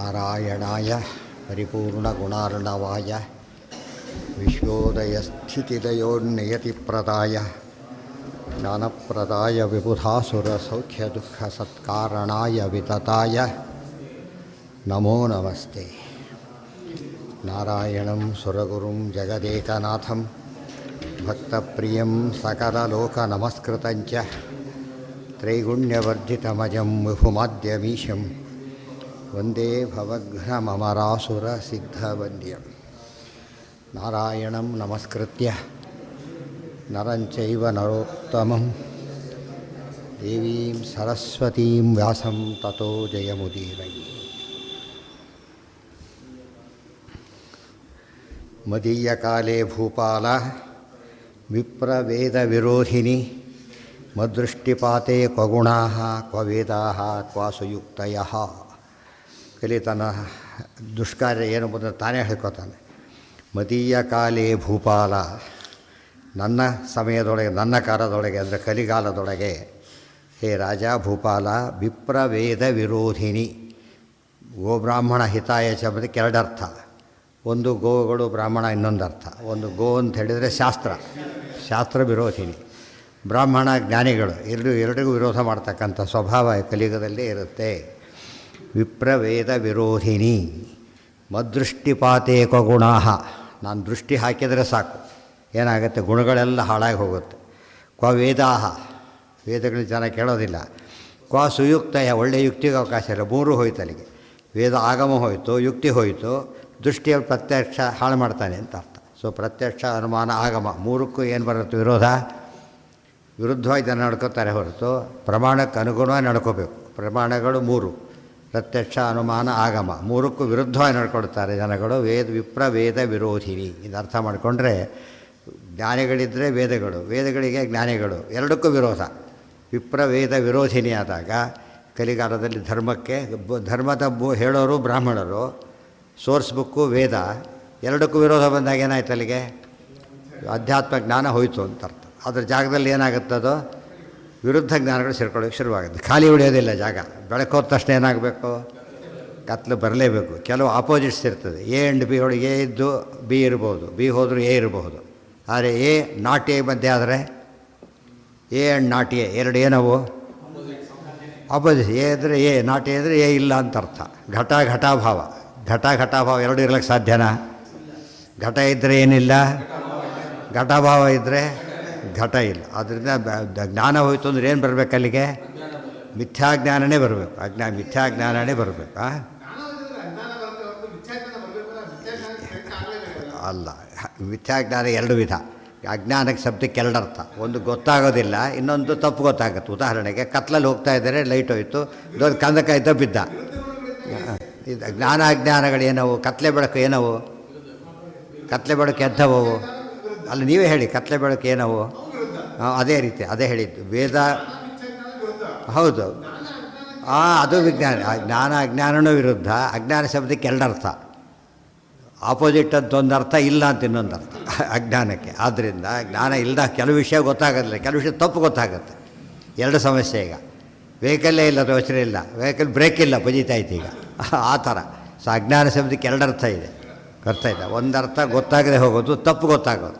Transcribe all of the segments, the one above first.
ನಾರಾಯಣಾಯ ಪರಿಪೂರ್ಣಗುಣಾರ್ಣವಾಯ ವಿಶ್ವೋದಯಸ್ಥಿತಿಲಯೋನ್ನಿಯತಿಪ್ರದಾಯ ಜ್ಞಾನಪ್ರದಾಯ ವಿಬುಧಾಸುರಸೌಖ್ಯದುಃಖಸತ್ಕಾರಣಾಯ ವಿತತಾಯ ನಮೋ ನಮಸ್ತೆ. ನಾರಾಯಣಂ ಸುರಗುರುಂ ಜಗದೇಕನಾಥಂ ಭಕ್ತಪ್ರಿಯಂ ಸಕಲಲೋಕನಮಸ್ಕೃತಂಚ ತ್ರೈಗುಣ್ಯವರ್ಧಿತಮಜಂ ವಿಭುಮಾದ್ಯಮೀಶಂ ವಂದೇ ಭವಘ್ನಮರಾಸುರಸಿದ್ಧವಂದ್ಯಂ. ನಾರಾಯಣಂ ನಮಸ್ಕೃತ್ಯ ನರಂಚೈವ ನರೋತ್ತಮಂ ದೇವೀಂ ಸರಸ್ವತೀಂ ವ್ಯಾಸಂ ತತೋ ಜಯಮುದೀರಯೇ. ಮದೀಯಕಾಲೇ ಭೂಪಾಲ ವಿಪ್ರವೇದವಿರೋಧಿನಿ ಮದೃಷ್ಟಿಪಾತೆ ಕ್ವಗುಣಾಃ ಕ್ವವೇದಾಃ ಕ್ವಾಸುಯುಕ್ತಯಃ. ಕಲಿತನ ದುಷ್ಕಾರ್ಯ ಏನು ಬಂದರೆ ತಾನೇ ಹೇಳ್ಕೊತಾನೆ. ಮದೀಯ ಕಾಲೇ ಭೂಪಾಲ, ನನ್ನ ಸಮಯದೊಳಗೆ, ನನ್ನ ಕಾಲದೊಳಗೆ ಅಂದರೆ ಕಲಿಗಾಲದೊಳಗೆ, ಹೇ ರಾಜ ಭೂಪಾಲ, ವಿಪ್ರವೇದ ವಿರೋಧಿನಿ. ಗೋಬ್ರಾಹ್ಮಣ ಹಿತಾಯ ಶಬ್ದಕ್ಕೆ ಎರಡರ್ಥ. ಒಂದು ಗೋಗಳು ಬ್ರಾಹ್ಮಣ, ಇನ್ನೊಂದು ಅರ್ಥ. ಒಂದು ಗೋ ಅಂತ ಹೇಳಿದರೆ ಶಾಸ್ತ್ರ ವಿರೋಧಿನಿ. ಬ್ರಾಹ್ಮಣ ಜ್ಞಾನಿಗಳು ಎರಡಿಗೂ ವಿರೋಧ ಮಾಡ್ತಕ್ಕಂಥ ಸ್ವಭಾವ ಕಲಿಯುಗದಲ್ಲೇ ಇರುತ್ತೆ. ವಿಪ್ರವೇದ ವಿರೋಧಿನಿ ಮದೃಷ್ಟಿಪಾತೆ ಕ್ವಗುಣಾಃ. ನಾನು ದೃಷ್ಟಿ ಹಾಕಿದರೆ ಸಾಕು, ಏನಾಗುತ್ತೆ, ಗುಣಗಳೆಲ್ಲ ಹಾಳಾಗಿ ಹೋಗುತ್ತೆ. ಕ್ವವೇದಾಃ, ವೇದಗಳು ಜನ ಕೇಳೋದಿಲ್ಲ. ಕ್ವ ಸುಯುಕ್ತಯ, ಒಳ್ಳೆಯ ಯುಕ್ತಿಗೆ ಅವಕಾಶ ಇಲ್ಲ. ಮೂರು ಹೋಯ್ತು ಅಲ್ಲಿಗೆ. ವೇದ ಆಗಮ ಹೋಯಿತು, ಯುಕ್ತಿ ಹೋಯಿತು, ದೃಷ್ಟಿಯಲ್ಲಿ ಪ್ರತ್ಯಕ್ಷ ಹಾಳು ಮಾಡ್ತಾನೆ ಅಂತ ಅರ್ಥ. ಸೊ ಪ್ರತ್ಯಕ್ಷ, ಅನುಮಾನ, ಆಗಮ ಮೂರಕ್ಕೂ ಏನು ಬರುತ್ತೆ, ವಿರೋಧ. ವಿರುದ್ಧವಾಗಿ ಜನ ನಡ್ಕೋತಾರೆ ಹೊರತು ಪ್ರಮಾಣಕ್ಕೆ ಅನುಗುಣವಾಗಿ ನಡ್ಕೋಬೇಕು. ಪ್ರಮಾಣಗಳು ಮೂರು: ಪ್ರತ್ಯಕ್ಷ, ಅನುಮಾನ, ಆಗಮ. ಮೂರಕ್ಕೂ ವಿರುದ್ಧವಾಗಿ ನಡ್ಕೊಳ್ತಾರೆ ಜನಗಳು. ವಿಪ್ರವೇದ ವಿರೋಧಿನಿ. ಇದು ಅರ್ಥ ಮಾಡಿಕೊಂಡ್ರೆ, ಜ್ಞಾನಿಗಳಿದ್ದರೆ ವೇದಗಳು, ವೇದಗಳಿಗೆ ಜ್ಞಾನಿಗಳು, ಎರಡಕ್ಕೂ ವಿರೋಧ. ವಿಪ್ರವೇದ ವಿರೋಧಿನಿ ಆದಾಗ ಕಲಿಗಾಲದಲ್ಲಿ ಧರ್ಮದ ಹೇಳೋರು ಬ್ರಾಹ್ಮಣರು, ಸೋರ್ಸ್ ಬುಕ್ಕು ವೇದ, ಎರಡಕ್ಕೂ ವಿರೋಧ ಬಂದಾಗ ಏನಾಯ್ತು, ಅಲ್ಲಿಗೆ ಅಧ್ಯಾತ್ಮ ಜ್ಞಾನ ಹೋಯಿತು ಅಂತ ಅರ್ಥ. ಅದ್ರ ಜಾಗದಲ್ಲಿ ಏನಾಗುತ್ತದೋ ವಿರುದ್ಧ ಜ್ಞಾನಗಳು ಸೇರ್ಕೊಳ್ಳೋಕ್ಕೆ ಶುರುವಾಗುತ್ತೆ. ಖಾಲಿ ಉಳಿಯೋದಿಲ್ಲ ಜಾಗ. ಬೆಳಕೋದ ತಕ್ಷಣ ಏನಾಗಬೇಕು, ಕತ್ಲು ಬರಲೇಬೇಕು. ಕೆಲವು ಆಪೋಸಿಟ್ಸ್ ಇರ್ತದೆ. ಎ ಆ್ಯಂಡ್ ಬಿ ಒಳಗೆ ಎ ಇದ್ದು ಬಿ ಇರ್ಬೋದು, ಬಿ ಹೋದರೂ ಎ ಇರ್ಬೋದು. ಆದರೆ ಎ ನಾಟ್ ಎ ಮಧ್ಯೆ ಆದರೆ ಎ ಆ್ಯಂಡ್ ನಾಟ್ ಎ ಎರಡು ಏನವು ಆಪೋಸಿಟ್. ಎ ಇದ್ದರೆ ಎ, ನಾಟ್ ಎ ಇದ್ದರೆ ಎ ಇಲ್ಲ ಅಂತ ಅರ್ಥ. ಘಟಾಭಾವ ಎರಡು ಇರ್ಲಿಕ್ಕೆ ಸಾಧ್ಯನಾ? ಘಟ ಇದ್ದರೆ ಏನಿಲ್ಲ, ಘಟಾಭಾವ ಇದ್ದರೆ ಘಟ ಇಲ್ಲ. ಆದ್ದರಿಂದ ಜ್ಞಾನ ಹೋಯಿತು ಅಂದರೆ ಏನು ಬರಬೇಕು ಅಲ್ಲಿಗೆ? ಮಿಥ್ಯಾಜ್ಞಾನನೇ ಬರಬೇಕು. ಮಿಥ್ಯಾಜ್ಞಾನನೇ ಬರಬೇಕು. ಅಲ್ಲ, ಮಿಥ್ಯಾಜ್ಞಾನ ಎರಡು ವಿಧ. ಅಜ್ಞಾನಕ್ಕೆ ಶಬ್ದಕ್ಕೆ ಎರಡರ್ಥ. ಒಂದು ಗೊತ್ತಾಗೋದಿಲ್ಲ, ಇನ್ನೊಂದು ತಪ್ಪು ಗೊತ್ತಾಗುತ್ತೆ. ಉದಾಹರಣೆಗೆ ಕತ್ಲಲ್ಲಿ ಹೋಗ್ತಾ ಇದ್ದರೆ ಲೈಟ್ ಹೋಯಿತು, ದೊಡ್ಡ ಕಂದಕಾಯ್ತಾ ಬಿದ್ದ. ಇದು ಜ್ಞಾನ ಅಜ್ಞಾನಗಳು ಏನವು? ಕತ್ಲೆ ಬೆಳಕು ಏನವು? ಕತ್ಲೆ ಬೆಳಕು ಎದ್ದವು ಅಲ್ಲ, ನೀವೇ ಹೇಳಿ. ಕತ್ಲೆ ಬೆಳಕು ಏನವು? ಅದೇ ರೀತಿ, ಅದೇ ಹೇಳಿದ್ದು ವೇದ. ಹೌದು, ಅದು ವಿಜ್ಞಾನ. ಜ್ಞಾನ ಅಜ್ಞಾನನೂ ವಿರುದ್ಧ. ಅಜ್ಞಾನ ಶಬ್ದಕ್ಕೆ ಎರಡರ್ಥ. ಆಪೋಸಿಟ್ ಅಂತ ಒಂದು ಅರ್ಥ, ಇಲ್ಲ ಅಂತ ಇನ್ನೊಂದು ಅರ್ಥ ಅಜ್ಞಾನಕ್ಕೆ. ಆದ್ದರಿಂದ ಜ್ಞಾನ ಇಲ್ಲದ ಕೆಲವು ವಿಷಯ ಗೊತ್ತಾಗೋದಿಲ್ಲ, ಕೆಲವು ವಿಷಯ ತಪ್ಪು ಗೊತ್ತಾಗುತ್ತೆ. ಎರಡು ಸಮಸ್ಯೆ. ಈಗ ವೆಹಿಕಲ್ಲೇ ಇಲ್ಲ, ಯೋಚನೆ ಇಲ್ಲ, ವೆಹಿಕಲ್ ಬ್ರೇಕ್ ಇಲ್ಲ, ಬಜೀತಾಯ್ತು ಈಗ, ಆ ಥರ. ಸೊ ಅಜ್ಞಾನ ಶಬ್ದಕ್ಕೆ ಎರಡರ್ಥ ಇದೆ. ಒಂದು ಅರ್ಥ ಗೊತ್ತಾಗದೆ ಹೋಗೋದು, ತಪ್ಪು ಗೊತ್ತಾಗೋದು.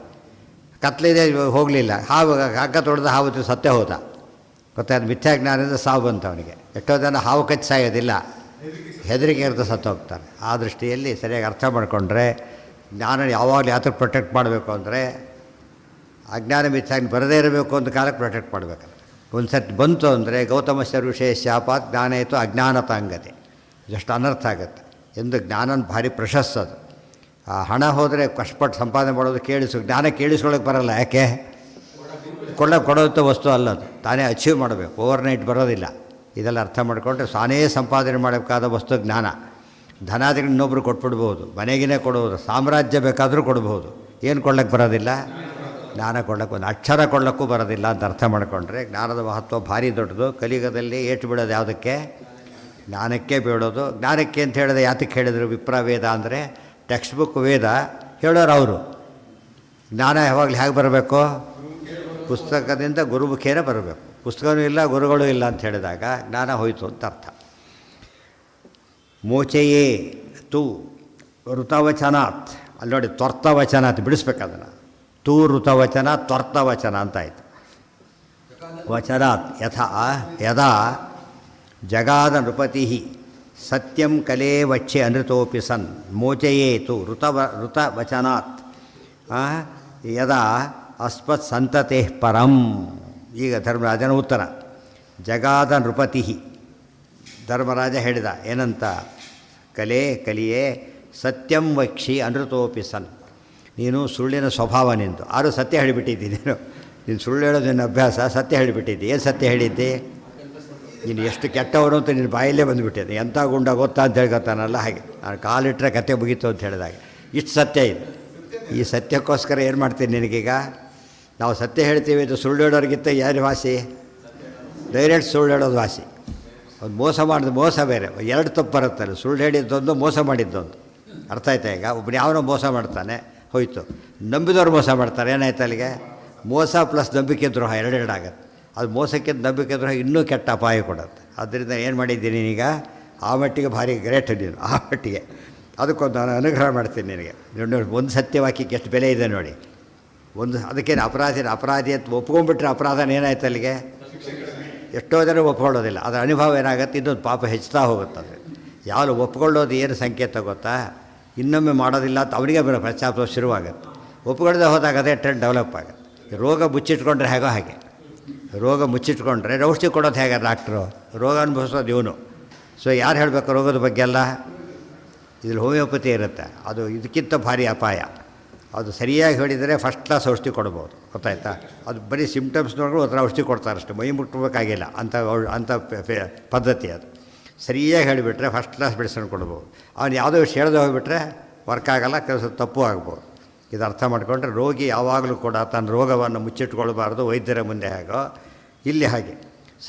ಕತ್ಲಿದೆ, ಹೋಗಲಿಲ್ಲ, ಹಾವು ಹಗ್ಗ ತೊಡೆದ ಹಾವು ಸತ್ಯ ಹೋದ, ಗೊತ್ತಾಯ್ತು. ಮಿಥ್ಯಾಜ್ಞಾನದಿಂದ ಸಾವು ಬಂತು ಅವನಿಗೆ. ಎಷ್ಟೋ ಜನ ಹಾವು ಕಚ್ಚಿ ಸಾಯೋದಿಲ್ಲ, ಹೆದರಿಕೆ ಇರ್ತಾ ಸತ್ತು ಹೋಗ್ತಾರೆ. ಆ ದೃಷ್ಟಿಯಲ್ಲಿ ಸರಿಯಾಗಿ ಅರ್ಥ ಮಾಡಿಕೊಂಡ್ರೆ, ಜ್ಞಾನ ಯಾವಾಗಲೂ ಯಾತಕ್ಕೆ ಪ್ರೊಟೆಕ್ಟ್ ಮಾಡಬೇಕು ಅಂದರೆ, ಅಜ್ಞಾನ ಮಿಥ್ಯಾಜ್ಞಾನ ಬರದೇ ಇರಬೇಕು ಅಂತ ಕಾಲಕ್ಕೆ ಪ್ರೊಟೆಕ್ಟ್ ಮಾಡಬೇಕಲ್ಲ. ಒಂದು ಸರ್ತಿ ಬಂತು ಅಂದರೆ ಗೌತಮಸ್ಯ ಋಷಿಯ ಶಾಪಾತ್ ಜ್ಞಾನೇತು ಅಜ್ಞಾನತಾಂಗತೆ, ಎಷ್ಟು ಅನರ್ಥ ಆಗುತ್ತೆ. ಎಂದು ಜ್ಞಾನನ ಭಾರಿ ಪ್ರಶಸ್ತ. ಆ ಹಣ ಹೋದರೆ ಕಷ್ಟಪಟ್ಟು ಸಂಪಾದನೆ ಮಾಡೋದು ಜ್ಞಾನ ಕೇಳಿಸ್ಕೊಳ್ಳೋಕೆ ಬರೋಲ್ಲ. ಯಾಕೆ? ಕೊಡೋಂಥ ವಸ್ತು ಅಲ್ಲದು, ತಾನೇ ಅಚೀವ್ ಮಾಡಬೇಕು. ಓವರ್ನೈಟ್ ಬರೋದಿಲ್ಲ. ಇದೆಲ್ಲ ಅರ್ಥ ಮಾಡಿಕೊಂಡ್ರೆ ತಾನೇ ಸಂಪಾದನೆ ಮಾಡಬೇಕಾದ ವಸ್ತು ಜ್ಞಾನ. ಧನಾದಿಗಳು ಇನ್ನೊಬ್ರು ಕೊಟ್ಬಿಡ್ಬೋದು, ಮನೆಗೇ ಕೊಡ್ಬೋದು, ಸಾಮ್ರಾಜ್ಯ ಬೇಕಾದರೂ ಕೊಡ್ಬೋದು. ಏನು ಕೊಡ್ಲಿಕ್ಕೆ ಬರೋದಿಲ್ಲ? ಜ್ಞಾನ ಕೊಡ್ಲಿಕ್ಕೆ, ಒಂದು ಅಕ್ಷರ ಕೊಡ್ಲಿಕ್ಕೂ ಬರೋದಿಲ್ಲ ಅಂತ ಅರ್ಥ ಮಾಡಿಕೊಂಡ್ರೆ ಜ್ಞಾನದ ಮಹತ್ವ ಭಾರಿ ದೊಡ್ಡದು. ಕಲಿಯುಗದಲ್ಲಿ ಏಟು ಬಿಡೋದು ಯಾವುದಕ್ಕೆ? ಜ್ಞಾನಕ್ಕೆ ಬೀಳೋದು. ಜ್ಞಾನಕ್ಕೆ ಅಂತ ಹೇಳಿದ್ರೆ ಯಾತಕ್ಕೆ ಹೇಳಿದರು? ವಿಪ್ರವೇದ ಅಂದರೆ ಟೆಕ್ಸ್ಟ್ ಬುಕ್ ವೇದ, ಹೇಳೋರು ಅವರು. ಜ್ಞಾನ ಯಾವಾಗಲೂ ಹೇಗೆ ಬರಬೇಕು? ಪುಸ್ತಕದಿಂದ ಗುರುಮುಖೇನ ಬರಬೇಕು. ಪುಸ್ತಕವೂ ಇಲ್ಲ, ಗುರುಗಳು ಇಲ್ಲ ಅಂತ ಹೇಳಿದಾಗ ಜ್ಞಾನ ಹೋಯಿತು ಅಂತ ಅರ್ಥ. ಮೋಚೆಯೇ ತು ಋತವಚನಾತ್, ಅಲ್ಲಿ ನೋಡಿ ತ್ವರ್ತವಚನ ಅಂತ ಬಿಡಿಸ್ಬೇಕು ಅದನ್ನು. ತೂ ಋತವಚನ ತ್ವರ್ತವಚನ ಅಂತಾಯಿತು. ವಚನಾತ್ ಯದಾ ಜಗಾದ ನೃಪತಿ ಸತ್ಯಂ ಕಲೆ ವಚ್ಛೆ ಅನೃತೋಪಿ ಸನ್ ಮೋಚಯೇತು ಋತವಚನಾತ್ ಯದಾ ಅಸ್ಮತ್ ಸಂತತೆ ಪರಂ. ಈಗ ಧರ್ಮರಾಜನ ಉತ್ತರ. ಜಗಾದ ನೃಪತಿ, ಧರ್ಮರಾಜ ಹೇಳಿದ ಏನಂತ, ಕಲಿಯೇ ಸತ್ಯಂ ವಕ್ಷಿ ಅನೃತೋಪಿ ಸನ್. ನೀನು ಸುಳ್ಳಿನ ಸ್ವಭಾವ ನಿಂದು, ಆರು ಸತ್ಯ ಹೇಳಿಬಿಟ್ಟಿದ್ದೀನಿ ನೀನು ಸುಳ್ಳು ಹೇಳೋದು ನಿನ್ನ ಅಭ್ಯಾಸ, ಸತ್ಯ ಹೇಳಿಬಿಟ್ಟಿದ್ದೆ. ಏನು ಸತ್ಯ ಹೇಳಿದ್ದೆ? ನೀನು ಎಷ್ಟು ಕೆಟ್ಟವನು ಅಂತ ನಿನ್ನ ಬಾಯಲ್ಲೇ ಬಂದುಬಿಟ್ಟಿದ್ದೆ. ಎಂಥ ಗುಂಡ ಗೊತ್ತಾ ಅಂತ ಹೇಳ್ಕೊತಾನಲ್ಲ ಹಾಗೆ, ನಾನು ಕಾಲಿಟ್ಟರೆ ಕತೆ ಮುಗೀತು ಅಂತ ಹೇಳಿದಾಗ ಇಷ್ಟು ಸತ್ಯ ಇದೆ. ಈ ಸತ್ಯಕ್ಕೋಸ್ಕರ ಏನು ಮಾಡ್ತೀನಿ ನಿನಗೀಗ? ನಾವು ಸತ್ಯ ಹೇಳ್ತೀವಿ ಇದು ಸುಳ್ಳು ಹೇಳೋರಿಗಿಂತ ಯಾರು ವಾಸಿ? ಡೈರೆಕ್ಟ್ ಸುಳ್ಳು ಹೇಳೋದು ವಾಸಿ. ಒಂದು ಮೋಸ ಮಾಡಿದ ಮೋಸ ಬೇರೆ, ಎರಡು ತಪ್ಪು ಬರುತ್ತಲ್ಲ. ಸುಳ್ಳು ಹೇಳಿದ್ದೊಂದು, ಮೋಸ ಮಾಡಿದ್ದೊಂದು. ಅರ್ಥ ಆಯ್ತಾ? ಈಗ ಒಬ್ಬನು ಯಾವನೋ ಮೋಸ ಮಾಡ್ತಾನೆ, ಹೋಯ್ತು. ನಂಬಿದವ್ರು ಮೋಸ ಮಾಡ್ತಾರೆ, ಏನಾಯ್ತು ಅಲ್ಲಿಗೆ? ಮೋಸ ಪ್ಲಸ್ ನಂಬಿಕೆ ದ್ರೋಹ ಎರಡೆರಡಾಗತ್ತೆ. ಅದು ಮೋಸಕ್ಕಿಂತ ನಂಬಿಕೆ ದ್ರೋಹ ಇನ್ನೂ ಕೆಟ್ಟ ಅಪಾಯ ಕೊಡುತ್ತೆ. ಆದ್ದರಿಂದ ಏನು ಮಾಡಿದ್ದೀನಿ ಈಗ? ಆ ಮಟ್ಟಿಗೆ ಭಾರಿ ಗ್ರೇಟ್ ನೀನು, ಆ ಮಟ್ಟಿಗೆ. ಅದಕ್ಕೊಂದು ನಾನು ಅನುಗ್ರಹ ಮಾಡ್ತೀನಿ ನಿನಗೆ. ನೋಡಿ, ಒಂದು ಸತ್ಯವಾಕ್ಯಕ್ಕೆ ಎಷ್ಟು ಬೆಲೆ ಇದೆ ನೋಡಿ. ಒಂದು ಅದಕ್ಕೇನು ಅಪರಾಧಿ ಅಂತ ಒಪ್ಕೊಂಡ್ಬಿಟ್ರೆ ಅಪರಾಧನ ಏನಾಯ್ತು ಅಲ್ಲಿಗೆ? ಎಷ್ಟೋ ಜನ ಒಪ್ಕೊಳ್ಳೋದಿಲ್ಲ. ಅದರ ಅನುಭವ ಏನಾಗುತ್ತೆ, ಇನ್ನೊಂದು ಪಾಪ ಹೆಚ್ಚುತ್ತಾ ಹೋಗುತ್ತದೆ. ಯಾವುದು ಒಪ್ಕೊಳ್ಳೋದು ಏನು ಸಂಕೇತ ಗೊತ್ತಾ? ಇನ್ನೊಮ್ಮೆ ಮಾಡೋದಿಲ್ಲ ಅಂತ ಅವನಿಗೆ ಬರೋ ಪಶ್ಚಾತ್ತಾಪ ಶುರುವಾಗುತ್ತೆ. ಒಪ್ಕೊಳ್ಳದೆ ಹೋದಾಗ ಅದೇ ಟ್ರೆಂಡ್ ಡೆವಲಪ್ ಆಗುತ್ತೆ. ರೋಗ ಮುಚ್ಚಿಟ್ಕೊಂಡ್ರೆ ಹೇಗೋ ಹಾಗೆ. ರೋಗ ಮುಚ್ಚಿಟ್ಕೊಂಡ್ರೆ ಔಷಧಿ ಕೊಡೋದು ಹೇಗೆ ಡಾಕ್ಟ್ರು? ರೋಗ ಅನುಭವಿಸೋದು ಇವನು. ಸೊ ಯಾರು ಹೇಳಬೇಕು ರೋಗದ ಬಗ್ಗೆ ಎಲ್ಲ? ಇದ್ರಲ್ಲಿ ಹೋಮಿಯೋಪತಿ ಇರುತ್ತೆ, ಅದು ಇದಕ್ಕಿಂತ ಭಾರಿ ಅಪಾಯ. ಅದು ಸರಿಯಾಗಿ ಹೇಳಿದರೆ ಫಸ್ಟ್ ಕ್ಲಾಸ್ ಔಷಧಿ ಕೊಡ್ಬೋದು, ಗೊತ್ತಾಯ್ತಾ? ಅದು ಬರೀ ಸಿಮ್ಟಮ್ಸ್ ನೋಡಿದ್ರೆ ಒಂಥರ ಔಷಧಿ ಕೊಡ್ತಾರಷ್ಟೇ, ಮೈ ಮುಟ್ಟಬೇಕಾಗಿಲ್ಲ ಅಂಥ ಪದ್ಧತಿ ಅದು. ಸರಿಯಾಗಿ ಹೇಳಿಬಿಟ್ರೆ ಫಸ್ಟ್ ಕ್ಲಾಸ್ ಮೆಡಿಸಿನ್ ಕೊಡ್ಬೋದು. ಅವನು ಯಾವುದೋ ವಿಷಯ ಹೇಳದೆ ಹೋಗಿಬಿಟ್ರೆ ವರ್ಕ್ ಆಗೋಲ್ಲ, ಕೆಲಸ ತಪ್ಪು ಆಗ್ಬೋದು. ಇದು ಅರ್ಥ ಮಾಡಿಕೊಂಡ್ರೆ ರೋಗಿ ಯಾವಾಗಲೂ ಕೂಡ ತನ್ನ ರೋಗವನ್ನು ಮುಚ್ಚಿಟ್ಕೊಳ್ಬಾರ್ದು ವೈದ್ಯರ ಮುಂದೆ. ಹೇಗೋ ಇಲ್ಲಿ ಹಾಗೆ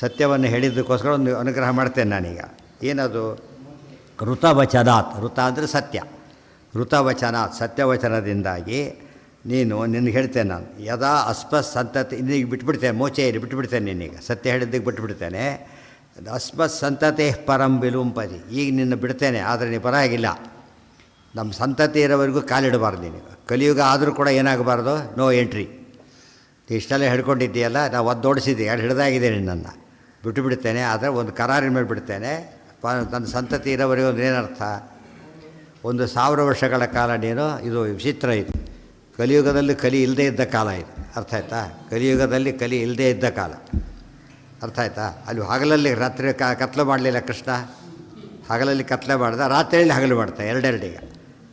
ಸತ್ಯವನ್ನು ಹೇಳಿದ್ದಕ್ಕೋಸ್ಕರ ಒಂದು ಅನುಗ್ರಹ ಮಾಡ್ತೇನೆ ನಾನೀಗ. ಏನದು? ಋತವಚನಾತ್. ಋತ ಅಂದರೆ ಸತ್ಯ. ಋತವಚನಾತ್, ಸತ್ಯವಚನದಿಂದಾಗಿ ನಿನಗೆ ಹೇಳ್ತೇನೆ ನಾನು. ಯದಾ ಅಸ್ಮತ್ ಸಂತತಿ, ಇನ್ನೀಗ ಬಿಟ್ಬಿಡ್ತೇನೆ, ಮೋಚೆಯಲ್ಲಿ ಬಿಟ್ಬಿಡ್ತೇನೆ ನಿನ್ನೀಗ. ಸತ್ಯ ಹೇಳಿದ್ದಕ್ಕೆ ಬಿಟ್ಬಿಡ್ತೇನೆ. ಅಸ್ಮತ್ ಸಂತತೆ ಪರಂ ವಿಲುಂಪದಿ. ಈಗ ನಿನ್ನ ಬಿಡ್ತೇನೆ, ಆದರೆ ನೀನು ಪರವಾಗಿಲ್ಲ. ನಮ್ಮ ಸಂತತಿ ಇರೋವರೆಗೂ ಕಾಲಿಡಬಾರ್ದು ನೀನು. ಕಲಿಯುಗ ಆದರೂ ಕೂಡ ಏನಾಗಬಾರ್ದು? No entry. ಇಷ್ಟೆಲ್ಲ ಹಿಡ್ಕೊಂಡಿದ್ದೀಯಲ್ಲ, ನಾವು ಒದ್ದೋಡಿಸಿದ್ದೀವಿ, ಅದು ಹಿಡ್ದಾಗಿದೆ ನಿನ್ನನ್ನು. ಬಿಟ್ಟು ಬಿಡ್ತೇನೆ, ಆದರೆ ಒಂದು ಕರಾರಿನ ಮೇಲೆ ಬಿಡ್ತೇನೆ. ನನ್ನ ಸಂತತಿ ಇರೋವರೆಗೂ ಒಂದು ಏನರ್ಥ? 1000 ವರ್ಷಗಳ ಕಾಲ ನೀನು, ಇದು ವಿಚಿತ್ರ. ಇದು ಕಲಿಯುಗದಲ್ಲಿ ಕಲಿ ಇಲ್ಲದೇ ಇದ್ದ ಕಾಲ ಇದು. ಅರ್ಥ ಆಯ್ತಾ? ಕಲಿಯುಗದಲ್ಲಿ ಕಲಿ ಇಲ್ಲದೇ ಇದ್ದ ಕಾಲ. ಅರ್ಥ ಆಯ್ತಾ? ಅಲ್ಲಿ ಹಗಲಲ್ಲಿ ರಾತ್ರಿ ಕತ್ಲು ಮಾಡಲಿಲ್ಲ ಕೃಷ್ಣ. ಹಗಲಲ್ಲಿ ಕತ್ಲೆ ಮಾಡ್ದ, ರಾತ್ರಿಯಲ್ಲಿ ಹಗಲು ಮಾಡ್ತಾ, ಎರಡೆರಡೀಗ.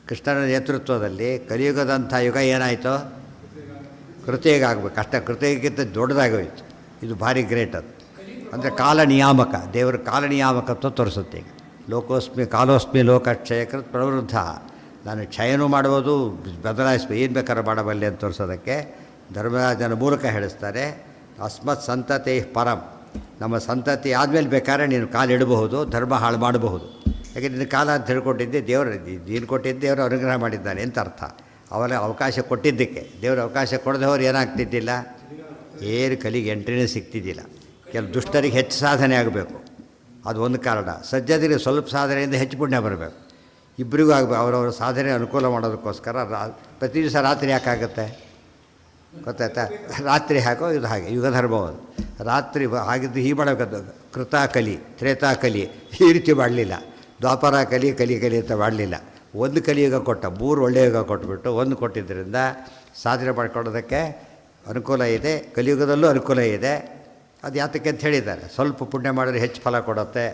ಕೃಷ್ಣನ ನೇತೃತ್ವದಲ್ಲಿ ಕಲಿಯುಗದಂಥ ಯುಗ ಏನಾಯಿತು? ಕೃತಿಯುಗ ಆಗಬೇಕು ಅಷ್ಟೇ. ಕೃತಿಯುಗಕ್ಕಿಂತ ದೊಡ್ಡದಾಗೋಯಿತು. ಇದು ಭಾರಿ ಗ್ರೇಟ್. ಅದು ಅಂದರೆ ಕಾಲ ನಿಯಾಮಕ, ದೇವರ ಕಾಲ ನಿಯಾಮಕತ್ವ ತೋರಿಸುತ್ತೆ. ಈಗ ಲೋಕೋಸ್ಮಿ ಕಾಲೋಸ್ಮಿ ಲೋಕಕ್ಷಯಕೃತ್ ಪ್ರವೃದ್ಧ. ನಾನು ಕ್ಷಯನೂ ಮಾಡ್ಬೋದು, ಬದಲಾಯಿಸ್ಬೋದು, ಏನು ಬೇಕಾದ್ರೂ ಮಾಡಬಲ್ಲೆ ಅಂತ ತೋರಿಸೋದಕ್ಕೆ ಧರ್ಮರಾಜನ ಮೂಲಕ ಹೇಳಿಸ್ತಾರೆ. ಅಸ್ಮತ್ ಸಂತತಿ ಪರಂ. ನಮ್ಮ ಸಂತತಿ ಆದಮೇಲೆ ಬೇಕಾದ್ರೆ ನೀನು ಕಾಲಿಡಬಹುದು, ಧರ್ಮ ಹಾಳು ಮಾಡಬಹುದು. ಯಾಕೆ ನಿನ್ನ ಕಾಲ ಅಂತ ಹೇಳ್ಕೊಟ್ಟಿದ್ದೆ ದೇವರು, ನೀನು ಕೊಟ್ಟಿದ್ದೆ ದೇವರು ಅನುಗ್ರಹ ಮಾಡಿದ್ದಾನೆ ಅಂತ ಅರ್ಥ. ಅವರ ಅವಕಾಶ ಕೊಟ್ಟಿದ್ದಕ್ಕೆ. ದೇವರು ಅವಕಾಶ ಕೊಡದವ್ರು ಏನಾಗ್ತಿದ್ದಿಲ್ಲ, ಏನು ಕಲಿಗೆ ಎಂಟ್ರಿನೇ ಸಿಗ್ತಿದ್ದಿಲ್ಲ. ಕೆಲವು ದುಷ್ಟರಿಗೆ ಹೆಚ್ಚು ಸಾಧನೆ ಆಗಬೇಕು, ಅದು ಒಂದು ಕಾರಣ. ಸಜ್ಜನಿಗೆ ಸ್ವಲ್ಪ ಸಾಧನೆಯಿಂದ ಹೆಚ್ಚು ಪುಣ್ಯ ಬರಬೇಕು. ಇಬ್ಬರಿಗೂ ಆಗಬೇಕು. ಅವರವರ ಸಾಧನೆ ಅನುಕೂಲ ಮಾಡೋದಕ್ಕೋಸ್ಕರ ಪ್ರತಿ ದಿವಸ ರಾತ್ರಿ ಯಾಕಾಗುತ್ತೆ ಗೊತ್ತಾಯ್ತಾ? ರಾತ್ರಿ ಹಾಕೋ ಇದು ಹಾಗೆ ಯುಗ ಧರ್ಮವನ್ನು ರಾತ್ರಿ ಹಾಗಿದ್ದು ಹೀಗೆ ಮಾಡಬೇಕು. ಕೃತಾ ಕಲಿ, ತ್ರೇತಾ ಕಲಿ ಈ ರೀತಿ ಮಾಡಲಿಲ್ಲ. ದ್ವಾಪರ ಕಲಿ ಕಲಿ ಕಲಿ ಅಂತ ಮಾಡಲಿಲ್ಲ. ಒಂದು ಕಲಿಯುಗ ಕೊಟ್ಟ, 3 ಒಳ್ಳೆಯ ಯುಗ ಕೊಟ್ಬಿಟ್ಟು ಒಂದು ಕೊಟ್ಟಿದ್ದರಿಂದ ಸಾಧನೆ ಮಾಡ್ಕೊಳ್ಳೋದಕ್ಕೆ ಅನುಕೂಲ ಇದೆ. ಕಲಿಯುಗದಲ್ಲೂ ಅನುಕೂಲ ಇದೆ. ಅದು ಯಾತಕ್ಕೆ ಅಂತ ಹೇಳಿದ್ದಾರೆ. ಸ್ವಲ್ಪ ಪುಣ್ಯ ಮಾಡಿದ್ರೆ ಹೆಚ್ಚು ಫಲ ಕೊಡುತ್ತೆ,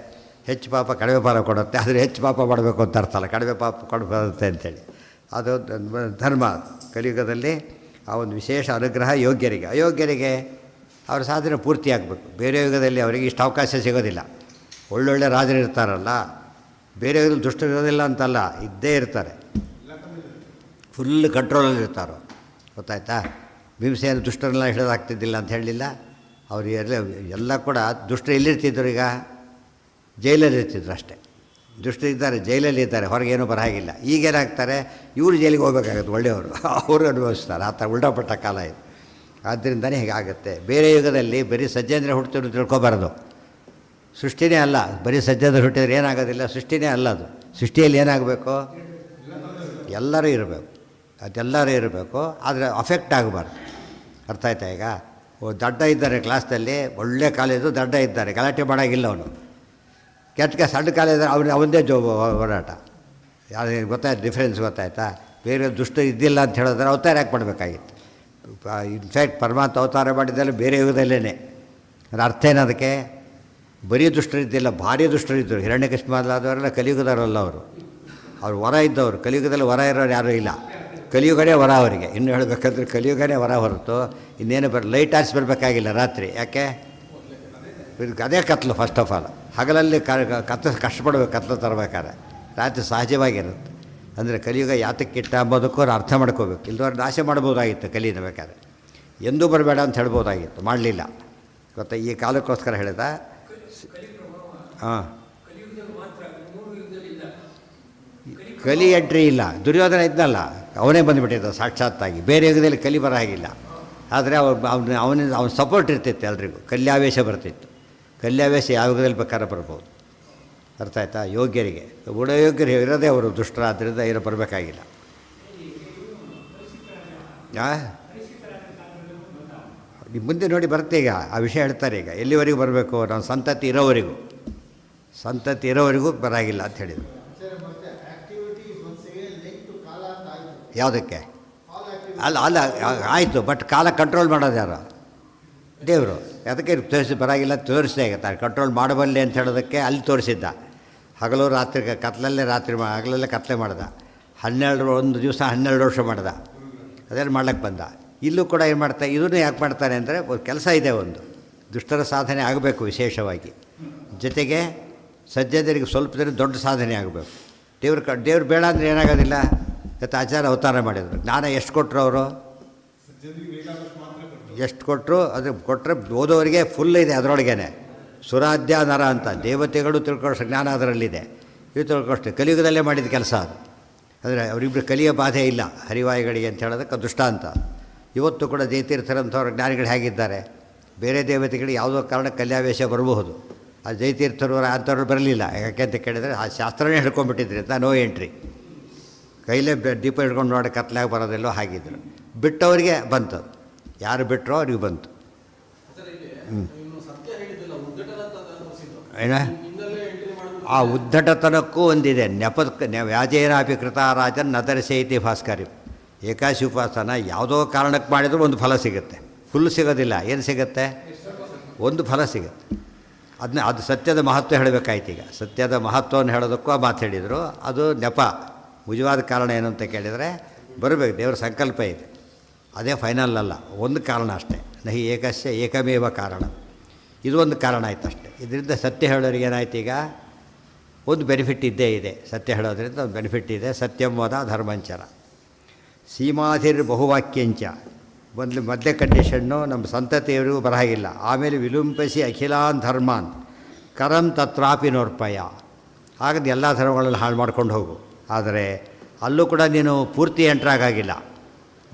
ಹೆಚ್ಚು ಪಾಪ ಕಡಿಮೆ ಫಲ ಕೊಡುತ್ತೆ. ಆದರೆ ಹೆಚ್ಚು ಪಾಪ ಮಾಡಬೇಕು ಅಂತ ಅರ್ಥ ಅಲ್ಲ, ಕಡಿಮೆ ಪಾಪ ಕೊಡಬರುತ್ತೆ ಅಂಥೇಳಿ. ಅದು ಧರ್ಮ. ಕಲಿಯುಗದಲ್ಲಿ ಆ ಒಂದು ವಿಶೇಷ ಅನುಗ್ರಹ ಯೋಗ್ಯರಿಗೆ. ಅಯೋಗ್ಯರಿಗೆ ಅವ್ರ ಸಾಧನೆ ಪೂರ್ತಿ ಆಗಬೇಕು. ಬೇರೆ ಯುಗದಲ್ಲಿ ಅವರಿಗೆ ಇಷ್ಟು ಅವಕಾಶ ಸಿಗೋದಿಲ್ಲ. ಒಳ್ಳೊಳ್ಳೆ ರಾಜರು ಇರ್ತಾರಲ್ಲ, ಬೇರೆ ಯುಗದಲ್ಲಿ ದುಷ್ಟರು ಇರೋದಿಲ್ಲ ಅಂತಲ್ಲ, ಇದ್ದೇ ಇರ್ತಾರೆ. ಫುಲ್ ಕಂಟ್ರೋಲಲ್ಲಿ ಇರ್ತಾರೋ, ಗೊತ್ತಾಯ್ತಾ? ಭೀಮಸೇನ ದುಷ್ಟರೆಲ್ಲ ಹಿಡಿದಾಗ್ತಿದ್ದಿಲ್ಲ ಅಂತ ಹೇಳಲಿಲ್ಲ. ಅವರು ಎಲ್ಲ ಕೂಡ ದುಷ್ಟರು ಎಲ್ಲಿರ್ತಿದ್ರು? ಈಗ ಜೈಲಲ್ಲಿ ಇರ್ತಿದ್ರು ಅಷ್ಟೇ. ದುಷ್ಟರು ಇದ್ದಾರೆ, ಜೈಲಲ್ಲಿ ಇದ್ದಾರೆ, ಹೊರಗೇನೂ ಬರಹಾಗಿಲ್ಲ. ಈಗೇನಾಗ್ತಾರೆ, ಇವರು ಜೈಲಿಗೆ ಹೋಗ್ಬೇಕಾಗತ್ತೆ, ಒಳ್ಳೆಯವರು ಅವರು ಅನುಭವಿಸ್ತಾರೆ. ಆ ಥರ ಉಲ್ಟಾಪಟ್ಟ ಕಾಲ ಇದು. ಆದ್ದರಿಂದನೇ ಹೀಗಾಗುತ್ತೆ. ಬೇರೆ ಯುಗದಲ್ಲಿ ಬರೀ ಸಜ್ಜನರ ಹುಟ್ಟಿದ್ರು ತಿಳ್ಕೊಬಾರ್ದು. ಸೃಷ್ಟಿನೇ ಅಲ್ಲ, ಬರೀ ಸಜ್ಜನರು ಹುಟ್ಟಿದ್ರೆ ಏನಾಗೋದಿಲ್ಲ, ಸೃಷ್ಟಿನೇ ಅಲ್ಲ ಅದು. ಸೃಷ್ಟಿಯಲ್ಲಿ ಏನಾಗಬೇಕು? ಎಲ್ಲರೂ ಇರಬೇಕು, ಅದೆಲ್ಲರೂ ಇರಬೇಕು, ಆದರೆ ಅಫೆಕ್ಟ್ ಆಗಬಾರ್ದು. ಅರ್ಥ ಆಯ್ತಾ? ಈಗ ದಡ್ಡ ಇದ್ದಾರೆ ಕ್ಲಾಸ್ನಲ್ಲಿ, ಒಳ್ಳೆ ಕಾಲೇಜು, ದಡ್ಡ ಇದ್ದಾರೆ, ಗಲಾಟೆ ಮಾಡೋಂಗಿಲ್ಲ ಅವನು. ಕೆಟ್ಟ ಸಣ್ಣ ಕಾಲೇಜ್ ಅವನದೇ ಹೋರಾಟ. ಯಾರು ಗೊತ್ತಾಯ್ತು ಡಿಫ್ರೆನ್ಸ್? ಗೊತ್ತಾಯ್ತಾ? ಬೇರೆ ದುಷ್ಟ ಇದ್ದಿಲ್ಲ ಅಂತ ಹೇಳಿದ್ರೆ ಅವತಾರ ಯಾಕೆ ಮಾಡಬೇಕಾಗಿತ್ತು? ಇನ್ಫ್ಯಾಕ್ಟ್ ಪರಮಾತ್ಮ ಅವತಾರ ಮಾಡಿದ್ದಲ್ಲ ಬೇರೆ ಯುಗದಲ್ಲೇ. ಅದ್ರ ಅರ್ಥ ಏನದಕ್ಕೆ? ಬರೀ ದುಷ್ಟರಿದ್ದಿಲ್ಲ, ಭಾರಿ ದುಷ್ಟರಿದ್ದರು. ಹಿರಣ್ಯಕಶಿಪುರಾದವರೆಲ್ಲ ಕಲಿಯುಗದವರಲ್ಲ ಅವರು ವರ ಇದ್ದವರು. ಕಲಿಯುಗದಲ್ಲಿ ವರ ಇರೋರು ಯಾರೂ ಇಲ್ಲ. ಕಲಿಯುಗನೇ ವರ ಅವರಿಗೆ. ಇನ್ನು ಹೇಳಬೇಕಂದ್ರೆ ಕಲಿಯುಗನೇ ವರ ಹೊರತು ಇನ್ನೇನು ಲೈಟ್ ಆರಿಸಿ ಬರಬೇಕಾಗಿಲ್ಲ ರಾತ್ರಿ. ಯಾಕೆ? ಅದೇ ಕತ್ಲು. ಫಸ್ಟ್ ಆಫ್ ಆಲ್ ಹಗಲಲ್ಲಿ ಕಷ್ಟಪಡಬೇಕು ಕತ್ಲು ತರಬೇಕಾದ್ರೆ. ರಾತ್ರಿ ಸಹಜವಾಗಿರುತ್ತೆ. ಅಂದರೆ ಕಲಿಯುಗ ಯಾತಕ್ಕಿಟ್ಟ ಅಂಬೋದಕ್ಕೂ ಅವ್ರು ಅರ್ಥ ಮಾಡ್ಕೋಬೇಕು. ಇಲ್ದವ್ರು ನಾಶ ಮಾಡ್ಬೋದಾಗಿತ್ತು ಕಲಿನ ಬೇಕಾದ್ರೆ. ಎಂದೂ ಬರಬೇಡ ಅಂತ ಹೇಳ್ಬೋದಾಗಿತ್ತು, ಮಾಡಲಿಲ್ಲ. ಗೊತ್ತಾ? ಈ ಕಾಲಕ್ಕೋಸ್ಕರ ಹೇಳಿದ. ಹಾಂ, ಕಲಿ ಎಂಟ್ರಿ ಇಲ್ಲ. ದುರ್ಯೋಧನ ಇದ್ದಲ್ಲ, ಅವನೇ ಬಂದುಬಿಟ್ಟಿದ್ದ ಸಾಕ್ಷಾತ್ತಾಗಿ. ಬೇರೆ ಯುಗದಲ್ಲಿ ಕಲಿ ಬರ ಹಾಗಿಲ್ಲ. ಆದರೆ ಅವನ ಸಪೋರ್ಟ್ ಇರ್ತಿತ್ತು ಎಲ್ರಿಗೂ. ಕಲ್ಯಾವೇಶ ಬರ್ತಿತ್ತು. ಕಲ್ಯಾವೇಶ ಯಾವ ಯುಗದಲ್ಲಿ ಬೇಕಾದ್ರೆ ಬರ್ಬೋದು. ಅರ್ಥ ಆಯ್ತಾ? ಯೋಗ್ಯರಿಗೆ. ಯೋಗ್ಯರು ಇರೋದೇ ಅವರು ದುಷ್ಟರಾದ್ದರಿಂದ ಏನೂ ಬರಬೇಕಾಗಿಲ್ಲ. ಮುಂದೆ ನೋಡಿ ಬರುತ್ತೆ. ಈಗ ಆ ವಿಷಯ ಹೇಳ್ತಾರೆ. ಈಗ ಎಲ್ಲಿವರೆಗೂ ಬರಬೇಕು? ನಾವು ಸಂತತಿ ಇರೋವರೆಗೂ ಬರಾಗಿಲ್ಲ ಅಂತ ಹೇಳಿದರು. ಯಾವುದಕ್ಕೆ? ಅಲ್ಲ ಆಯಿತು, ಬಟ್ ಕಾಲ ಕಂಟ್ರೋಲ್ ಮಾಡೋದು ಯಾರು? ದೇವರು. ಅದಕ್ಕೆ ಬರಾಗಿಲ್ಲ ತೋರಿಸಿದೆ. ಕಂಟ್ರೋಲ್ ಮಾಡಬಲ್ಲೆ ಅಂತ ಹೇಳೋದಕ್ಕೆ ಅಲ್ಲಿ ತೋರಿಸಿದ್ದ. ಹಗಲು ರಾತ್ರಿ ಕತ್ಲಲ್ಲೇ ಹಗಲಲ್ಲೇ ಕತ್ಲೆ ಮಾಡ್ದ. 1 ದಿವಸ 12 ವರ್ಷ ಮಾಡ್ದ. ಅದೇನು ಮಾಡ್ಲಿಕ್ಕೆ ಬಂದ. ಇಲ್ಲೂ ಕೂಡ ಏನು ಮಾಡ್ತಾ, ಇದನ್ನು ಯಾಕೆ ಮಾಡ್ತಾನೆ ಅಂದರೆ ಕೆಲಸ ಇದೆ. ಒಂದು ದುಷ್ಟರ ಸಾಧನೆ ಆಗಬೇಕು ವಿಶೇಷವಾಗಿ. ಜೊತೆಗೆ ಸಜ್ಜನರಿಗೆ ಸ್ವಲ್ಪ ದಿನ ದೊಡ್ಡ ಸಾಧನೆ ಆಗಬೇಕು. ದೇವ್ರು ಬೇಡ ಅಂದರೆ ಏನಾಗೋದಿಲ್ಲ. ಇವತ್ತು ಆಚಾರ್ಯ ಅವತಾರ ಮಾಡಿದರು. ಜ್ಞಾನ ಎಷ್ಟು ಕೊಟ್ಟರು ಅವರು? ಎಷ್ಟು ಕೊಟ್ಟರು? ಅದು ಕೊಟ್ಟರೆ ಓದೋರಿಗೆ ಫುಲ್ ಇದೆ ಅದರೊಳಗೇನೆ. ಸುರಾಧ್ಯ ನರ ಅಂತ ದೇವತೆಗಳು ತಿಳ್ಕೊಳ್ಳೋ ಜ್ಞಾನ ಅದರಲ್ಲಿದೆ. ಇದು ತಿಳ್ಕೊಷ್ಟೆ ಕಲಿಯುಗದಲ್ಲೇ ಮಾಡಿದ ಕೆಲಸ ಅದು. ಅಂದರೆ ಅವರಿಬ್ಬರು ಕಲಿಯ ಬಾಧೆ ಇಲ್ಲ ಹರಿವಾಯುಗಳಿಗೆ ಅಂತ ಹೇಳೋದಕ್ಕೆ ದುಷ್ಟ ಅಂತ. ಇವತ್ತು ಕೂಡ ಜಯತೀರ್ಥರಂಥವ್ರ ಜ್ಞಾನಿಗಳು ಹೇಗಿದ್ದಾರೆ? ಬೇರೆ ದೇವತೆಗಳಿಗೆ ಯಾವುದೋ ಕಾರಣ ಕಲ್ಯಾವೇಶ ಬರಬಹುದು. ಆ ಜಯತೀರ್ಥರು ಅಂಥವ್ರು ಬರಲಿಲ್ಲ. ಯಾಕೆ ಅಂತ ಕೇಳಿದರೆ ಆ ಶಾಸ್ತ್ರನೇ ಹಿಡ್ಕೊಂಡ್ಬಿಟ್ಟಿದ್ರಿ ಅಂತ ನೋ ಎಂಟ್ರಿ. ಕೈಲೇ ದೀಪ ಹಿಡ್ಕೊಂಡು ನೋಡಿ ಕತ್ಲಾಗಿ ಬರೋದಿಲ್ಲೋ ಹಾಗಿದ್ರು. ಬಿಟ್ಟವರಿಗೆ ಬಂತು. ಯಾರು ಬಿಟ್ಟರೋ ಅವ್ರಿಗೆ ಬಂತು. ಏನ ಆ ಉದ್ದಟತನಕ್ಕೂ ಒಂದಿದೆ. ವ್ಯಾಜೇನಾಪಿ ಕೃತಾರಾಜನ್ ನದರ್ಶೈತಿ ಭಾಸ್ಕರಿ. ಏಕಾಶಿ ಉಪಾಸನ ಯಾವುದೋ ಕಾರಣಕ್ಕೆ ಮಾಡಿದರೂ ಒಂದು ಫಲ ಸಿಗುತ್ತೆ. ಫುಲ್ ಸಿಗೋದಿಲ್ಲ. ಏನು ಸಿಗುತ್ತೆ? ಒಂದು ಫಲ ಸಿಗುತ್ತೆ. ಅದು ಸತ್ಯದ ಮಹತ್ವ ಹೇಳಬೇಕಾಯ್ತು. ಈಗ ಸತ್ಯದ ಮಹತ್ವವನ್ನು ಹೇಳೋದಕ್ಕೂ ಆ ಮಾತು ಹೇಳಿದರು. ಅದು ನೆಪ. ನಿಜವಾದ ಕಾರಣ ಏನು ಅಂತ ಕೇಳಿದರೆ ಬರಬೇಕು. ದೇವರ ಸಂಕಲ್ಪ ಇದೆ. ಅದೇ ಫೈನಲ್ ಅಲ್ಲ, ಒಂದು ಕಾರಣ ಅಷ್ಟೇ. ನಹಿ ಏಕಸ್ಯ ಏಕಮೇವ ಕಾರಣ. ಇದು ಒಂದು ಕಾರಣ ಆಯ್ತು ಅಷ್ಟೇ. ಇದರಿಂದ ಸತ್ಯ ಹೇಳೋರಿಗೆ ಏನಾಯ್ತು? ಈಗ ಒಂದು ಬೆನಿಫಿಟ್ ಇದ್ದೇ ಇದೆ. ಸತ್ಯ ಹೇಳೋದ್ರಿಂದ ಒಂದು ಬೆನಿಫಿಟ್ ಇದೆ. ಸತ್ಯಂವದ ಧರ್ಮಂಚರ ಸೀಮಾಧಿರ್ ಬಹುವಾಕ್ಯಂಚ. ಒಂದು ಮಧ್ಯ ಕಂಡೀಷನ್ನು ನಮ್ಮ ಸಂತತಿಯವರಿಗೂ ಬರಹಾಗಿಲ್ಲ. ಆಮೇಲೆ ವಿಲುಂಪಿಸಿ ಅಖಿಲಾನ್ ಧರ್ಮಾನ್ ಕರಂ ತತ್ರಾಪಿ ನೋರ್ಪಯ. ಹಾಗದು ಎಲ್ಲ ಧರ್ಮಗಳಲ್ಲಿ ಹಾಳು ಮಾಡ್ಕೊಂಡು ಹೋಗು. ಆದರೆ ಅಲ್ಲೂ ಕೂಡ ನೀನು ಪೂರ್ತಿ ಎಂಟ್ರಾಗಿಲ್ಲ.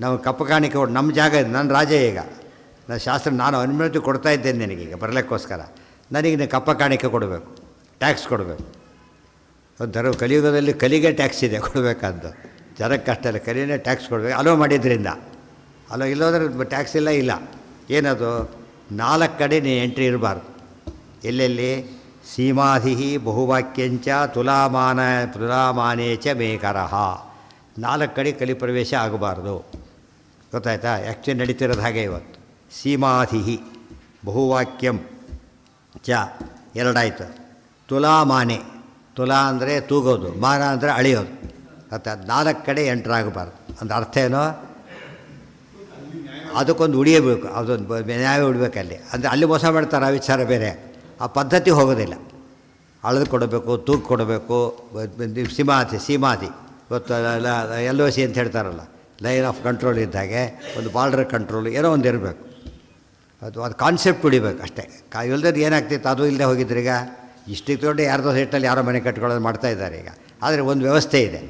ನಾವು ಕಪ್ಪು ಕಾಣಿಕೆ ಕೊಡು. ನಮ್ಮ ಜಾಗ ಇದೆ, ನನ್ನ ರಾಜ. ಈಗ ನನ್ನ ಶಾಸ್ತ್ರ ನಾನು ಅನುಮತಿ ಕೊಡ್ತಾ ಇದ್ದೇನೆ ನಿನಗೀಗ ಬರಲಿಕ್ಕೋಸ್ಕರ. ನನಗೆ ನೀನು ಕಪ್ಪ ಕಾಣಿಕೆ ಕೊಡಬೇಕು, ಟ್ಯಾಕ್ಸ್ ಕೊಡಬೇಕು. ಕಲಿಯುಗದಲ್ಲಿ ಕಲಿಗೆ ಟ್ಯಾಕ್ಸ್ ಇದೆ ಕೊಡಬೇಕಾದ್ದು. ಜನಕ್ಕೆ ಅಷ್ಟೇ ಇಲ್ಲ, ಕಲಿಯೇ ಟ್ಯಾಕ್ಸ್ ಕೊಡಬೇಕು. ಅಲೋ ಮಾಡಿದ್ರಿಂದ. ಅಲೋ ಇಲ್ಲೋದ್ರೆ ಟ್ಯಾಕ್ಸ್ ಇಲ್ಲ. ಏನದು? 4 ಕಡೆ ನೀನು ಎಂಟ್ರಿ ಇರಬಾರ್ದು. ಎಲ್ಲೆಲ್ಲಿ? ಸೀಮಾಧಿ ಬಹುವಾಕ್ಯಂಚ ತುಲಾಮಾನೇ ಚ ಮೇಕರಹ. 4 ಕಡೆ ಕಲಿ ಪ್ರವೇಶ ಆಗಬಾರ್ದು. ಗೊತ್ತಾಯ್ತಾ? ಆ್ಯಕ್ಚುಲಿ ನಡೀತಿರೋದು ಹಾಗೆ ಇವತ್ತು. ಸೀಮಾಧಿ ಬಹುವಾಕ್ಯಂ ಚ 2 ಆಯಿತು. ತುಲಾಮಾನೆ. ತುಲಾ ಅಂದರೆ ತೂಗೋದು, ಮಾನ ಅಂದರೆ ಅಳೆಯೋದು. ಮತ್ತು 4 ಕಡೆ ಎಂಟ್ರಾಗಬಾರ್ದು. ಒಂದು ಅರ್ಥ ಏನೋ? ಅದಕ್ಕೊಂದು ಉಳಿಯಬೇಕು. ಅದೊಂದು ನ್ಯಾಯ ಉಡಬೇಕಲ್ಲಿ. ಅಂದರೆ ಅಲ್ಲಿ ಮೋಸ ಮಾಡ್ತಾರೆ, ಆ ವಿಚಾರ ಬೇರೆ. ಆ ಪದ್ಧತಿ ಹೋಗೋದಿಲ್ಲ. ಅಳೆದು ಕೊಡಬೇಕು, ತೂಕ ಕೊಡಬೇಕು. ಸೀಮಾಧಿ ಇವತ್ತು LOC ಅಂತ ಹೇಳ್ತಾರಲ್ಲ, ಲೈನ್ ಆಫ್ ಕಂಟ್ರೋಲ್ ಇದ್ದಾಗೆ ಒಂದು ಬಾರ್ಡರ್ ಕಂಟ್ರೋಲ್ ಏನೋ ಒಂದು ಇರಬೇಕು. ಅದು ಕಾನ್ಸೆಪ್ಟ್ ಉಳಿಬೇಕು ಅಷ್ಟೇ. ಇಲ್ಲದ ಏನಾಗ್ತಿತ್ತು? ಅದು ಇಲ್ಲದೆ ಹೋಗಿದ್ರು. ಈಗ ಇಷ್ಟು ತೊಗೊಂಡು ಯಾರ್ದೋ ಸೈಟಲ್ಲಿ ಯಾರೋ ಮನೆ ಕಟ್ಕೊಳ್ಳೋದು ಮಾಡ್ತಾಯಿದ್ದಾರೆ ಈಗ. ಆದರೆ ಒಂದು ವ್ಯವಸ್ಥೆ ಇದೆ.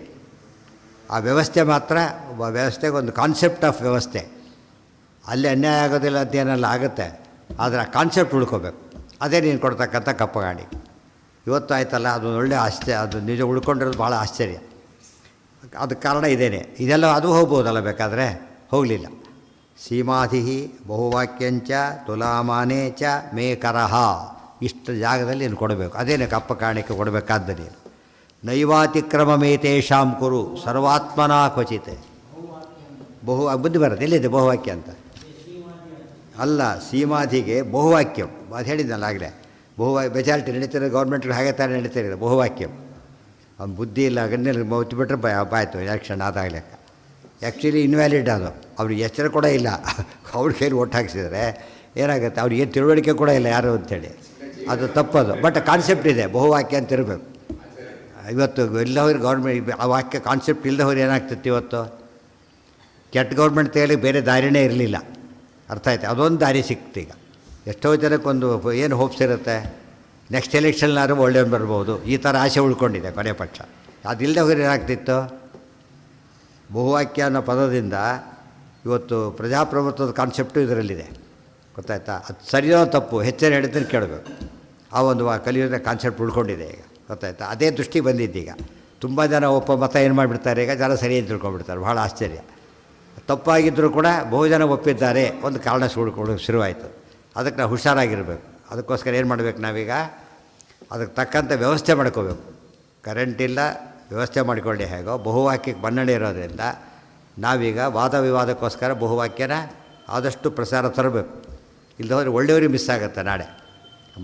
ಆ ವ್ಯವಸ್ಥೆ ಮಾತ್ರ ವ್ಯವಸ್ಥೆಗೆ ಒಂದು ಕಾನ್ಸೆಪ್ಟ್ ಆಫ್ ವ್ಯವಸ್ಥೆ. ಅಲ್ಲಿ ಅನ್ಯಾಯ ಆಗೋದಿಲ್ಲ ಅಂತ ಏನೆಲ್ಲ ಆಗುತ್ತೆ. ಆದರೆ ಆ ಕಾನ್ಸೆಪ್ಟ್ ಉಳ್ಕೋಬೇಕು. ಅದೇ ನೀನು ಕೊಡ್ತಕ್ಕಂಥ ಕಪ್ಪಗಾಣಿ. ಇವತ್ತು ಆಯ್ತಲ್ಲ, ಅದು ಒಳ್ಳೆ ಆಶ್ಚರ್ಯ, ಅದು ನಿಜ ಉಳ್ಕೊಂಡಿರೋದು ಭಾಳ ಆಶ್ಚರ್ಯ. ಅದಕ್ಕೆ ಕಾರಣ ಇದೇನೆ. ಇದೆಲ್ಲ ಅದು ಹೋಗ್ಬೋದಲ್ಲ, ಬೇಕಾದರೆ ಹೋಗಲಿಲ್ಲ. ಸೀಮಾಧಿ ಬಹುವಾಕ್ಯಂಚ ತುಲಾಮಾನೇ ಚ ಮೇಕರಹ, ಇಷ್ಟು ಜಾಗದಲ್ಲಿ ನೀನು ಕೊಡಬೇಕು. ಅದೇನೆ ಕಪ್ಪ ಕಾಣಿಕೆ ಕೊಡಬೇಕಾದ ನೀನು. ನೈವಾತಿಕ್ರಮಮೇತೇಷಾಂ ಕುರು ಸರ್ವಾತ್ಮನಾ ಕ್ವಚಿತ್. ಬುದ್ಧಿ ಬರುತ್ತೆ, ಎಲ್ಲಿದೆ ಬಹುವಾಕ್ಯ ಅಂತ? ಅಲ್ಲ, ಸೀಮಾಧಿಗೆ ಬಹುವಾಕ್ಯಂ ಅದು ಹೇಳಿದ್ನಲ್ಲ ಆಗಲೇ. ಮೆಜಾರಿಟಿ ನಡೀತಿರೋ ಗೌರ್ಮೆಂಟ್ಗಳು ಹಾಗೆ ತಾನೇ ನಡೀತಿರೋದು ಬಹುವಾಕ್ಯಂ. ಅವ್ನು ಬುದ್ಧಿ ಇಲ್ಲ, ಗಣ್ಯರಿಗೆ ಮೌತಿ ಬಿಟ್ಟರೆ ಆಯಿತು, ಎಲೆಕ್ಷನ್ ಆದಾಗಲೆಕ್ಕ. ಆ್ಯಕ್ಚುಲಿ ಇನ್ವ್ಯಾಲಿಡ್ ಅದು. ಅವ್ರಿಗೆ ಎಚ್ಚರ ಕೂಡ ಇಲ್ಲ. ಅವ್ರ ಕೈಲಿ ಓಟ್ ಹಾಕ್ಸಿದ್ರೆ ಏನಾಗುತ್ತೆ, ಅವ್ರಿಗೆ ಏನು ತಿಳುವಳಿಕೆ ಕೂಡ ಇಲ್ಲ ಯಾರು ಅಂಥೇಳಿ. ಅದು ತಪ್ಪದು. ಬಟ್ ಕಾನ್ಸೆಪ್ಟ್ ಇದೆ, ಬಹುವಾಕ್ಯ ಅಂತ ಇರಬೇಕು. ಇವತ್ತು ಎಲ್ಲವ್ರು ಗೌರ್ಮೆಂಟ್ ಆ ವಾಕ್ಯ ಕಾನ್ಸೆಪ್ಟ್ ಇಲ್ಲದವ್ರು ಏನಾಗ್ತಿತ್ತು ಇವತ್ತು? ಕೆಟ್ಟ ಗೌರ್ಮೆಂಟ್ ತೆಗೆಯಲಿಕ್ಕೆ ಬೇರೆ ದಾರಿನೇ ಇರಲಿಲ್ಲ. ಅರ್ಥ ಆಯ್ತು? ಅದೊಂದು ದಾರಿ ಸಿಕ್ತು ಈಗ. ಎಷ್ಟೋ ಜನಕ್ಕೊಂದು ಏನು ಹೋಪ್ಸ್ ಇರುತ್ತೆ, ನೆಕ್ಸ್ಟ್ ಎಲೆಕ್ಷನ್ನಾದ್ರೂ ಒಳ್ಳೆಯವ್ನು ಬರ್ಬೋದು, ಈ ಥರ ಆಸೆ ಉಳ್ಕೊಂಡಿದೆ ಕೊನೆ ಪಕ್ಷ. ಅದಿಲ್ಲದೆ ಹೋಗಿ ಏನಾಗ್ತಿತ್ತು? ಬಹುವಾಕ್ಯ ಅನ್ನೋ ಪದದಿಂದ ಇವತ್ತು ಪ್ರಜಾಪ್ರಭುತ್ವದ ಕಾನ್ಸೆಪ್ಟು ಇದರಲ್ಲಿದೆ, ಗೊತ್ತಾಯ್ತಾ? ಅದು ಸರಿಯೋ ತಪ್ಪು ಹೆಚ್ಚಿನ ಹೇಳಿದ್ರೆ ಕೇಳಬೇಕು. ಆ ಒಂದು ಕಲಿಯೋದ ಕಾನ್ಸೆಪ್ಟ್ ಉಳ್ಕೊಂಡಿದೆ ಈಗ, ಗೊತ್ತಾಯ್ತಾ? ಅದೇ ದೃಷ್ಟಿ ಬಂದಿದ್ದೀಗ. ತುಂಬ ಜನ ಮತ ಏನು ಮಾಡಿಬಿಡ್ತಾರೆ ಈಗ, ಜನ ಸರಿ ಅಂತ ತಿಳ್ಕೊಂಡ್ಬಿಡ್ತಾರೆ. ಭಾಳ ಆಶ್ಚರ್ಯ. ತಪ್ಪಾಗಿದ್ದರೂ ಕೂಡ ಬಹುಜನ ಒಪ್ಪಿದ್ದಾರೆ, ಒಂದು ಕಾರಣ ಶುರುವಾಯಿತು. ಅದಕ್ಕೆ ನಾವು ಹುಷಾರಾಗಿರಬೇಕು. ಅದಕ್ಕೋಸ್ಕರ ಏನು ಮಾಡಬೇಕು ನಾವೀಗ? ಅದಕ್ಕೆ ತಕ್ಕಂಥ ವ್ಯವಸ್ಥೆ ಮಾಡ್ಕೋಬೇಕು. ಕರೆಂಟ್ ಇಲ್ಲ, ವ್ಯವಸ್ಥೆ ಮಾಡಿಕೊಳ್ಳಿ. ಹೇಗೋ ಬಹುವಾಕ್ಯಕ್ಕೆ ಮನ್ನಣೆ ಇರೋದ್ರಿಂದ ನಾವೀಗ ವಾದ ವಿವಾದಕ್ಕೋಸ್ಕರ ಬಹುವಾಕ್ಯನ ಆದಷ್ಟು ಪ್ರಸಾರ ತರಬೇಕು. ಇಲ್ಲದೆ ಹೋದರೆ ಒಳ್ಳೆಯವ್ರಿಗೆ ಮಿಸ್ ಆಗುತ್ತೆ ನಾಳೆ.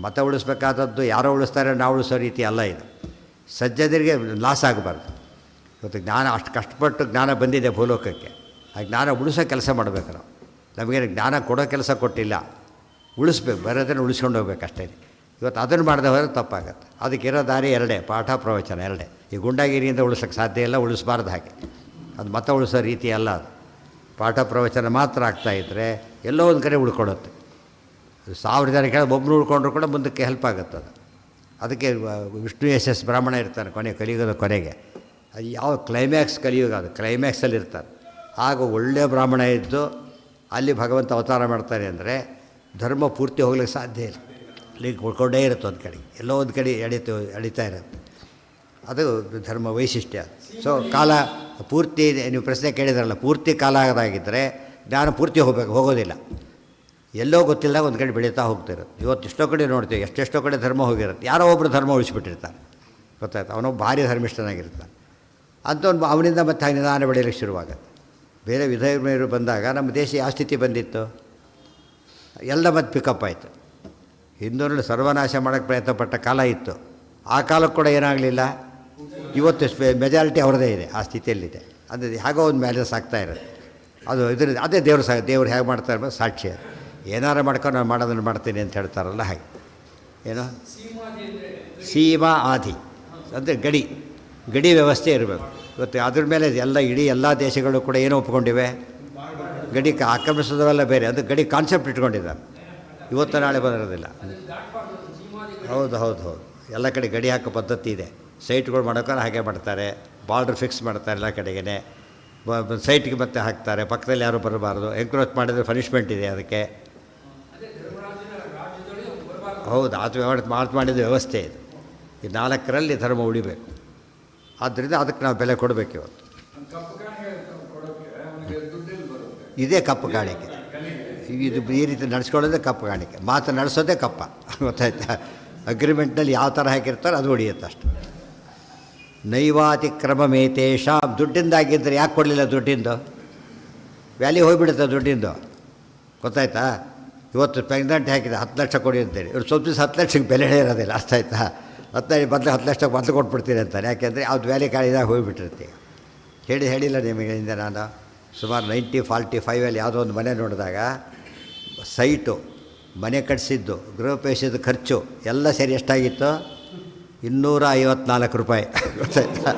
ಮತ ಉಳಿಸ್ಬೇಕಾದದ್ದು ಯಾರೋ ಉಳಿಸ್ತಾರೆ ನಾವು ಉಳಿಸೋ ರೀತಿ ಅಲ್ಲ ಇದು. ಸಜ್ಜನರಿಗೆ ಲಾಸ್ ಆಗಬಾರ್ದು. ಇವತ್ತು ಜ್ಞಾನ ಅಷ್ಟು ಕಷ್ಟಪಟ್ಟು ಜ್ಞಾನ ಬಂದಿದೆ ಭೂಲೋಕಕ್ಕೆ. ಆ ಜ್ಞಾನ ಉಳಿಸೋ ಕೆಲಸ ಮಾಡಬೇಕು ನಾವು. ನಮಗೇನು ಜ್ಞಾನ ಕೊಡೋ ಕೆಲಸ ಕೊಟ್ಟಿಲ್ಲ, ಉಳಿಸ್ಬೇಕು, ಬರೋದನ್ನು ಉಳಿಸ್ಕೊಂಡು ಹೋಗ್ಬೇಕು ಅಷ್ಟೇ. ಇವತ್ತು ಅದನ್ನು ಮಾಡದೆ ಹೋದರೆ ತಪ್ಪಾಗತ್ತೆ. ಅದಕ್ಕಿರೋ ದಾರಿ ಎರಡೇ, ಪಾಠ ಪ್ರವಚನ ಎರಡೇ. ಈ ಗುಂಡಾಗಿರಿಯಿಂದ ಉಳಿಸೋಕ್ಕೆ ಸಾಧ್ಯ ಇಲ್ಲ, ಉಳಿಸಬಾರ್ದು ಹಾಗೆ. ಅದು ಮತ ಉಳಿಸೋ ರೀತಿ ಅಲ್ಲ ಅದು. ಪಾಠ ಪ್ರವಚನ ಮಾತ್ರ ಆಗ್ತಾಯಿದ್ರೆ ಎಲ್ಲೋ ಒಂದು ಕಡೆ ಉಳ್ಕೊಡುತ್ತೆ. 1000 ಜನ ಕೇಳಿ ಒಬ್ಬರು ಉಳ್ಕೊಂಡ್ರು ಕೂಡ ಮುಂದಕ್ಕೆ ಹೆಲ್ಪ್ ಆಗುತ್ತೆ ಅದು. ಅದಕ್ಕೆ ವಿಷ್ಣು ಯಶಸ್ ಬ್ರಾಹ್ಮಣ ಇರ್ತಾನೆ ಕಲಿಯುಗದ ಕೊನೆಗೆ. ಅದು ಯಾವ ಕ್ಲೈಮ್ಯಾಕ್ಸ್ ಕಲಿಯುಗ, ಅದು ಕ್ಲೈಮ್ಯಾಕ್ಸಲ್ಲಿ ಇರ್ತಾರೆ. ಆಗ ಒಳ್ಳೆಯ ಬ್ರಾಹ್ಮಣ ಇದ್ದು ಅಲ್ಲಿ ಭಗವಂತ ಅವತಾರ ಮಾಡ್ತಾರೆ ಅಂದರೆ ಧರ್ಮ ಪೂರ್ತಿ ಹೋಗ್ಲಿಕ್ಕೆ ಸಾಧ್ಯ ಇಲ್ಲ. ಅಲ್ಲಿಗೆ ಉಳ್ಕೊಂಡೇ ಇರುತ್ತೆ ಒಂದು ಕಡೆ, ಎಲ್ಲೋ ಒಂದು ಕಡೆ ಎಳಿತಾ ಇರುತ್ತೆ. ಅದು ಧರ್ಮ ವೈಶಿಷ್ಟ್ಯ. ಸೊ ಕಾಲ ಪೂರ್ತಿ, ನೀವು ಪ್ರಶ್ನೆ ಕೇಳಿದ್ರಲ್ಲ, ಪೂರ್ತಿ ಕಾಲ ಆಗೋದಾಗಿದ್ದರೆ ಜ್ಞಾನ ಪೂರ್ತಿ ಹೋಗೋದಿಲ್ಲ. ಎಲ್ಲೋ ಗೊತ್ತಿಲ್ಲದಾಗ ಒಂದು ಕಡೆ ಬೆಳೀತಾ ಹೋಗ್ತಿರುತ್ತೆ. ಇವತ್ತು ಎಷ್ಟೋ ಕಡೆ ನೋಡ್ತೀವಿ, ಎಷ್ಟೆಷ್ಟೋ ಕಡೆ ಧರ್ಮ ಹೋಗಿರುತ್ತೆ. ಯಾರೋ ಒಬ್ಬರು ಧರ್ಮ ಉಳಿಸ್ಬಿಟ್ಟಿರ್ತಾರೆ, ಗೊತ್ತಾಯ್ತು? ಅವನು ಭಾರಿ ಧರ್ಮಿಷ್ಠನಾಗಿರ್ತಾನೆ. ಅಂಥವ್ನು ಅವನಿಂದ ಮತ್ತೆ ನಿಧಾನ ಬೆಳೆಯಲಿಕ್ಕೆ ಶುರುವಾಗುತ್ತೆ. ಬೇರೆ ವಿಧರ್ಮೀಯರು ಬಂದಾಗ ನಮ್ಮ ದೇಶ ಯಾವ ಸ್ಥಿತಿ ಬಂದಿತ್ತು? ಎಲ್ಲ ಮತ್ತೆ ಪಿಕಪ್ ಆಯಿತು. ಹಿಂದೂರಲ್ಲಿ ಸರ್ವನಾಶ ಮಾಡೋಕ್ಕೆ ಪ್ರಯತ್ನ ಪಟ್ಟ ಕಾಲ ಇತ್ತು. ಆ ಕಾಲಕ್ಕೆ ಕೂಡ ಏನಾಗಲಿಲ್ಲ. ಇವತ್ತು ಮೆಜಾರಿಟಿ ಅವ್ರದ್ದೇ ಇದೆ, ಆ ಸ್ಥಿತಿಯಲ್ಲಿದೆ. ಅದು ಹೇಗೋ ಒಂದು ಮ್ಯಾನೇಜ್ ಆಗ್ತಾ ಇರೋದು. ಅದು ಅದೇ ದೇವ್ರು ಹೇಗೆ ಮಾಡ್ತಾ ಇರ್ಬೋದು ಸಾಕ್ಷಿ. ಏನಾರು ಮಾಡ್ಕೊಂಡು ನಾನು ಮಾಡೋದನ್ನು ಮಾಡ್ತೀನಿ ಅಂತ ಹೇಳ್ತಾರಲ್ಲ ಹಾಗೆ. ಏನು ಸೀಮಾ ಆದಿ ಅಂದರೆ ಗಡಿ ವ್ಯವಸ್ಥೆ ಇರಬೇಕು. ಇವತ್ತು ಅದ್ರ ಮೇಲೆ ಇಡೀ ಎಲ್ಲ ದೇಶಗಳು ಕೂಡ ಏನು ಒಪ್ಕೊಂಡಿವೆ? ಗಡಿ ಆಕ್ರಮಿಸೋದವೆಲ್ಲ ಬೇರೆ, ಅದು ಗಡಿ ಕಾನ್ಸೆಪ್ಟ್ ಇಟ್ಕೊಂಡಿದ್ದಾರೆ. ಇವತ್ತು ನಾಳೆ ಬಂದಿರೋದಿಲ್ಲ. ಹೌದು ಎಲ್ಲ ಕಡೆ ಗಡಿ ಹಾಕೋ ಪದ್ಧತಿ ಇದೆ. ಸೈಟ್ಗಳು ಮಾಡೋಕ್ಕಾರೆ ಹಾಗೆ ಮಾಡ್ತಾರೆ, ಬಾರ್ಡ್ರ್ ಫಿಕ್ಸ್ ಮಾಡ್ತಾರೆ ಎಲ್ಲ ಕಡೆಗೇ. ಸೈಟ್ಗೆ ಮತ್ತೆ ಹಾಕ್ತಾರೆ, ಪಕ್ಕದಲ್ಲಿ ಯಾರೂ ಬರಬಾರ್ದು. ಎನ್ಕ್ರೋಚ್ ಮಾಡಿದರೆ ಪನಿಷ್ಮೆಂಟ್ ಇದೆ ಅದಕ್ಕೆ. ಹೌದು, ಅದು ಮಾಡಿದ ವ್ಯವಸ್ಥೆ ಇದು. ಈ 4ರಲ್ಲಿ ಧರ್ಮ ಉಳಿಬೇಕು. ಆದ್ದರಿಂದ ಅದಕ್ಕೆ ನಾವು ಬೆಲೆ ಕೊಡಬೇಕು. ಇವತ್ತು ಇದೇ ಕಪ್ಪು ಕಾಣಿಕೆ. ಇದು ಈ ರೀತಿ ನಡೆಸ್ಕೊಳ್ಳೋದೇ ಕಪ್ಪು ಕಾಣಿಕೆ. ಮಾತು ನಡೆಸೋದೇ ಕಪ್ಪ, ಗೊತ್ತಾಯ್ತಾ? ಅಗ್ರಿಮೆಂಟ್ನಲ್ಲಿ ಯಾವ ಥರ ಹಾಕಿರ್ತಾರೆ ಅದು ಹೊಡಿಯುತ್ತೆ ಅಷ್ಟು. ನೈವಾತಿಕ್ರಮ ಮೇತೇಶ. ದುಡ್ಡಿಂದಾಗಿದ್ದರೆ ಯಾಕೆ ಕೊಡಲಿಲ್ಲ? ದುಡ್ಡಿಂದು ವ್ಯಾಲ್ಯೂ ಹೋಗಿಬಿಡುತ್ತೆ ದುಡ್ಡಿಂದು, ಗೊತ್ತಾಯ್ತಾ? ಇವತ್ತು ಪ್ರೆಗ್ನೆಂಟ್ ಹಾಕಿದೆ 10 ಲಕ್ಷ ಕೊಡಿ ಅಂತೇಳಿ, ಇವ್ರು ಸ್ವಲ್ಪ ದಿವಸ 10 ಲಕ್ಷಕ್ಕೆ ಬೆಲೆ ಇರೋದಿಲ್ಲ, ಅರ್ಥ ಆಯ್ತಾ? 10 ಲಕ್ಷಕ್ಕೆ ಮೊದಲು ಕೊಟ್ಬಿಡ್ತೀನಿ ಅಂತಾರೆ. ಯಾಕೆಂದರೆ ಅದು ವ್ಯಾಲ್ಯೂ ಕಾಳಿದಾಗ ಹೋಗಿಬಿಟ್ಟಿರುತ್ತೆ. ಹೇಳಿಲ್ಲ ನಿಮಗೆ ಹಿಂದೆ ನಾನು ಸುಮಾರು 1945 ಯಾವುದೋ ಒಂದು ಮನೆ ನೋಡಿದಾಗ ಸೈಟು, ಮನೆ ಕಟ್ಟಿಸಿದ್ದು, ಗೃಹಪ್ರವೇಶದ ಖರ್ಚು ಎಲ್ಲ ಸೇರಿ ಎಷ್ಟಾಗಿತ್ತು? 254 ರೂಪಾಯಿ, ಗೊತ್ತಾಯ್ತಾ?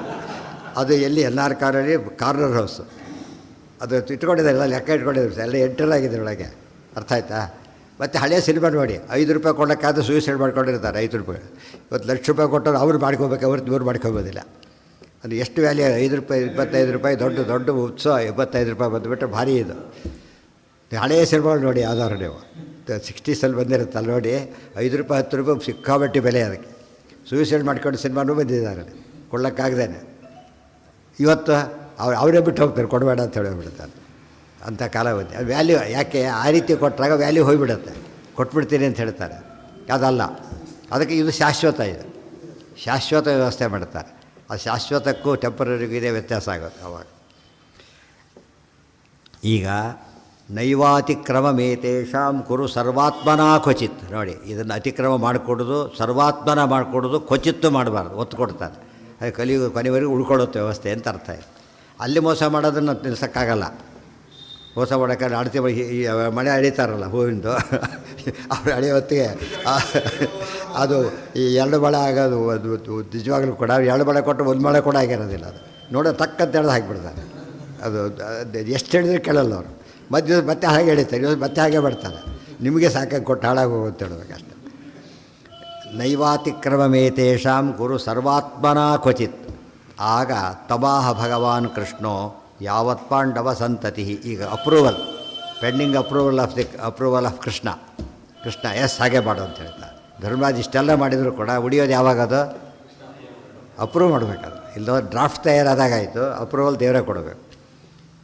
ಅದು ಎಲ್ಲಿ NR ಕಾರಲ್ಲಿ ಕಾರ್ನರ್ ಹೌಸು. ಅದು ಇಟ್ಕೊಂಡಿದ್ದಾರೆ, ಎಲ್ಲ ಲೆಕ್ಕ ಇಟ್ಕೊಂಡಿದ್ದಾರೆ, ಎಲ್ಲ ಎಂಟರಾಗಿದೆ ಒಳಗೆ, ಅರ್ಥ ಆಯ್ತಾ? ಮತ್ತು ಹಳೆಯ ಸಿನಿಮಾ ನೋಡಿ, 5 ರೂಪಾಯಿ ಕೊಡೋಕ್ಕಾದ್ರೆ ಸೂಸೈಡ್ ಮಾಡ್ಕೊಂಡಿರ್ತಾರೆ. 5 ರೂಪಾಯಿ ಇವತ್ತು ಲಕ್ಷ ರೂಪಾಯಿ ಕೊಟ್ಟರು ಅವ್ರು ಮಾಡ್ಕೋಬೇಕು, ಇವ್ರು ಮಾಡ್ಕೋಬೋದಿಲ್ಲ. ಅದು ಎಷ್ಟು ವ್ಯಾಲ್ಯೂ? 5 ರೂಪಾಯಿ 25 ರೂಪಾಯಿ ದೊಡ್ಡ ಉತ್ಸವ. 25 ರೂಪಾಯಿ ಬಂದುಬಿಟ್ರೆ ಭಾರಿ ಇದು. ಹಳೆಯ ಸಿನಿಮಾಗಳು ನೋಡಿ ಯಾವ್ದಾದ್ರು ನೀವು 60ಸಲ್ಲಿ ಬಂದಿರುತ್ತೆ ಅಲ್ಲಿ ನೋಡಿ, 5 ರೂಪಾಯಿ 10 ರೂಪಾಯಿ ಸಿಕ್ಕಾಬಟ್ಟಿ ಬೆಲೆ ಅದಕ್ಕೆ. ಸೂಸೈಡ್ ಮಾಡ್ಕೊಂಡು ಸಿನಿಮಾನೂ ಬಂದಿದ್ದಾರೆ ಕೊಳ್ಳೋಕ್ಕಾಗ್ದೇನೆ. ಇವತ್ತು ಅವರೇ ಬಿಟ್ಟು ಹೋಗ್ತಾರೆ, ಕೊಡಬೇಡ ಅಂತ ಹೇಳಿಬಿಡ್ತಾರೆ. ಅಂಥ ಕಾಲ ಬಂದು ವ್ಯಾಲ್ಯೂ ಯಾಕೆ ಆ ರೀತಿ ಕೊಟ್ಟಾಗ ವ್ಯಾಲ್ಯೂ ಹೋಗಿಬಿಡುತ್ತೆ. ಕೊಟ್ಬಿಡ್ತೀನಿ ಅಂತ ಹೇಳ್ತಾರೆ, ಅದಲ್ಲ. ಅದಕ್ಕೆ ಇದು ಶಾಶ್ವತ, ಇದು ಶಾಶ್ವತ ವ್ಯವಸ್ಥೆ ಮಾಡ್ತಾರೆ. ಆ ಶಾಶ್ವತಕ್ಕೂ ಟೆಂಪರರಿಗೂ ಇದೇ ವ್ಯತ್ಯಾಸ ಆಗುತ್ತೆ ಅವಾಗ. ಈಗ ನೈವಾತಿಕ್ರಮಮೇತೇಷಾಂ ಕುರು ಸರ್ವಾತ್ಮನಾ ಕ್ವಚಿತ್. ನೋಡಿ, ಇದನ್ನು ಅತಿಕ್ರಮ ಮಾಡಿಕೊಡೋದು, ಸರ್ವಾತ್ಮನ ಮಾಡಿಕೊಡೋದು, ಕ್ವಚಿತ್ತು ಮಾಡಬಾರ್ದು, ಒತ್ತು ಕೊಡ್ತಾರೆ. ಅದು ಕಲಿಯುಗ ಕೊನೆವರೆಗೂ ಉಳ್ಕೊಳ್ಳುತ್ತೆ ವ್ಯವಸ್ಥೆ ಅಂತ ಅರ್ಥ ಇದೆ. ಅಲ್ಲಿ ಮೋಸ ಮಾಡೋದನ್ನು ನಿಲ್ಸೋಕ್ಕಾಗಲ್ಲ. ಮೋಸ ಮಾಡೋಕ್ಕೆ ಅಳತೆ ಮಳೆ ಅಳಿತಾರಲ್ಲ ಹೂವಿಂದು, ಅವ್ರು ಅಳೆಯೋ ಹೊತ್ತಿಗೆ ಅದು ಈ 2 ಮಳೆ ಆಗೋದು ಅದು ನಿಜವಾಗ್ಲೂ ಕೂಡ 2 ಮಳೆ ಕೊಟ್ಟು 1 ಮಳೆ ಕೂಡ ಆಗಿರೋದಿಲ್ಲ. ಅದು ನೋಡೋ ತಕ್ಕಂತ ಹೇಳೋದು ಹಾಕಿಬಿಡ್ತಾರೆ. ಅದು ಎಷ್ಟು ಹೇಳಿದ್ರೆ ಕೇಳಲ್ಲ ಅವರು. ಮತ್ತೆ ಹಾಗೆ ಹೇಳ್ತಾರೆ, ಮತ್ತೆ ಹಾಗೆ ಬರ್ತಾರೆ. ನಿಮಗೆ ಸಾಕಾಗಿ ಕೊಟ್ಟು ಹಾಳಾಗಿ ಹೋಗುತ್ತೆ ಹೇಳ್ಬೇಕಷ್ಟೆ. ನೈವಾತಿಕ್ರಮಮೇತೇಷಾಂ ಗುರು ಸರ್ವಾತ್ಮನಾ ಕ್ವಚಿತ್. ಆಗ ತಮಾಹ ಭಗವಾನ್ ಕೃಷ್ಣೋ ಯಾವತ್ ಪಾಂಡವ ಸಂತತಿ. ಈಗ approval, pending approval of Krishna. Yes ಹಾಗೆ ಮಾಡು ಅಂತ ಹೇಳ್ತಾರೆ. ಧರ್ಮರಾಜ್ ಇಷ್ಟೆಲ್ಲ ಮಾಡಿದರೂ ಕೂಡ ಉಳಿಯೋದು ಯಾವಾಗದು? ಅಪ್ರೂವ್ ಮಾಡಬೇಕದು. ಇಲ್ಲದ ಡ್ರಾಫ್ಟ್ ತಯಾರಾದಾಗಾಯಿತು, ಅಪ್ರೂವಲ್ ದೇವರೇ ಕೊಡಬೇಕು.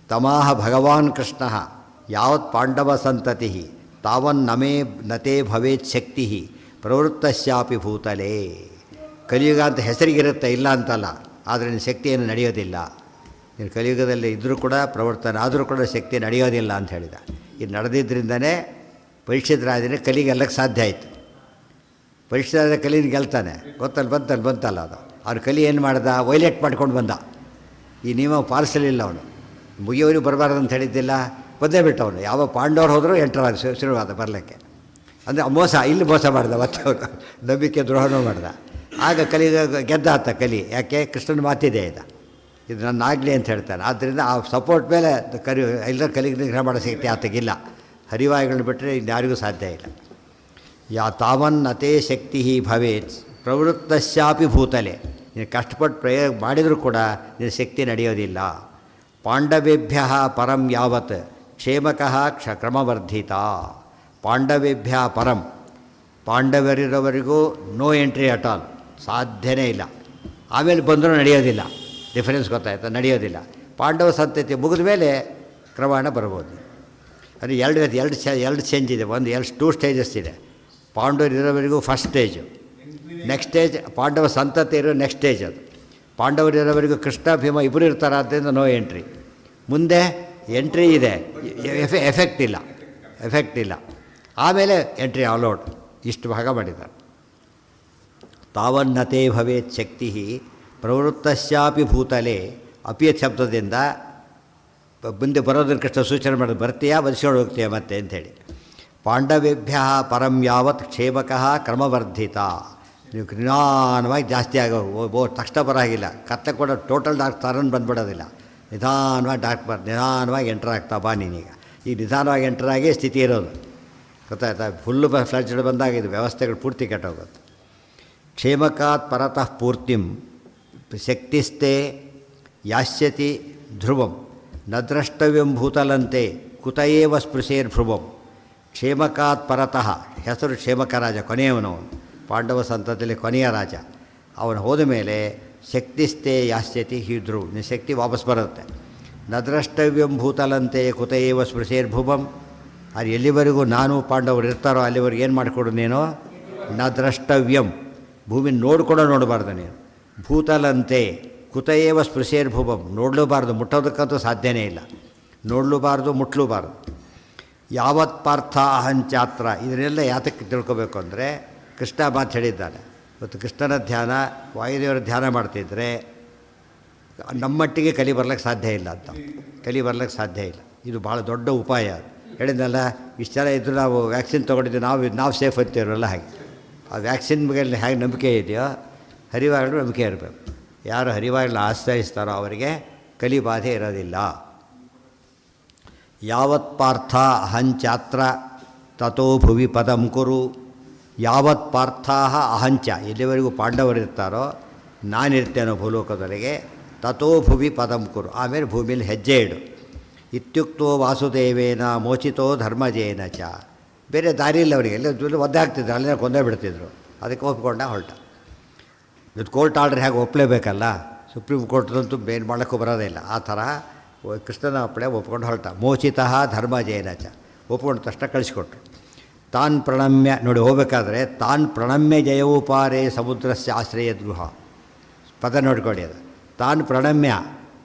ತಮಾಹ ಭಗವಾನ್ ಕೃಷ್ಣ ಯಾವತ್ ಪಾಂಡವ ಸಂತತಿ ತಾವನ್ನಮೇ ನತೇ ಭವೇತ್ ಶಕ್ತಿ ಪ್ರವೃತ್ತಸ್ಯಾಪಿ ಭೂತಲೇ. ಕಲಿಯುಗ ಅಂತ ಹೆಸರಿಗಿರುತ್ತೆ, ಇಲ್ಲ ಅಂತಲ್ಲ, ಆದರೆ ನಿನ್ನ ಶಕ್ತಿಯನ್ನು ನಡೆಯೋದಿಲ್ಲ. ನೀನು ಕಲಿಯುಗದಲ್ಲಿ ಇದ್ದರೂ ಕೂಡ ಪ್ರವರ್ತನೆ ಆದರೂ ಕೂಡ ಶಕ್ತಿ ನಡೆಯೋದಿಲ್ಲ ಅಂತ ಹೇಳಿದ. ಇದು ನಡೆದಿದ್ದರಿಂದನೇ ಪರೀಕ್ಷಿತ ರಾಜನೇ ಕಲಿಗೆಲ್ಲಕ್ಕೆ ಸಾಧ್ಯ ಆಯಿತು. ಪರೀಕ್ಷಿತ ರಾಜ ಕಲಿನ ಗೆಲ್ತಾನೆ, ಬಂತಲ್ಲ ಅದು. ಅವ್ನು ಕಲಿ ಏನು ಮಾಡ್ದ? ವೈಲೇಟ್ ಮಾಡ್ಕೊಂಡು ಬಂದ. ಈ ನಿಯಮ ಪಾಲಿಸಲಿಲ್ಲ ಅವನು. ಮುಗಿಯೋರಿಗೆ ಬರಬಾರ್ದು ಅಂತ ಹೇಳಿದ್ದಿಲ್ಲ, ಬಂದೇ ಬಿಟ್ಟು ಅವನು. ಯಾವ ಪಾಂಡವರು ಹೋದರೂ ಎಂಟರಾದ ಶುರುವಾದ ಬರಲಿಕ್ಕೆ. ಅಂದರೆ ಮೋಸ, ಇಲ್ಲಿ ಮೋಸ ಮಾಡ್ದ, ಮತ್ತೆ ಅವನು ನಂಬಿಕೆ ದ್ರೋಹನೂ ಮಾಡ್ದ. ಆಗ ಕಲಿಗೆ ಗೆದ್ದ ಆತ ಕಲಿ. ಯಾಕೆ? ಕೃಷ್ಣನ ಮಾತಿದೆ ಇದು ನನ್ನಾಗಲಿ ಅಂತ ಹೇಳ್ತಾನೆ. ಆದ್ದರಿಂದ ಆ ಸಪೋರ್ಟ್ ಮೇಲೆ ಎಲ್ಲರ ಕಲಿಗೆ ನಿಗ್ರಹ ಮಾಡೋ ಶಕ್ತಿ ಆತಗಿಲ್ಲ. ಹರಿವಾಯುಗಳನ್ನ ಬಿಟ್ಟರೆ ಇನ್ಯಾರಿಗೂ ಸಾಧ್ಯ ಇಲ್ಲ. ತಾವನ್ನತೇ ಶಕ್ತಿ ಭವೇತ್ ಪ್ರವೃತ್ತಸ್ಯಾಪಿ ಭೂತಲೆ. ನೀನು ಕಷ್ಟಪಟ್ಟು ಪ್ರಯೋಗ ಮಾಡಿದರೂ ಕೂಡ ನಿನ್ನ ಶಕ್ತಿ ನಡೆಯೋದಿಲ್ಲ. ಪಾಂಡವೇಭ್ಯ ಪರಂ ಯಾವತ್ ಕ್ಷೇಮಕಃ ಕ್ರಮವರ್ಧಿತ. ಪಾಂಡವೇಭ್ಯ ಪರಂ, ಪಾಂಡವರಿರೋವರೆಗೂ ನೋ ಎಂಟ್ರಿ ಅಟ್ ಆಲ್, ಸಾಧ್ಯನೇ ಇಲ್ಲ. ಆಮೇಲೆ ಬಂದರೂ ನಡೆಯೋದಿಲ್ಲ. ಡಿಫರೆನ್ಸ್ ಗೊತ್ತಾಯ್ತು, ನಡೆಯೋದಿಲ್ಲ. ಪಾಂಡವ ಸಂತತಿ ಮುಗಿದ ಮೇಲೆ ಕ್ರಮಾಣ ಬರ್ಬೋದು. ಅದು ಎರಡು ಚೇಂಜ್ ಇದೆ. ಒಂದು 2 ಸ್ಟೇಜಸ್ ಇದೆ. ಪಾಂಡವರು ಇರೋವರೆಗೂ first stage, next stage Pandava ಸಂತತಿ ಇರೋ ನೆಕ್ಸ್ಟ್ ಸ್ಟೇಜ್. ಅದು ಪಾಂಡವರು ಇರೋವರೆಗೂ ಕೃಷ್ಣ ಭೀಮ ಇಬ್ಬರು ಇರ್ತಾರೆ, ಆದ್ದರಿಂದ ನೋ ಎಂಟ್ರಿ. ಮುಂದೆ ಎಂಟ್ರಿ ಇದೆ, ಎಫೆಕ್ಟ್ ಇಲ್ಲ. ಆಮೇಲೆ ಎಂಟ್ರಿ ಅಲೌಡ್. ಇಷ್ಟು ಭಾಗ ಮಾಡಿದ್ದಾರೆ. ತಾವನ್ನತೇ ಭವೇತ್ ಶಕ್ತಿ ಪ್ರವೃತ್ತಸ್ಯಾಪಿ ಭೂತಲೆ. ಅಪಿಯತ್ ಶಬ್ದದಿಂದ ಮುಂದೆ ಬರೋದನ್ನು ಕೃಷ್ಣ ಸೂಚನೆ ಮಾಡೋದು, ಬರ್ತೀಯಾ ಬದಿಸ್ಕೊಂಡು ಹೋಗ್ತೀಯಾ ಮತ್ತೆ ಅಂಥೇಳಿ. ಪಾಂಡವೇಭ್ಯ ಪರಂ ಯಾವತ್ ಕ್ಷೇಮಕಃ ಕ್ರಮವರ್ಧಿತ. ನೀವು ನಿಧಾನವಾಗಿ ಜಾಸ್ತಿ ಆಗೋ ತಕ್ಷಣ ಬರಾಗಿಲ್ಲ. ಕತ್ತೆ ಕೂಡ ಟೋಟಲ್ ಡಾರ್ಕ್ ತರನ್ ಬಂದುಬಿಡೋದಿಲ್ಲ. ನಿಧಾನವಾಗಿ ಎಂಟರ್ ಆಗ್ತಾ ಬಾ ನೀನೀಗ. ಈ ನಿಧಾನವಾಗಿ ಎಂಟರಾಗಿ ಸ್ಥಿತಿ ಇರೋದು ಗೊತ್ತಾಯ್ತಾ. ಫುಲ್ಲು ಫ್ಲಡ್ಜ್ ಬಂದಾಗ ಇದು ವ್ಯವಸ್ಥೆಗಳು ಪೂರ್ತಿ ಕೆಟ್ಟೋಗುತ್ತೆ. ಕ್ಷೇಮಕಾತ್ ಪರತಃ ಪೂರ್ತಿಂ ಶಕ್ತಿಸ್ತೆ ಯಾಸ್ಯತಿ ಧ್ರುವಂ ನ ದ್ರಷ್ಟವ್ಯಂ ಭೂತಲಂತೆ ಕುತಯೇವ ಸ್ಪೃಶೇರ್ಭ್ರುವಂ. ಕ್ಷೇಮಕಾತ್ ಪರತಃ, ಹೆಸರು ಕ್ಷೇಮಕ ರಾಜ, ಕೊನೆಯವನು. ಪಾಂಡವ ಸಂತತಿಯಲ್ಲಿ ಕೊನೆಯ ರಾಜ. ಅವನು ಹೋದ ಮೇಲೆ ಶಕ್ತಿಸ್ತೆ ಯಾಸ್ಯತಿ ಧ್ರುವ, ನಿನ್ನ ಶಕ್ತಿ ವಾಪಸ್ ಬರುತ್ತೆ. ನ ದ್ರಷ್ಟವ್ಯಂ ಭೂತಲಂತೆ ಕುತಯೇವ ಸ್ಪೃಶೇರ್ಭುವಂ. ಅದು ಎಲ್ಲಿವರೆಗೂ ನಾನು ಪಾಂಡವರು ಇರ್ತಾರೋ ಅಲ್ಲಿವರೆಗೂ ಏನು ಮಾಡಿಕೊಡು ನೀನು? ನ ದ್ರಷ್ಟವ್ಯಂ, ಭೂಮಿ ನೋಡಬಾರ್ದು ನೀನು. ಭೂತಲಂತೆ ಕುತಯೇವ ಸ್ಪೃಶೇರ್ಭುವಂ, ನೋಡಲೂಬಾರ್ದು, ಮುಟ್ಟೋದಕ್ಕಂತೂ ಸಾಧ್ಯನೇ ಇಲ್ಲ. ನೋಡಲೂಬಾರ್ದು, ಮುಟ್ಟಲೂಬಾರ್ದು. ಯಾವತ್ ಪಾರ್ಥ ಅಹಂಚಾತ್ರ. ಇದನ್ನೆಲ್ಲ ಯಾತಕ್ಕೆ ತಿಳ್ಕೊಬೇಕು ಅಂದರೆ ಕೃಷ್ಣ ಮಾತು ಹೇಳಿದ್ದಾನೆ. ಇವತ್ತು ಕೃಷ್ಣನ ಧ್ಯಾನ, ವಾಯುದೇವರ ಧ್ಯಾನ ಮಾಡ್ತಿದ್ರೆ ನಮ್ಮಟ್ಟಿಗೆ ಕಲಿ ಬರ್ಲಿಕ್ಕೆ ಸಾಧ್ಯ ಇಲ್ಲ ಅಂತ. ಕಲಿ ಬರ್ಲಿಕ್ಕೆ ಸಾಧ್ಯ ಇಲ್ಲ. ಇದು ಭಾಳ ದೊಡ್ಡ ಉಪಾಯ. ಹೇಳಿದ್ನಲ್ಲ, ಇಷ್ಟೆಲ್ಲ ಇದ್ದರೂ ನಾವು ವ್ಯಾಕ್ಸಿನ್ ತೊಗೊಂಡಿದ್ದೀವಿ, ನಾವು ಸೇಫ್ ಅಂತೀರಲ್ಲ. ಹಾಗೆ ಆ ವ್ಯಾಕ್ಸಿನ್ ಮೇಲೆ ಹೇಗೆ ನಂಬಿಕೆ ಇದೆಯೋ ಹರಿವಾಯುಗಳು ನಂಬಿಕೆ ಇರಬೇಕು. ಯಾರು ಹರಿವಾಯುಗಳನ್ನ ಆಶ್ರಯಿಸ್ತಾರೋ ಅವರಿಗೆ ಕಲಿ ಬಾಧೆ ಇರೋದಿಲ್ಲ. ಯಾವತ್ ಪಾರ್ಥ ಅಹಂಚಾತ್ರ ತಥೋ ಭುವಿ ಪದಂ ಕುರು. ಯಾವತ್ ಪಾರ್ಥಾಹ ಅಹಂಚ, ಎಲ್ಲಿವರೆಗೂ ಪಾಂಡವರಿರ್ತಾರೋ ನಾನಿರ್ತೇನೋ ಭೂಲೋಕದೊಳಗೆ. ತಥೋ ಭುವಿ ಪದಂ ಕುರು, ಆಮೇಲೆ ಭೂಮಿಯಲ್ಲಿ ಹೆಜ್ಜೆ ಇಡು. ಇತ್ಯುಕ್ತೋ ವಾಸುದೇವೇನ ಮೋಚಿತೋ ಧರ್ಮಜೇನ ಚ. ಬೇರೆ ದಾರಿ ಇಲ್ಲ ಅವರಿಗೆ. ಎಲ್ಲ ಒದ್ದೆ ಹಾಕ್ತಿದ್ರು, ಅಲ್ಲಿನ ಕೊಂದೇ ಬಿಡ್ತಿದ್ರು. ಅದಕ್ಕೆ ಒಪ್ಕೊಂಡ ಹೊರಟ. ಇದು ಕೋರ್ಟ್ ಆರ್ಡ್ರ್ ಹೇಗೆ ಒಪ್ಪಲೇಬೇಕಲ್ಲ, ಸುಪ್ರೀಂ ಕೋರ್ಟ್ದಂತೂ ಬೇರೆ ಮಾಡೋಕ್ಕೂ ಬರೋದೇ ಇಲ್ಲ. ಆ ಥರ ಕೃಷ್ಣನ ಅಪ್ಪಳೆ ಒಪ್ಕೊಂಡು ಹೊರಟ. ಮೋಚಿತಃ ಧರ್ಮಜೇನ ಚ, ಒಪ್ಕೊಂಡು ತಕ್ಷಣ ಕಳಿಸ್ಕೊಟ್ರು. ತಾನ್ ಪ್ರಣಮ್ಯ, ನೋಡಿ ಹೋಗಬೇಕಾದ್ರೆ ತಾನ್ ಪ್ರಣಮ್ಯ ಜಯೋಪಾರೇ ಸಮುದ್ರಸ್ಯ ಆಶ್ರಯದ್ಗೃಹ, ಪದ ನೋಡ್ಕೊಳ್ಳಿ ಅದು. ತಾನ್ ಪ್ರಣಮ್ಯ,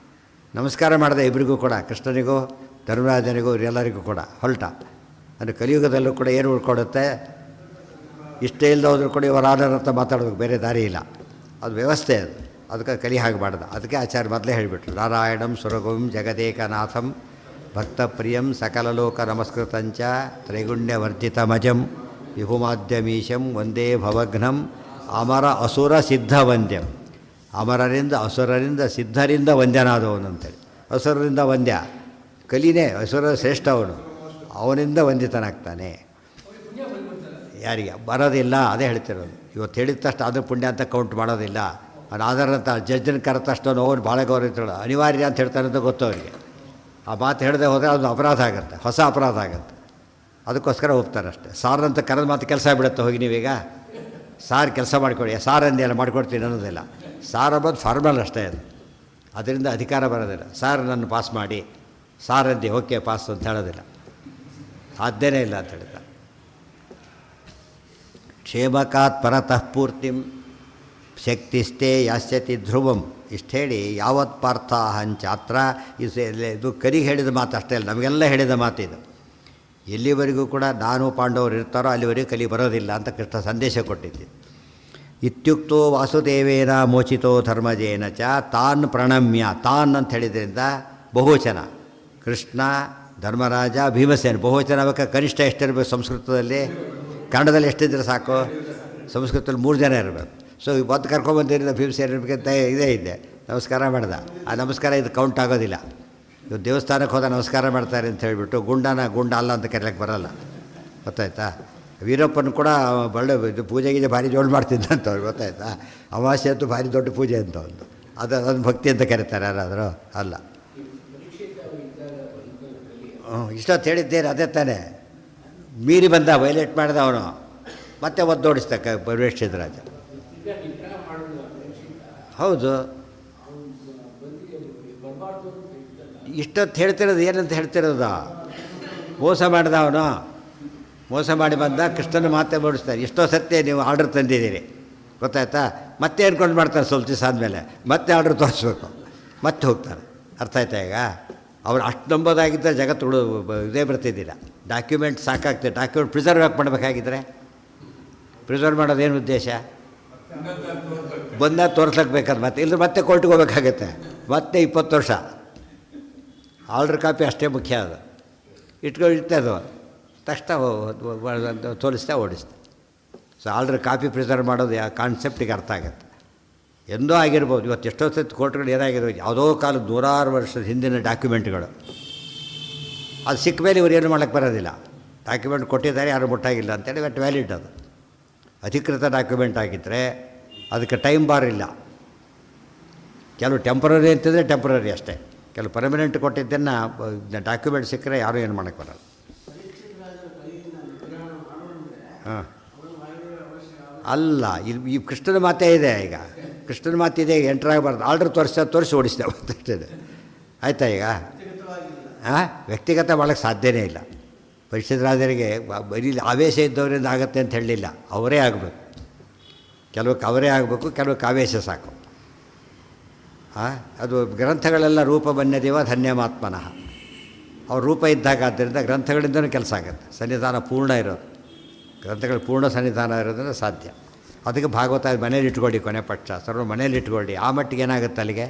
ನಮಸ್ಕಾರ ಮಾಡಿದೆ ಇಬ್ಬರಿಗೂ ಕೂಡ, ಕೃಷ್ಣನಿಗೂ ಧರ್ಮರಾಜನಿಗೂ ಎಲ್ಲರಿಗೂ ಕೂಡ ಹೊರಟ. ಅಂದರೆ ಕಲಿಯುಗದಲ್ಲೂ ಕೂಡ ಏನು ಉಳ್ಕೊಡುತ್ತೆ, ಇಷ್ಟೇ ಇಲ್ಲದೆ ಹೋದರೂ ಕೂಡ ಇವರ ಆನರ್ ಅಂತ ಮಾತಾಡೋದಕ್ಕೆ ಬೇರೆ ದಾರಿ ಇಲ್ಲ, ಅದು ವ್ಯವಸ್ಥೆ ಅದು. ಅದಕ್ಕೆ ಕಲಿ ಹಾಗೆ ಮಾಡ್ದೆ. ಅದಕ್ಕೆ ಆಚಾರ್ಯ ಮೊದಲೇ ಹೇಳಿಬಿಟ್ರು, ನಾರಾಯಣಂ ಸುರಗುಂ ಜಗದೇಕನಾಥಂ ಭಕ್ತಪ್ರಿಯಂ ಸಕಲಲೋಕ ನಮಸ್ಕೃತಂಚ ತ್ರೈಗುಣ್ಯವರ್ಜಿತಮಜಂ ವಿಭುಮಾದ್ಯಮೀಶಂ ವಂದೇ ಭವಘ್ನಂ ಅಮರ ಅಸುರ ಸಿದ್ಧ ವಂದ್ಯಂ. ಅಮರರಿಂದ ಅಸುರರಿಂದ ಸಿದ್ಧರಿಂದ ವಂದ್ಯನಾದವನು ಅಂತೇಳಿ. ಅಸುರರಿಂದ ವಂದ್ಯ, ಕಲಿನೇ ಅಸುರ ಶ್ರೇಷ್ಠ ಅವನು, ಅವನಿಂದ ವಂದಿತನಾಗ್ತಾನೆ. ಯಾರಿಗೆ ಬರೋದಿಲ್ಲ, ಅದೇ ಹೇಳ್ತಿರೋದು. ಇವತ್ತು ಹೇಳಿದ ತಕ್ಷಣ ಅದು ಪುಣ್ಯ ಅಂತ ಕೌಂಟ್ ಮಾಡೋದಿಲ್ಲ. ಅವನು ಆಧಾರಂತ ಜಡ್ಜನ ಕರೆದ ತಕ್ಷಣ ಅವನು ಭಾಳ ಗೌರವಿತಾಳು, ಅನಿವಾರ್ಯ ಅಂತ ಹೇಳ್ತಾನೆ ಅಂತ ಗೊತ್ತು ಅವರಿಗೆ. ಆ ಮಾತು ಹೇಳದೆ ಹೋದರೆ ಅದು ಅಪರಾಧ ಆಗುತ್ತೆ, ಹೊಸ ಅಪರಾಧ ಆಗುತ್ತೆ. ಅದಕ್ಕೋಸ್ಕರ ಹೋಗ್ತಾರೆ ಅಷ್ಟೇ. ಸಾರಂತ ಕರೆದ ಮಾತು ಕೆಲಸ ಬಿಡುತ್ತೆ, ಹೋಗಿ ನೀವೀಗ ಸಾರು ಕೆಲಸ ಮಾಡಿಕೊಡಿ, ಸಾರಂದೆಲ್ಲ ಮಾಡಿಕೊಡ್ತೀನಿ ಅನ್ನೋದಿಲ್ಲ. ಸಾರ್ ಅಂಬೋದು ಫಾರ್ಮಲ್ ಅಷ್ಟೇ ಅದು, ಅದರಿಂದ ಅಧಿಕಾರ ಬರೋದಿಲ್ಲ. ಸಾರ್ ನನ್ನ ಪಾಸ್ ಮಾಡಿ, ಸಾರಂದಿ ಓಕೆ ಪಾಸ್ ಅಂತ ಹೇಳೋದಿಲ್ಲ, ಸಾಧ್ಯನೇ ಇಲ್ಲ ಅಂತ ಹೇಳ್ತಾರೆ. ಕ್ಷೇಮಕಾತ್ ಪರತಃ ಪೂರ್ತಿಂ ಶಕ್ತಿಸ್ತೇ ಯಾಸ್ಯತಿ ಧ್ರುವಂ. ಇಷ್ಟು ಹೇಳಿ ಯಾವತ್ ಪಾರ್ಥ ಹಂಚಾತ್ರ, ಇದು ಕರಿಗೆ ಹೇಳಿದ ಮಾತು ಅಷ್ಟೇ ಅಲ್ಲ, ನಮಗೆಲ್ಲ ಹೇಳಿದ ಮಾತಿದು. ಎಲ್ಲಿವರೆಗೂ ಕೂಡ ನಾನು ಪಾಂಡವರು ಇರ್ತಾರೋ ಅಲ್ಲಿವರೆಗೂ ಕಲಿ ಬರೋದಿಲ್ಲ ಅಂತ ಕೃಷ್ಣ ಸಂದೇಶ ಕೊಟ್ಟಿದ್ದೆ. ಇತ್ಯುಕ್ತೋ ವಾಸುದೇವೇನ ಮೋಚಿತೋ ಧರ್ಮಜೇನ ಚ ತಾನ್ ಪ್ರಣಮ್ಯ. ತಾನ್ ಅಂತ ಹೇಳಿದ್ರಿಂದ ಬಹುವಚನ, ಕೃಷ್ಣ ಧರ್ಮರಾಜ ಭೀಮಸೇನ ಬಹುವಚನ ಬೇಕಾ? ಕನಿಷ್ಠ ಎಷ್ಟಿರಬೇಕು ಸಂಸ್ಕೃತದಲ್ಲಿ? ಕನ್ನಡದಲ್ಲಿ ಎಷ್ಟಿದ್ರೆ ಸಾಕು? ಸಂಸ್ಕೃತದಲ್ಲಿ 3 ಜನ ಇರಬೇಕು. ಸೊ ಇವತ್ತು ಕರ್ಕೊಂಬಂದಿರಿಂದ ಭೀಮಸೇನ ಇರಬೇಕಂತ ಇದೇ ಇದೆ. ನಮಸ್ಕಾರ ಮಾಡ್ದೆ, ಆ ನಮಸ್ಕಾರ ಇದು ಕೌಂಟ್ ಆಗೋದಿಲ್ಲ. ಇವು ದೇವಸ್ಥಾನಕ್ಕೆ ಹೋದ ನಮಸ್ಕಾರ ಮಾಡ್ತಾರೆ ಅಂತ ಹೇಳಿಬಿಟ್ಟು ಗುಂಡ ಅಲ್ಲ ಅಂತ ಕರೆಯಕ್ಕೆ ಬರೋಲ್ಲ, ಗೊತ್ತಾಯ್ತಾ? ವೀರಪ್ಪನ ಕೂಡ ಒಳ್ಳೆ ಇದು ಪೂಜೆಗೆ ಭಾರಿ ಜೋಳು ಮಾಡ್ತಿದ್ದಂತ ಅವ್ರು, ಗೊತ್ತಾಯ್ತಾ? ಅಮಾವಾಸ್ಯೆ ಅಂತೂ ಭಾರಿ ದೊಡ್ಡ ಪೂಜೆ ಅಂತ ಒಂದು, ಅದನ್ನು ಭಕ್ತಿ ಅಂತ ಕರೀತಾರೆ ಯಾರಾದರೂ? ಅಲ್ಲ. ಇಷ್ಟೊತ್ತು ಹೇಳಿದ್ದೇನೆ, ಅದೇ ತಾನೇ. ಮೀರಿ ಬಂದ, ವೈಲೇಟ್ ಮಾಡಿದ ಅವನು, ಮತ್ತೆ ಒದ್ದೋಡಿಸ್ದ ಪರೀಕ್ಷಿತ ರಾಜ. ಹೌದು, ಇಷ್ಟೊತ್ತು ಹೇಳ್ತಿರೋದು ಏನಂತ ಹೇಳ್ತಿರೋದು? ಮೋಸ ಮಾಡಿದ ಅವನು, ಮೋಸ ಮಾಡಿ ಬಂದ, ಕೃಷ್ಣನ ಮಾತೆ ಓಡಿಸ್ತಾರೆ. ಎಷ್ಟೋ ಸತ್ಯ ನೀವು ಆರ್ಡ್ರ್ ತಂದಿದ್ದೀರಿ, ಗೊತ್ತಾಯ್ತಾ? ಮತ್ತೆ ಅನ್ಕೊಂಡು ಮಾಡ್ತಾರೆ, ಸ್ವಲ್ಪ ದಿವಸ ಆದಮೇಲೆ ಮತ್ತೆ ಆರ್ಡ್ರ್ ತೋರಿಸ್ಬೇಕು, ಮತ್ತೆ ಹೋಗ್ತಾರೆ. ಅರ್ಥ ಆಯ್ತಾ? ಈಗ ಅವ್ರು ಅಷ್ಟು ನಂಬೋದಾಗಿದ್ದರೆ ಜಗತ್ತು ಇದೇ ಬರ್ತಿದ್ದಿಲ್ಲ. ಡಾಕ್ಯುಮೆಂಟ್ ಸಾಕಾಗ್ತದೆ. ಡಾಕ್ಯುಮೆಂಟ್ ಪ್ರಿಸರ್ವ್ ಯಾಕೆ ಮಾಡಬೇಕಾಗಿದ್ದರೆ? ಪ್ರಿಸರ್ವ್ ಮಾಡೋದೇನು ಉದ್ದೇಶ? ಬಂದ ತೋರ್ಸ್ಲಿಕ್ಕೆ ಬೇಕಾದ್ರೆ ಮತ್ತೆ ಇಲ್ಲದ್ರೆ ಮತ್ತೆ ಕೋರ್ಟಿಗೆ ಹೋಗ್ಬೇಕಾಗತ್ತೆ, ಮತ್ತೆ 20 ವರ್ಷ. ಆರ್ಡ್ರ್ ಕಾಪಿ ಅಷ್ಟೇ ಮುಖ್ಯ, ಅದು ಇಟ್ಕೊಂಡಿರ್ತೆ, ಅದು ತಕ್ಷಣ ತೋರಿಸ್ತಾ ಓಡಿಸ್ತೆ. ಸೊ ಆರ್ಡ್ರ್ ಕಾಪಿ ಪ್ರಿಸರ್ವ್ ಮಾಡೋದು ಕಾನ್ಸೆಪ್ಟಿಗೆ ಅರ್ಥ ಆಗುತ್ತೆ. ಎಂದೋ ಆಗಿರ್ಬೋದು. ಇವತ್ತು ಎಷ್ಟೋ ಸತಿ ಕೋರ್ಟ್ಗಳು ಏನಾಗಿರ್ಬೋದು, ಯಾವುದೋ ಕಾಲದ 100 ವರ್ಷದ ಹಿಂದಿನ ಡಾಕ್ಯುಮೆಂಟ್ಗಳು, ಅದು ಸಿಕ್ಕ ಮೇಲೆ ಇವರು ಏನು ಮಾಡೋಕ್ಕೆ ಬರೋದಿಲ್ಲ. ಡಾಕ್ಯುಮೆಂಟ್ ಕೊಟ್ಟಿದ್ದಾರೆ, ಯಾರು ಮುಟ್ಟಾಗಿಲ್ಲ ಅಂತೇಳಿ ಬಟ್ ವ್ಯಾಲಿಡ್. ಅದು ಅಧಿಕೃತ ಡಾಕ್ಯುಮೆಂಟ್ ಆಗಿದ್ದರೆ ಅದಕ್ಕೆ ಟೈಮ್ ಬಾರ್ ಇಲ್ಲ. ಕೆಲವು ಟೆಂಪ್ರರಿ ಅಂತಂದರೆ ಟೆಂಪ್ರರಿ ಅಷ್ಟೇ, ಕೆಲವು ಪರ್ಮನೆಂಟ್ ಕೊಟ್ಟಿದ್ದನ್ನು ಡಾಕ್ಯುಮೆಂಟ್ ಸಿಕ್ಕರೆ ಯಾರೂ ಏನು ಮಾಡೋಕ್ಕೆ ಬರೋಲ್ಲ. ಹಾಂ, ಅಲ್ಲ, ಈ ಕೃಷ್ಣನ ಮಾತೇ ಇದೆ. ಈಗ ಕೃಷ್ಣನ ಮಾತಿದೆ, ಎಂಟ್ರಾಗಬಾರ್ದು. ಆರ್ಡ್ರ್ ತೋರಿಸಿ ಓಡಿಸಿದೆ ಅಷ್ಟೇ. ಆಯಿತಾ? ಈಗ ವ್ಯಕ್ತಿಗತ ಮಾಡೋಕ್ಕೆ ಸಾಧ್ಯನೇ ಇಲ್ಲ. ಪರೀಕ್ಷಿತ ರಾಜರಿಗೆ ಬರೀ ಆವೇಶ ಇದ್ದವರಿಂದ ಆಗುತ್ತೆ ಅಂತ ಹೇಳಲಿಲ್ಲ, ಅವರೇ ಆಗಬೇಕು. ಕೆಲವಕ್ಕೆ ಅವರೇ ಆಗಬೇಕು, ಕೆಲವಕ್ಕೆ ಆವೇಶ ಸಾಕು. ಅದು ಗ್ರಂಥಗಳೆಲ್ಲ ರೂಪ ಬನ್ಯದೇವ ಧನ್ಯಮಾತ್ಮನಃ. ಅವ್ರ ರೂಪ ಇದ್ದಾಗ, ಆದ್ದರಿಂದ ಗ್ರಂಥಗಳಿಂದನೂ ಕೆಲಸ ಆಗುತ್ತೆ. ಸನ್ನಿಧಾನ ಪೂರ್ಣ ಇರೋದು, ಗ್ರಂಥಗಳು ಪೂರ್ಣ ಸನ್ನಿಧಾನ ಇರೋದನ್ನು ಸಾಧ್ಯ. ಅದಕ್ಕೆ ಭಾಗವತ ಮನೇಲಿ ಇಟ್ಕೊಳ್ಳಿ, ಕೊನೆ ಪಕ್ಷ ಸರ್ವ ಮನೇಲಿ ಇಟ್ಕೊಳ್ಳಿ. ಆ ಮಟ್ಟಿಗೆ ಏನಾಗುತ್ತೆ ಅಲ್ಲಿಗೆ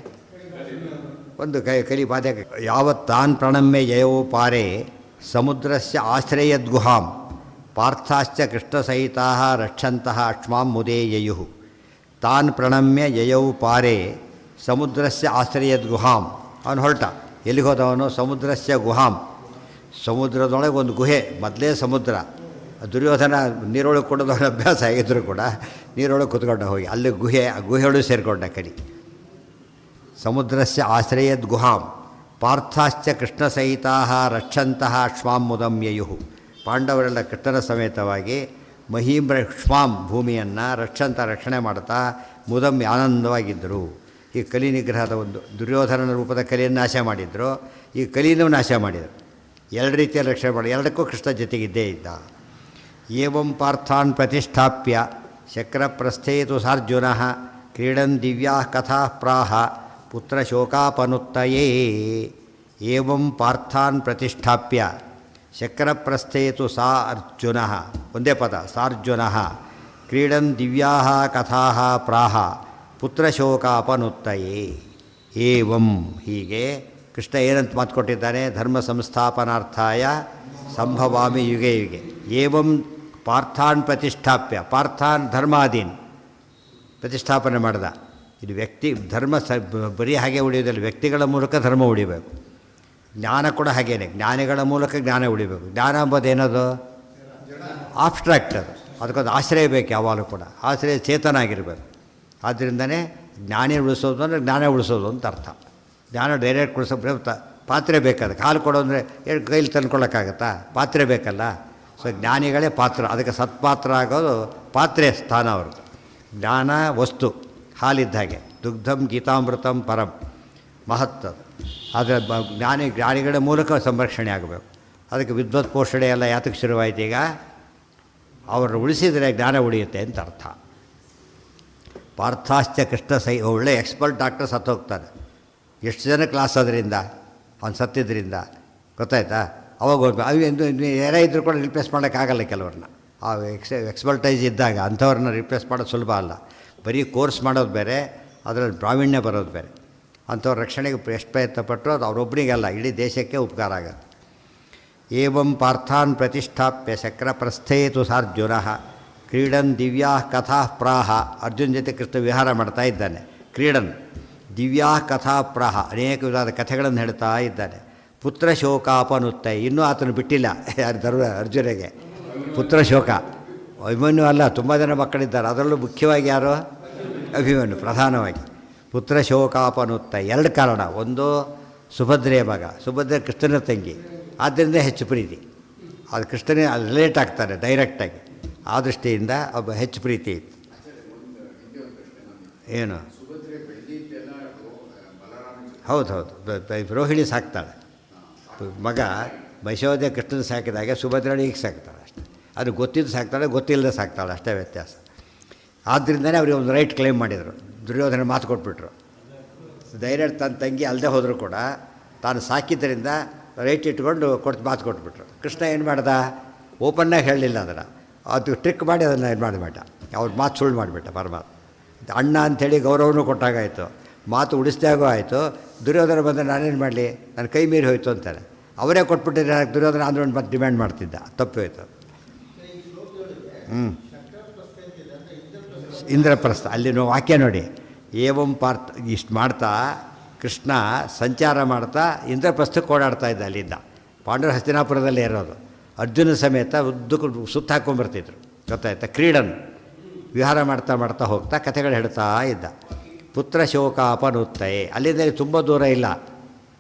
ಒಂದು ಕಲಿ ಬಾಧೆ. ಯಾವತ್ ತಾನ್ ಪ್ರಣಮ್ಯ ಯಯೋ ಪಾರೇ ಸಮುದ್ರಸ್ಯ ಆಶ್ರಯದ್ಗುಹಾಂ ಪಾರ್ಥಾಶ್ಚ ಕೃಷ್ಣಸಹಿತಾ ರಕ್ಷಂತಹ ಅಕ್ಷ್ಮಾಂ ಮುದೇ ಯಯುಃ. ತಾನ್ ಪ್ರಣಮ್ಯ ಯಯೌ ಪಾರೇ ಸಮುದ್ರಸ್ಯ ಆಶ್ರಯದ್ಗುಹಾಂ. ಅವನು ಹೊರಟ. ಎಲ್ಲಿಗೆ ಹೋದವನು? ಸಮುದ್ರಸ್ಯ ಗುಹಾಂ. ಸಮುದ್ರದೊಳಗೆ ಒಂದು ಗುಹೆ, ಮೊದಲೇ ಸಮುದ್ರ. ದುರ್ಯೋಧನ ನೀರೊಳಗೆ ಕೊಡೋದವನ ಅಭ್ಯಾಸ ಆಗಿದ್ದರೂ ಕೂಡ ನೀರೊಳಗೆ ಕೂತ್ಕೊಂಡ ಹೋಗಿ ಅಲ್ಲಿ ಗುಹೆ, ಆ ಗುಹೆಯೊಳಗೆ ಸೇರಿಕೊಂಡ ಕಲಿ. ಸಮುದ್ರಸ್ಯ ಆಶ್ರಯದ್ ಗುಹಾಂ ಪಾರ್ಥಾಶ್ಚ ಕೃಷ್ಣಸಹಿತಾ ರಕ್ಷಂತಹ ಅಕ್ಷ್ಮಾಂ ಮುದಂ ಯಯುಃ. ಪಾಂಡವರೆಲ್ಲ ಕೃಷ್ಣನ ಸಮೇತವಾಗಿ ಮಹೀಂ ರಕ್ಷ್ಮಾಂ ಭೂಮಿಯನ್ನು ರಕ್ಷಂತ ರಕ್ಷಣೆ ಮಾಡ್ತಾ ಮುದಂ ಆನಂದವಾಗಿದ್ದರು. ಈ ಕಲಿ ನಿಗ್ರಹದ ಒಂದು ದುರ್ಯೋಧನನ ರೂಪದ ಕಲಿಯನ್ನು ನಾಶ ಮಾಡಿದರು, ಈ ಕಲಿನೂ ನಾಶ ಮಾಡಿದರು. ಎರಡು ರೀತಿಯಲ್ಲಿ ರಕ್ಷಣೆ ಮಾಡಿ, ಎರಡಕ್ಕೂ ಕೃಷ್ಣ ಜೊತೆಗಿದ್ದೇ ಇದ್ದ. ಏವಂ ಪಾರ್ಥಾನ್ ಪ್ರತಿಷ್ಠಾಪ್ಯ ಶಕ್ರಪ್ರಸ್ಥೇತು ಸಾರ್ಜುನಃ ಕ್ರೀಡನ್ ದಿವ್ಯಾ ಕಥಾ ಪ್ರಾಹ ಪುತ್ರಶೋಕಾಪನುತ್ತಯೇ. ಏವಂ ಪಾರ್ಥಾನ್ ಪ್ರತಿಷ್ಠಾಪ್ಯ ಶಕ್ರಪ್ರಸ್ಥೇತು ಸಾ ಅರ್ಜುನಃ, ಒಂದೇ ಪದ ಸಾರ್ಜುನಃ ಕ್ರೀಡನ್ ದಿವ್ಯಾ ಕಥಾ ಪ್ರಾಹ ಪುತ್ರಶೋಕಾಪನುತ್ತಯೇ. ಏವಂ ಹೀಗೆ ಕೃಷ್ಣ ಏನಂತ ಮಾತು ಕೊಟ್ಟಿದ್ದಾನೆ, ಧರ್ಮ ಸಂಸ್ಥಾಪನಾರ್ಥಾಯ ಸಂಭವಾಮಿ ಯುಗೆ ಯುಗೆ. ಏವಂ ಪಾರ್ಥಾನ್ ಪ್ರತಿಷ್ಠಾಪ್ಯ, ಪಾರ್ಥಾನ್ ಧರ್ಮಾದೀನ್ ಪ್ರತಿಷ್ಠಾಪನೆ ಮಾಡ್ದ. ಇದು ವ್ಯಕ್ತಿ ಧರ್ಮ ಬರೀ ಹಾಗೆ ಉಳಿಯೋದಿಲ್ಲ, ವ್ಯಕ್ತಿಗಳ ಮೂಲಕ ಧರ್ಮ ಉಳಿಬೇಕು. ಜ್ಞಾನ ಕೂಡ ಹಾಗೇನೆ, ಜ್ಞಾನಿಗಳ ಮೂಲಕ ಜ್ಞಾನ ಉಳಿಬೇಕು. ಜ್ಞಾನ ಎಂಬುದು ಏನದು ಆಬ್ಸ್ಟ್ರಾಕ್ಟ್, ಅದಕ್ಕೊಂದು ಆಶ್ರಯ ಬೇಕು ಯಾವಾಗಲೂ ಕೂಡ, ಆಶ್ರಯ ಚೇತನ ಆಗಿರಬೇಕು. ಆದ್ದರಿಂದನೇ ಜ್ಞಾನಿ ಉಳಿಸೋದು ಅಂದರೆ ಜ್ಞಾನ ಉಳಿಸೋದು ಅಂತ ಅರ್ಥ. ಜ್ಞಾನ ಡೈರೆಕ್ಟ್ ಉಳಿಸೋ ಪಾತ್ರೆ ಬೇಕಾದ ಕಾಲು ಕೊಡೋಂದರೆ ಕೈಲಿ ತಂದ್ಕೊಳ್ಳೋಕ್ಕಾಗತ್ತಾ, ಪಾತ್ರೆ ಬೇಕಲ್ಲ. ಸೊ ಜ್ಞಾನಿಗಳೇ ಪಾತ್ರ, ಅದಕ್ಕೆ ಸತ್ಪಾತ್ರ ಆಗೋದು ಪಾತ್ರೆ ಸ್ಥಾನ ಅವ್ರದ್ದು. ಜ್ಞಾನ ವಸ್ತು ಹಾಲಿದ್ದ ಹಾಗೆ, ದುಗ್ಧಂ ಗೀತಾಮೃತಂ ಪರಂ ಮಹತ್ವ. ಆದರೆ ಜ್ಞಾನಿಗಳ ಮೂಲಕ ಸಂರಕ್ಷಣೆ ಆಗಬೇಕು. ಅದಕ್ಕೆ ವಿದ್ವತ್ ಪೋಷಣೆ ಎಲ್ಲ ಯಾತಕ್ಕೆ ಶುರುವಾಯಿತು, ಈಗ ಅವ್ರನ್ನ ಉಳಿಸಿದರೆ ಜ್ಞಾನ ಉಳಿಯುತ್ತೆ ಅಂತ ಅರ್ಥ. ಪಾರ್ಥಾಶ್ಚ ಕೃಷ್ಣ ಒಳ್ಳೆ ಎಕ್ಸ್ಪರ್ಟ್ ಡಾಕ್ಟರ್ ಸತ್ತೋಗ್ತಾರೆ. ಎಷ್ಟು ಜನ ಕ್ಲಾಸ್ ಅದರಿಂದ ಅವ್ನು ಸತ್ತಿದ್ದರಿಂದ ಗೊತ್ತಾಯ್ತಾ. ಅವಾಗ ಯಾರೇ ಇದ್ದರೂ ಕೂಡ ರಿಪ್ಲೇಸ್ ಮಾಡೋಕ್ಕಾಗಲ್ಲ ಕೆಲವ್ರನ್ನ. ಆ ಎಕ್ಸ್ಪರ್ಟೈಸ್ ಇದ್ದಾಗ ಅಂಥವ್ರನ್ನ ರಿಪ್ಲೇಸ್ ಮಾಡೋದು ಸುಲಭ ಅಲ್ಲ. ಬರೀ ಕೋರ್ಸ್ ಮಾಡೋದು ಬೇರೆ, ಅದರಲ್ಲಿ ಪ್ರಾವೀಣ್ಯ ಬರೋದು ಬೇರೆ. ಅಂಥವ್ರ ರಕ್ಷಣೆಗೆ ಎಷ್ಟು ಪ್ರಯತ್ನಪಟ್ಟರು ಅದು ಅವರೊಬ್ಬರಿಗಲ್ಲ, ಇಡೀ ದೇಶಕ್ಕೆ ಉಪಕಾರ ಆಗುತ್ತೆ. ಏವಂ ಪಾರ್ಥಾನ್ ಪ್ರತಿಷ್ಠಾಪ್ಯ ಶಕ್ರಪ್ರಸ್ಥೇತು ಸಾರ್ಜುನಃ ಕ್ರೀಡನ್ ದಿವ್ಯಾ ಕಥಾ ಪ್ರಾಹ. ಅರ್ಜುನ ಜೊತೆ ಕೃಷ್ಣ ವಿಹಾರ ಮಾಡ್ತಾ ಇದ್ದಾನೆ. ಕ್ರೀಡನ್ ದಿವ್ಯಾ ಕಥಾ ಪ್ರಾಹ, ಅನೇಕ ವಿಧವಾದ ಕಥೆಗಳನ್ನು ಹೇಳ್ತಾ ಇದ್ದಾನೆ. ಪುತ್ರ ಶೋಕಾಪನುತ್ತ, ಇನ್ನೂ ಆತನು ಬಿಟ್ಟಿಲ್ಲ. ಯಾರು ಅರ್ಜುನಿಗೆ ಪುತ್ರ ಶೋಕ. ಅಭಿಮನ್ಯು ಅಲ್ಲ, ತುಂಬ ಜನ ಮಕ್ಕಳಿದ್ದಾರೆ, ಅದರಲ್ಲೂ ಮುಖ್ಯವಾಗಿ ಯಾರು, ಅಭಿಮನ್ಯು ಪ್ರಧಾನವಾಗಿ. ಪುತ್ರ ಶೋಕಾಪನುತ್ತ, ಎರಡು ಕಾರಣ. ಒಂದು ಸುಭದ್ರೆಯ ಮಗ, ಸುಭದ್ರೆ ಕೃಷ್ಣನ ತಂಗಿ, ಆದ್ದರಿಂದ ಹೆಚ್ಚು ಪ್ರೀತಿ. ಅದು ಕೃಷ್ಣನೇ ಅದು ರಿಲೇಟ್ ಆಗ್ತಾರೆ ಡೈರೆಕ್ಟಾಗಿ. ಆ ದೃಷ್ಟಿಯಿಂದ ಒಬ್ಬ ಹೆಚ್ಚು ಪ್ರೀತಿ ಇತ್ತು. ಏನು ಹೌದು, ರೋಹಿಣಿ ಸಾಕ್ತಾಳೆ. ಮಗ ಯಶೋದೆ ಕೃಷ್ಣನ ಸಾಕಿದಾಗೆ ಸುಭದ್ರಳಿ ಈಗ ಸಾಕ್ತಾಳೆ ಅಷ್ಟೇ. ಅದು ಗೊತ್ತಿದ್ದು ಸಾಕ್ತಾಳೆ, ಗೊತ್ತಿಲ್ಲದೆ ಸಾಕ್ತಾಳೆ, ಅಷ್ಟೇ ವ್ಯತ್ಯಾಸ. ಆದ್ದರಿಂದನೇ ಅವ್ರಿಗೆ ಒಂದು ರೈಟ್ ಕ್ಲೇಮ್ ಮಾಡಿದರು. ದುರ್ಯೋಧನ ಮಾತು ಕೊಟ್ಬಿಟ್ರು. ಡೈರೆಕ್ಟ್ ತನ್ನ ತಂಗಿ ಅಲ್ಲದೆ ಹೋದರೂ ಕೂಡ ತಾನು ಸಾಕಿದ್ದರಿಂದ ರೈಟ್ ಇಟ್ಕೊಂಡು ಮಾತು ಕೊಟ್ಬಿಟ್ರು. ಕೃಷ್ಣ ಏನು ಮಾಡ್ದ, ಓಪನ್ನಾಗಿ ಹೇಳಲಿಲ್ಲ ಅದನ್ನು, ಅದು ಟ್ರಿಕ್ ಮಾಡಿ ಅದನ್ನು ಇದು ಮಾಡಿಬಿಟ್ಟ. ಅವ್ರ ಮಾತು ಸುಳ್ಳು ಮಾಡಿಬಿಟ್ಟ ಪರಮಾತ್ಮ. ಅಣ್ಣ ಅಂಥೇಳಿ ಗೌರವನೂ ಕೊಟ್ಟಾಗಾಯಿತು, ಮಾತು ಉಳಿಸ್ದಾಗೂ ಆಯಿತು. ದುರ್ಯೋಧನ ಬಂದರೆ ನಾನೇನು ಮಾಡಲಿ, ನನ್ನ ಕೈ ಮೀರಿ ಹೋಯಿತು ಅಂತಾರೆ. ಅವರೇ ಕೊಟ್ಬಿಟ್ಟಿದ್ರೆ ದುರ್ಯೋಧನ ಆಂಧ್ರ ಮತ್ತೆ ಡಿಮ್ಯಾಂಡ್ ಮಾಡ್ತಿದ್ದ, ತಪ್ಪು ಹೋಯ್ತು. ಇಂದ್ರಪ್ರಸ್ಥ ಅಲ್ಲಿ ವಾಕ್ಯ ನೋಡಿ. ಏವಂ ಪಾರ್ಥ ಇಷ್ಟು ಮಾಡ್ತಾ ಕೃಷ್ಣ ಸಂಚಾರ ಮಾಡ್ತಾ ಇಂದ್ರಪ್ರಸ್ಥಕ್ಕೆ ಓಡಾಡ್ತಾ ಇದ್ದ. ಅಲ್ಲಿದ್ದ ಪಾಂಡವರು ಹಸ್ತಿನಾಪುರದಲ್ಲೇ ಇರೋದು. ಅರ್ಜುನ ಸಮೇತ ಉದ್ದಕ್ಕೂ ಸುತ್ತ ಹಾಕ್ಕೊಂಬರ್ತಿದ್ರು, ಗೊತ್ತಾಯ್ತಾ. ಕ್ರೀಡನ್ ವಿಹಾರ ಮಾಡ್ತಾ ಮಾಡ್ತಾ ಹೋಗ್ತಾ ಕಥೆಗಳು ಹೇಳ್ತಾ ಇದ್ದ. ಪುತ್ರ ಶೋಕಾಪನುತ್ತಯೇ, ಅಲ್ಲಿಂದ ತುಂಬ ದೂರ ಇಲ್ಲ,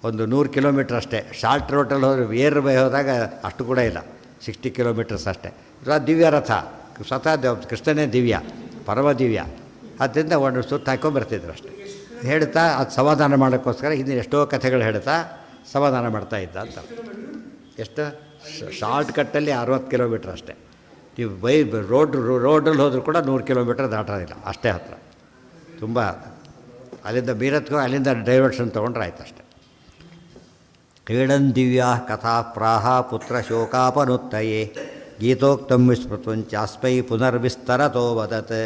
ಒಂದು 100 ಕಿಲೋಮೀಟ್ರ್ ಅಷ್ಟೇ. ಶಾರ್ಟ್ ರೋಟಲ್ಲಿ ಹೋದ್ರೆ ಏರ್ ಬೈ ಹೋದಾಗ ಅಷ್ಟು ಕೂಡ ಇಲ್ಲ, 60 ಕಿಲೋಮೀಟರ್ಸ್ ಅಷ್ಟೇ. ದಿವ್ಯ ರಥ, ಸ್ವತಃ ಕೃಷ್ಣನೇ ದಿವ್ಯ, ಪರಮ ದಿವ್ಯ. ಆದ್ದರಿಂದ ಒಂದು ಸುತ್ತ ಹಾಕ್ಕೊಂಬರ್ತಿದ್ರು ಅಷ್ಟೇ. ಹೇಳ್ತಾ ಅದು ಸಮಾಧಾನ ಮಾಡೋಕ್ಕೋಸ್ಕರ ಹಿಂದಿನ ಎಷ್ಟೋ ಕಥೆಗಳು ಹೇಳ್ತಾ ಸಮಾಧಾನ ಮಾಡ್ತಾ ಇದ್ದ ಅಂತ. ಎಷ್ಟು ಶಾರ್ಟ್ ಕಟ್ಟಲ್ಲಿ 60 ಕಿಲೋಮೀಟ್ರ್ ಅಷ್ಟೇ. ನೀವು ರೋಡಲ್ಲಿ ಹೋದರೂ ಕೂಡ 100 ಕಿಲೋಮೀಟ್ರ್ ದಾಟೋದಿಲ್ಲ, ಅಷ್ಟೇ ಹತ್ತಿರ. ತುಂಬ ಅಲ್ಲಿಂದ ಬೀರತ್ಕೋ, ಅಲ್ಲಿಂದ ಡೈವರ್ಷನ್ ತೊಗೊಂಡ್ರೆ ಆಯ್ತು ಅಷ್ಟೆ. ಕ್ರೀಡನ್ ದಿವ್ಯಾ ಕಥಾ ಪ್ರಾಹ ಪುತ್ರ ಶೋಕಾಪನುತ್ತಯೇ ಗೀತೋಕ್ತಂ ವಿಸ್ಮೃತುಂಚಾಸ್ಮೈ ಪುನರ್ವಿಸ್ತರತೋ ವದತ್.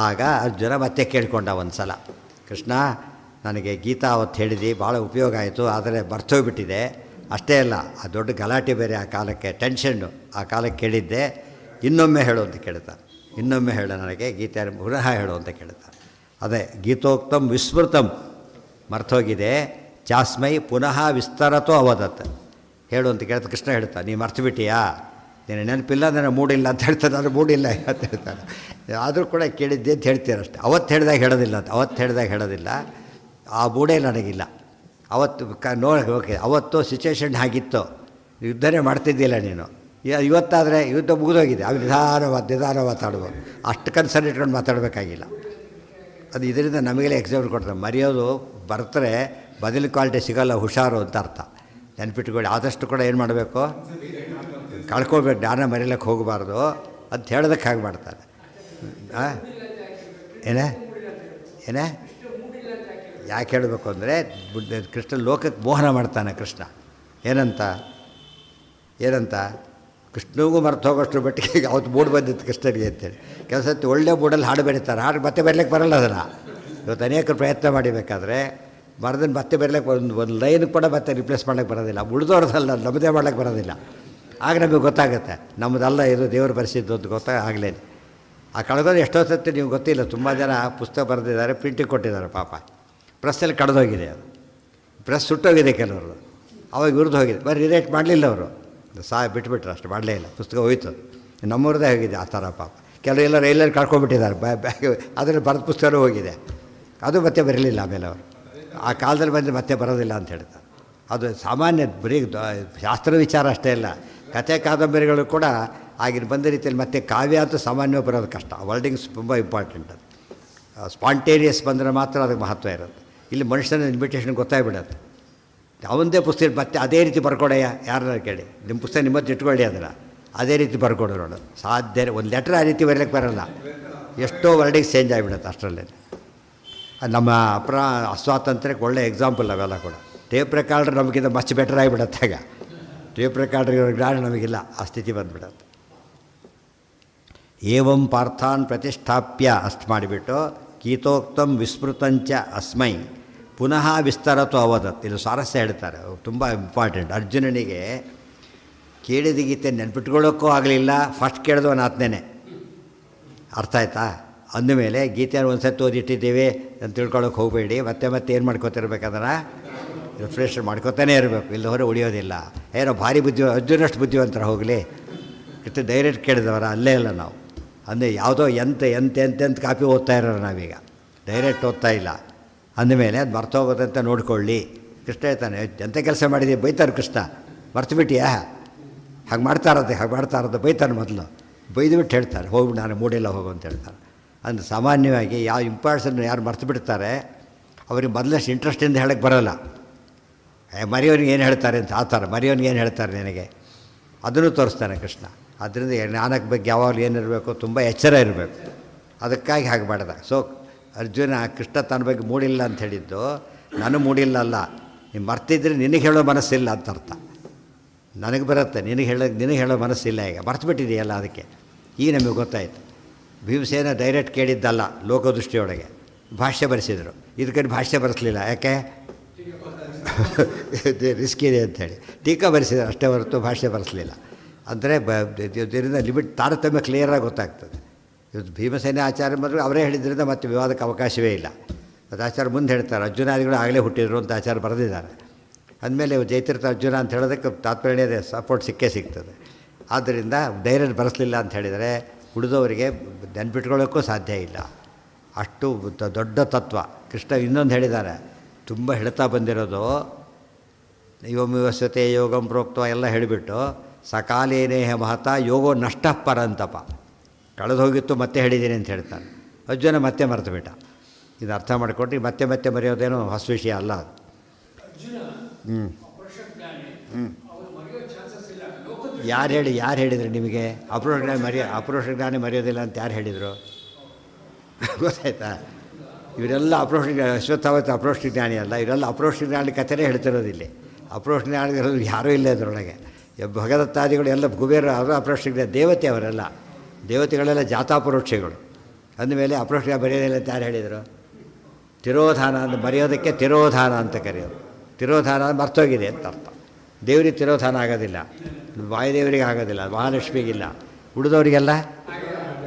ಆಗ ಅರ್ಜುನ ಮತ್ತೆ ಕೇಳಿಕೊಂಡ ಒಂದು ಸಲ, ಕೃಷ್ಣ ನನಗೆ ಗೀತಾ ಅವತ್ತು ಹೇಳಿದ್ದು ಭಾಳ ಉಪಯೋಗ ಆಯಿತು, ಆದರೆ ಬರ್ತೋಗ್ಬಿಟ್ಟಿದೆ. ಅಷ್ಟೇ ಅಲ್ಲ, ಆ ದೊಡ್ಡ ಗಲಾಟೆ ಬೇರೆ ಆ ಕಾಲಕ್ಕೆ, ಟೆನ್ಷನ್ನು ಆ ಕಾಲಕ್ಕೆ ಕೇಳಿದ್ದೆ, ಇನ್ನೊಮ್ಮೆ ಹೇಳು ಅಂತ ಕೇಳ್ತಾನೆ. ಇನ್ನೊಮ್ಮೆ ಹೇಳು ನನಗೆ ಗೀತೆ, ಪುನಃ ಹೇಳು ಅಂತ ಕೇಳ್ತಾನೆ. ಅದೇ ಗೀತೋಕ್ತಂ ವಿಸ್ಮೃತಂ, ಮರ್ತೋಗಿದೆ, ಚಾಸ್ಮೈ ಪುನಃ ವಿಸ್ತರತೋ ಅವದತ್, ಹೇಳು ಅಂತ ಕೇಳ್ತಾ ಕೃಷ್ಣ ಹೇಳ್ತಾನೆ. ನೀನು ಮರ್ತುಬಿಟ್ಟಿಯಾ, ನೀನು ನೆನಪಿಲ್ಲ, ನನ್ನ ಮೂಡಿಲ್ಲ ಅಂತ ಹೇಳ್ತಾನೆ. ನಾನು ಮೂಡಿಲ್ಲ ಅಂತ ಹೇಳ್ತಾನೆ. ಆದರೂ ಕೂಡ ಕೇಳಿದ್ದೆ ಅಂತ ಹೇಳ್ತೀರಷ್ಟೆ. ಅವತ್ತು ಹೇಳಿದಾಗ ಹೇಳೋದಿಲ್ಲ ಅಂತ, ಅವತ್ತು ಹೇಳಿದಾಗ ಹೇಳೋದಿಲ್ಲ, ಆ ಮೂಡೇ ನನಗಿಲ್ಲ. ಅವತ್ತು ಓಕೆ, ಅವತ್ತು ಸಿಚುವೇಶನ್ ಹಾಗಿತ್ತು, ಯುದ್ಧನೇ ಮಾಡ್ತಿದ್ದಿಲ್ಲ ನೀನು, ಇವತ್ತಾದರೆ ಯುದ್ಧ ಮುಗಿದೋಗಿದೆ, ಅವ್ರು ನಿಧಾನ ಮಾತಾಡ್ಬೋದು, ಅಷ್ಟು ಕನ್ಸರ್ನ್ ಇಟ್ಕೊಂಡು ಮಾತಾಡಬೇಕಾಗಿಲ್ಲ. ಅದು ಇದರಿಂದ ನಮಗೆಲ್ಲ ಎಕ್ಸಾಂಪಲ್ ಕೊಡ್ತಾರೆ. ಮರೆಯೋದು ಬರ್ತಾರೆ, ಬದಲು ಕ್ವಾಲಿಟಿ ಸಿಗೋಲ್ಲ, ಹುಷಾರು ಅಂತ ಅರ್ಥ. ನೆನ್ಪಿಟ್ಕೊಳ್ಳಿ. ಆದಷ್ಟು ಕೂಡ ಏನು ಮಾಡಬೇಕು, ಕಳ್ಕೊಳ್ಬೇಕು, ಜ್ಞಾನ ಮರೀಲಿಕ್ಕೆ ಹೋಗಬಾರ್ದು ಅಂತ ಹೇಳೋದಕ್ಕೆ ಹಾಗೆ ಮಾಡ್ತಾರೆ. ಏನೇ ಯಾಕೆ ಹೇಳಬೇಕು ಅಂದರೆ, ಕೃಷ್ಣ ಲೋಕಕ್ಕೆ ಮೋಹನ ಮಾಡ್ತಾನೆ. ಕೃಷ್ಣ ಏನಂತ ಕೃಷ್ಣನಿಗೂ ಮರ್ತು ಹೋಗೋಷ್ಟು ಮಟ್ಟಿಗೆ ಅವತ್ತು ಮೂಡ್ ಬಂದಿತ್ತು ಕೃಷ್ಣನಿಗೆ ಅಂತೇಳಿ. ಕೆಲಸ ಒಳ್ಳೆ ಮೂಡಲ್ಲಿ ಹಾಡು ಬರೀತಾರೆ, ಹಾಡು ಮತ್ತೆ ಬರಲಿಕ್ಕೆ ಬರಲ್ಲ ಅದನ್ನು. ಇವತ್ತು ಅನೇಕರು ಪ್ರಯತ್ನ ಮಾಡಿಬೇಕಾದ್ರೆ ಬರೆದನ್ನು ಮತ್ತೆ ಬರಲಿಕ್ಕೆ ಒಂದು ಲೈನ್ ಕೂಡ ಮತ್ತೆ ರಿಪ್ಲೇಸ್ ಮಾಡೋಕ್ಕೆ ಬರೋದಿಲ್ಲ. ಉಳಿದವ್ರದ್ದಲ್ಲ, ನಮ್ಮದೇ ಮಾಡೋಕ್ಕೆ ಬರೋದಿಲ್ಲ. ಆಗ ನಮಗೆ ಗೊತ್ತಾಗುತ್ತೆ ನಮ್ಮದಲ್ಲ ಇದು ದೇವರು ಬರೆಸಿದ್ದು ಅಂತ ಆಗಲೇನೆ. ಆ ಕಳೆದೋದು ಎಷ್ಟೋ ಸತಿ ನೀವು ಗೊತ್ತಿಲ್ಲ, ತುಂಬ ಜನ ಪುಸ್ತಕ ಬರೆದಿದ್ದಾರೆ, ಪ್ರಿಂಟಿಗೆ ಕೊಟ್ಟಿದ್ದಾರೆ, ಪಾಪ ಪ್ರೆಸ್ಸಲ್ಲಿ ಕಳೆದೋಗಿದೆ. ಅದು ಪ್ರೆಸ್ ಸುಟ್ಟೋಗಿದೆ ಕೆಲವರು, ಅವಾಗ ಇವ್ರದ್ದು ಹೋಗಿದೆ. ಬರೀ ರಿರೇಟ್ ಮಾಡಲಿಲ್ಲ ಅವರು, ಬಿಟ್ಬಿಟ್ರು, ಅಷ್ಟು ಮಾಡಲೇ ಇಲ್ಲ, ಪುಸ್ತಕ ಹೋಯ್ತು. ನಮ್ಮವ್ರದ್ದೇ ಹೋಗಿದೆ ಆ ಥರ ಪಾಪ. ಕೆಲವು ಎಲ್ಲ ರೈಲಲ್ಲಿ ಕಳ್ಕೊಂಡ್ಬಿಟ್ಟಿದ್ದಾರೆ, ಬ್ಯಾಗ್ ಅದರಲ್ಲಿ ಬರೆದ ಪುಸ್ತಕನೂ ಹೋಗಿದೆ, ಅದು ಮತ್ತೆ ಬರಲಿಲ್ಲ. ಆಮೇಲೆ ಅವರು ಆ ಕಾಲದಲ್ಲಿ ಬಂದರೆ ಮತ್ತೆ ಬರೋದಿಲ್ಲ ಅಂತ ಹೇಳ್ತಾರೆ. ಅದು ಸಾಮಾನ್ಯ, ಬರೀ ಶಾಸ್ತ್ರ ವಿಚಾರ ಅಷ್ಟೇ ಇಲ್ಲ, ಕಥೆ ಕಾದಂಬರಿಗಳು ಕೂಡ ಆಗಿನ ಬಂದ ರೀತಿಯಲ್ಲಿ. ಮತ್ತೆ ಕಾವ್ಯ ಅಂತೂ ಸಾಮಾನ್ಯವಾಗಿ ಬರೋದು ಕಷ್ಟ, ವರ್ಡಿಂಗ್ಸ್ ತುಂಬ ಇಂಪಾರ್ಟೆಂಟ್. ಅದು ಸ್ಪಾಂಟೇನಿಯಸ್ ಬಂದರೆ ಮಾತ್ರ ಅದಕ್ಕೆ ಮಹತ್ವ ಇರುತ್ತೆ. ಇಲ್ಲಿ ಮನುಷ್ಯನ ಇನ್ವಿಟೇಷನ್ ಗೊತ್ತಾಗ್ಬಿಡತ್ತೆ. ಅವಂದೇ ಪುಸ್ತಕ ಮತ್ತೆ ಅದೇ ರೀತಿ ಬರ್ಕೊಡೆಯ ಯಾರನ್ನ ಕೇಳಿ, ನಿಮ್ಮ ಪುಸ್ತಕ ನಿಮ್ಮತ್ತು ಇಟ್ಕೊಳ್ಳಿ, ಅದನ್ನು ಅದೇ ರೀತಿ ಬರ್ಕೊಡು ನೋಡು. ಸಾಧ್ಯ ಒಂದು ಲೆಟ್ರ್ ಆ ರೀತಿ ಬರೀಲಿಕ್ಕೆ ಬರೋಲ್ಲ, ಎಷ್ಟೋ ವರ್ಡಿಂಗ್ಸ್ ಚೇಂಜ್ ಆಗಿಬಿಡುತ್ತೆ ಅಷ್ಟರಲ್ಲೇ. ನಮ್ಮ ಅಸ್ವಾತಂತ್ರ್ಯಕ್ಕೆ ಒಳ್ಳೆ ಎಕ್ಸಾಂಪಲ್ ಅವೆಲ್ಲ ಕೂಡ. ಟೇಪ್ ರೆಕಾರ್ಡ್ರ್ ನಮಗಿಂತ ಮಚ್ ಬೆಟರ್ ಆಗಿಬಿಡತ್ತೆ. ಆಗ ಟೇಪ್ ರೆಕಾರ್ಡ್ರ್ ಜ್ಞಾನ ನಮಗಿಲ್ಲ, ಆ ಸ್ಥಿತಿ ಬಂದುಬಿಡತ್ತೆ. ಏವಂ ಪಾರ್ಥಾನ್ ಪ್ರತಿಷ್ಠಾಪ್ಯ ಅಷ್ಟು ಮಾಡಿಬಿಟ್ಟು ಗೀತೋಕ್ತಂ ವಿಸ್ಮೃತಂಚ ಅಸ್ಮೈ ಪುನಃ ವಿಸ್ತರತು ಅವದತ್. ಇದು ಸ್ವಾರಸ್ಯ ಹೇಳ್ತಾರೆ, ತುಂಬ ಇಂಪಾರ್ಟೆಂಟ್. ಅರ್ಜುನನಿಗೆ ಕೇಳಿದ ಗೀತೆ ನೆನ್ಪಿಟ್ಕೊಳ್ಳೋಕ್ಕೂ ಆಗಲಿಲ್ಲ, ಫಸ್ಟ್ ಕೇಳಿದವನು ಆತ್ನೇನೆ. ಅರ್ಥ ಆಯ್ತಾ? ಅಂದಮೇಲೆ ಗೀತೆಯನ್ನು ಒಂದು ಸತ್ತು ಓದಿಟ್ಟಿದ್ದೀವಿ ಅಂತ ತಿಳ್ಕೊಳ್ಳೋಕೆ ಹೋಗಬೇಡಿ. ಮತ್ತೆ ಏನು ಮಾಡ್ಕೋತಿರ್ಬೇಕು, ಅದನ್ನು ರಿಫ್ರೆಶ್ ಮಾಡ್ಕೋತಾನೇ ಇರಬೇಕು, ಇಲ್ಲ ಹೊರ ಉಳಿಯೋದಿಲ್ಲ. ಏನೋ ಭಾರಿ ಅರ್ಜುನಷ್ಟು ಬುದ್ಧಿವಂತರ ಹೋಗಲಿ, ಇಷ್ಟು ಡೈರೆಕ್ಟ್ ಕೇಳಿದವರ ಅಲ್ಲೇ ಇಲ್ಲ ನಾವು. ಅಂದರೆ ಯಾವುದೋ ಎಂತೆಂತ ಕಾಪಿ ಓದ್ತಾ ಇರೋರು ನಾವೀಗ, ಡೈರೆಕ್ಟ್ ಓದ್ತಾ ಇಲ್ಲ. ಅಂದಮೇಲೆ ಅದು ಮರ್ತೋಗೋದಂತ ನೋಡ್ಕೊಳ್ಳಿ. ಕೃಷ್ಣ ಹೇಳ್ತಾನೆ, ಎಂಥ ಕೆಲಸ ಮಾಡಿದ್ದೀವಿ, ಬೈತಾರೆ ಕೃಷ್ಣ, ಮರ್ತುಬಿಟ್ಟಿಯಾ, ಹಾಗೆ ಮಾಡ್ತಾ ಇರೋದು ಬೈತಾನೆ. ಮೊದಲು ಬೈದುಬಿಟ್ಟು ಹೇಳ್ತಾರೆ, ಹೋಗ್ಬಿಟ್ಟು ನಾನು ಮೂಡಿಲ್ಲ ಹೋಗು ಅಂತ ಹೇಳ್ತಾರೆ. ಅಂದರೆ ಸಾಮಾನ್ಯವಾಗಿ ಯಾವ ಇಂಪಾರ್ಟೆನ್ಸನ್ನು ಯಾರು ಮರ್ತು ಬಿಡ್ತಾರೆ ಅವ್ರಿಗೆ ಮೊದಲಷ್ಟು ಇಂಟ್ರೆಸ್ಟಿಂದ ಹೇಳಕ್ಕೆ ಬರೋಲ್ಲ. ಮರೆಯೋನಿಗೆ ಏನು ಹೇಳ್ತಾರೆ ಅಂತ ಆ ಥರ, ಮರೆಯೋನಿಗೆ ಏನು ಹೇಳ್ತಾರೆ ನಿನಗೆ, ಅದನ್ನು ತೋರಿಸ್ತಾನೆ ಕೃಷ್ಣ. ಅದರಿಂದ ಜ್ಞಾನಕ್ಕೆ ಬಗ್ಗೆ ಯಾವಾಗಲೂ ಏನಿರಬೇಕು, ತುಂಬ ಎಚ್ಚರ ಇರಬೇಕು. ಅದಕ್ಕಾಗಿ ಹಾಗೆ ಮಾಡಿದ. ಸೊ ಅರ್ಜುನ ಕೃಷ್ಣ ತನ್ನ ಬಗ್ಗೆ ಮೂಡಿಲ್ಲ ಅಂತ ಹೇಳಿದ್ದು, ನಾನು ಮೂಡಿಲ್ಲ ಅಲ್ಲ, ನೀವು ಮರ್ತಿದ್ರೆ ನಿನಗೆ ಹೇಳೋ ಮನಸ್ಸಿಲ್ಲ ಅಂತ ಅರ್ಥ. ನನಗೆ ಬರುತ್ತೆ, ನಿನಗೆ ಹೇಳೋ ಮನಸ್ಸಿಲ್ಲ, ಈಗ ಮರ್ತು ಬಿಟ್ಟಿದೆಯಲ್ಲ. ಅದಕ್ಕೆ ಈಗ ನಮಗೆ ಗೊತ್ತಾಯಿತು. ಭೀಮಸೇನ ಡೈರೆಕ್ಟ್ ಕೇಳಿದ್ದಲ್ಲ, ಲೋಕದೃಷ್ಟಿಯೊಳಗೆ ಭಾಷ್ಯ ಬರೆಸಿದರು. ಇದಕ್ಕೆ ಭಾಷ್ಯ ಬರೆಸಲಿಲ್ಲ, ಯಾಕೆ ರಿಸ್ಕ್ ಇದೆ ಅಂಥೇಳಿ ಟೀಕಾ ಬರೆಸಿದ್ರು ಅಷ್ಟೇ ಹೊರತು ಭಾಷ್ಯ ಬರೆಸಲಿಲ್ಲ. ಅಂದರೆ ಇದರಿಂದ ಲಿಮಿಟ್ ತಾರತಮ್ಯ ಕ್ಲಿಯರಾಗಿ ಗೊತ್ತಾಗ್ತದೆ. ಇವತ್ತು ಭೀಮಸೇನ ಆಚಾರ್ಯ ಬಂದರೆ ಅವರೇ ಹೇಳಿದ್ರಿಂದ ಮತ್ತೆ ವಿವಾದಕ್ಕೆ ಅವಕಾಶವೇ ಇಲ್ಲ. ಅದು ಆಚಾರ್ಯ ಮುಂದೆ ಹೇಳ್ತಾರೆ, ಅರ್ಜುನಾದಿಗಳು ಆಗಲೇ ಹುಟ್ಟಿದ್ರು ಅಂತ ಆಚಾರ್ಯ ಬರೆದಿದ್ದಾರೆ. ಅಂದಮೇಲೆ ಜಯತೀರ್ಥ ಅರ್ಜುನ ಅಂತ ಹೇಳೋದಕ್ಕೆ ತಾತ್ಪರ್ಯದ ಸಪೋರ್ಟ್ ಸಿಗ್ತದೆ. ಆದ್ದರಿಂದ ಡೈರೆಕ್ಟ್ ಬರೆಸಲಿಲ್ಲ ಅಂತ ಹೇಳಿದರೆ ಉಳಿದವರಿಗೆ ನೆನ್ಪಿಟ್ಕೊಳ್ಳೋಕ್ಕೂ ಸಾಧ್ಯ ಇಲ್ಲ. ಅಷ್ಟು ದೊಡ್ಡ ತತ್ವ. ಕೃಷ್ಣ ಇನ್ನೊಂದು ಹೇಳಿದ್ದಾರೆ, ತುಂಬ ಹೇಳ್ತಾ ಬಂದಿರೋದು, ಯೋಮಿವಸ್ಯತೆ ಯೋಗಂ ಪ್ರೋಕ್ತ ಎಲ್ಲ ಹೇಳಿಬಿಟ್ಟು ಸಕಾಲೇನೇಹ ಮಹತ ಯೋಗೋ ನಷ್ಟ ಪರಂತಪ, ಕಳೆದು ಹೋಗಿತ್ತು ಮತ್ತೆ ಹೇಳಿದ್ದೀನಿ ಅಂತ ಹೇಳ್ತಾನೆ. ಅರ್ಜುನ ಮತ್ತೆ ಮರೆತು ಬಿಟ್ಟ. ಇದು ಅರ್ಥ ಮಾಡಿಕೊಟ್ರಿ, ಮತ್ತೆ ಮರೆಯೋದೇನೋ ಹೊಸ ವಿಷಯ ಅಲ್ಲ ಅದು. ಯಾರು ಹೇಳಿದ್ರು ನಿಮಗೆ ಅಪರೋಕ್ಷ ಜ್ಞಾನಿ ಮರೆಯೋದಿಲ್ಲ ಅಂತ ಯಾರು ಹೇಳಿದರು? ಗೊತ್ತಾಯ್ತಾ? ಇವರೆಲ್ಲ ಅಪರೋಕ್ಷ ಜ್ಞಾನಿ, ಅಶ್ವತ್ಥಾವತ್ತು ಅಪರೋಕ್ಷ ಜ್ಞಾನಿ ಅಲ್ಲ, ಇವರೆಲ್ಲ ಅಪರೋಕ್ಷ ಜ್ಞಾನಿ ಕಥೆನೇ ಹೇಳ್ತಿರೋದಿಲ್ಲ. ಅಪರೋಕ್ಷ ಜ್ಞಾನಿಗಳು ಯಾರೂ ಇಲ್ಲ ಅದರೊಳಗೆ. ಭಗದತ್ತಾದಿಗಳು ಎಲ್ಲ ಕುಬೇರ ಅವರು ಅಪರೋಕ್ಷ ಜ್ಞಾನಿ, ದೇವತೆ ಅವರೆಲ್ಲ, ದೇವತೆಗಳೆಲ್ಲ ಜಾತಾಪರೋಕ್ಷಗಳು. ಅಂದಮೇಲೆ ಅಪರೋಕ್ಷ ಬರೆಯೋದಿಲ್ಲ ಅಂತ ಯಾರು ಹೇಳಿದರು? ತಿರೋಧಾನ ಅಂತ ಮರೆಯೋದಕ್ಕೆ ತಿರೋಧಾನ ಅಂತ ಕರೆಯೋದು. ತಿರೋಧಾನ ಮರ್ತೋಗಿದೆ ಅಂತ ಅರ್ಥ. ದೇವರಿಗೆ ತಿರೋಧಾನ ಆಗೋದಿಲ್ಲ, ವಾಯುದೇವರಿಗೆ ಆಗೋದಿಲ್ಲ, ಮಹಾಲಕ್ಷ್ಮಿಗಿಲ್ಲ, ಉಳಿದವರಿಗೆಲ್ಲ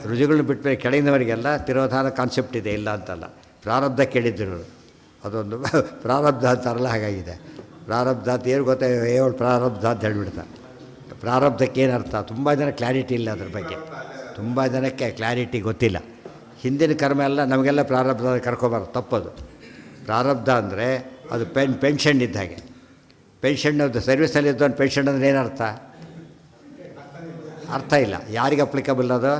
ರುಜುಗಳನ್ನ ಬಿಟ್ಟರೆ ಕೆಳಗಿನವರಿಗೆಲ್ಲ ತಿರೋಧಾನ ಕಾನ್ಸೆಪ್ಟ್ ಇದೆ, ಇಲ್ಲ ಅಂತಲ್ಲ. ಪ್ರಾರಬ್ಧ ಕೇಳಿದ್ರು, ಅದೊಂದು ಪ್ರಾರಬ್ಧ ಅಂತಾರಲ್ಲ, ಹಾಗಾಗಿದೆ. ಪ್ರಾರಬ್ಧ ಅಂತ ಏನು ಗೊತ್ತಾ, ಪ್ರಾರಬ್ಧ ಅಂತ ಹೇಳಿಬಿಡ್ತಾರೆ. ಪ್ರಾರಬ್ಧಕ್ಕೆ ಏನರ್ಥ ತುಂಬ ಜನ ಕ್ಲಾರಿಟಿ ಇಲ್ಲ ಅದ್ರ ಬಗ್ಗೆ, ತುಂಬ ಜನಕ್ಕೆ ಕ್ಲಾರಿಟಿ ಗೊತ್ತಿಲ್ಲ. ಹಿಂದಿನ ಕರ್ಮ ಎಲ್ಲ ನಮಗೆಲ್ಲ ಪ್ರಾರಬ್ಧ ಕರ್ಕೊಬಾರ್ದು, ತಪ್ಪದು. ಪ್ರಾರಬ್ಧ ಅಂದರೆ ಅದು ಪೆನ್ಷನ್ ಇದ್ದ ಹಾಗೆ. ಪೆನ್ಷನ್ ಸರ್ವಿಸಲ್ಲಿ ಇದ್ದವನು ಪೆನ್ಷನ್ ಅಂದರೆ ಏನರ್ಥ? ಅರ್ಥ ಇಲ್ಲ. ಯಾರಿಗೆ ಅಪ್ಲಿಕಬಲ್ ಅದು?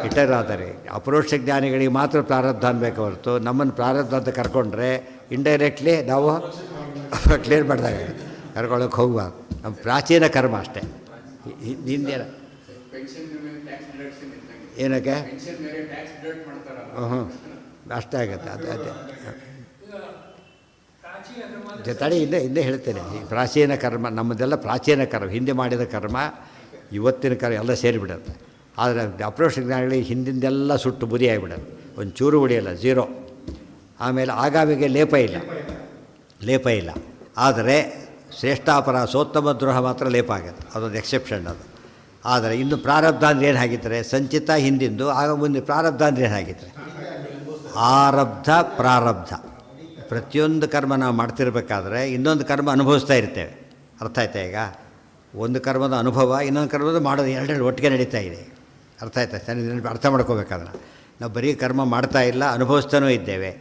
ರಿಟೈರ್ ಆದರೆ. ಅಪರೋಕ್ಷ ಜ್ಞಾನಿಗಳಿಗೆ ಮಾತ್ರ ಪ್ರಾರಬ್ಧ ಅನ್ಬೇಕು ಹೊರತು ನಮ್ಮನ್ನು ಪ್ರಾರಬ್ಧ ಅಂತ ಕರ್ಕೊಂಡ್ರೆ ಇಂಡೈರೆಕ್ಟ್ಲಿ ನಾವು ಕ್ಲಿಯರ್ ಮಾಡಿದಾಗ ಕರ್ಕೊಳ್ಳೋಕೆ ಹೋಗ್ಬಾರ್ದು. ನಮ್ಮ ಪ್ರಾಚೀನ ಕರ್ಮ ಅಷ್ಟೇ. ಹಿಂದೇನ ಏನಕ್ಕೆ ಹ್ಞೂ ಅಷ್ಟೇ ಆಗುತ್ತೆ. ಅದೇ ತಡೆ ಹಿಂದೆ ಹೇಳ್ತೇನೆ. ಈ ಪ್ರಾಚೀನ ಕರ್ಮ ನಮ್ಮದೆಲ್ಲ ಪ್ರಾಚೀನ ಕರ್ಮ, ಹಿಂದೆ ಮಾಡಿದ ಕರ್ಮ ಇವತ್ತಿನ ಕರ್ಮ ಎಲ್ಲ ಸೇರಿಬಿಡುತ್ತೆ. ಆದರೆ ಅಪರೋಕ್ಷ ಜ್ಞಾನಿಗಳಿಗೆ ಹಿಂದಿಂದೆಲ್ಲ ಸುಟ್ಟು ಬುದಿ ಆಗಿಬಿಡೋದು, ಒಂದು ಚೂರು ಉಳಿಯಲ್ಲ, ಝೀರೋ. ಆಮೇಲೆ ಆಗಾಮಿಗೆ ಲೇಪ ಇಲ್ಲ. ಆದರೆ ಶ್ರೇಷ್ಠಾಪರ ಸೋತ್ತಮ ದ್ರೋಹ ಮಾತ್ರ ಲೇಪ ಆಗುತ್ತೆ, ಅದೊಂದು ಎಕ್ಸೆಪ್ಷನ್ ಅದು. ಆದರೆ ಇನ್ನು ಪ್ರಾರಬ್ಧ ಅಂದರೆ ಏನು ಹಾಗಿದ್ದಾರೆ? ಸಂಚಿತ ಹಿಂದಿಂದು, ಆಗ ಮುಂದೆ ಪ್ರಾರಬ್ಧ ಅಂದರೆ ಏನು ಹಾಗಿದ್ದಾರೆ? ಆರಬ್ಧ ಪ್ರಾರಬ್ಧ. ಪ್ರತಿಯೊಂದು ಕರ್ಮ ನಾವು ಮಾಡ್ತಿರ್ಬೇಕಾದ್ರೆ ಇನ್ನೊಂದು ಕರ್ಮ ಅನುಭವಿಸ್ತಾ ಇರ್ತೇವೆ. ಅರ್ಥ ಆಯ್ತಾ? ಈಗ ಒಂದು ಕರ್ಮದ ಅನುಭವ, ಇನ್ನೊಂದು ಕರ್ಮದ ಮಾಡೋದು, ಎರಡೆರಡು ಒಟ್ಟಿಗೆ ನಡೀತಾ ಇದೆ. ಅರ್ಥ ಆಯ್ತಾ? ಅರ್ಥ ಮಾಡ್ಕೋಬೇಕಾದ್ರೆ ನಾವು ಬರೀ ಕರ್ಮ ಮಾಡ್ತಾ ಇಲ್ಲ, ಅನುಭವಿಸ್ತಾನೂ ಇದ್ದೇವೆ.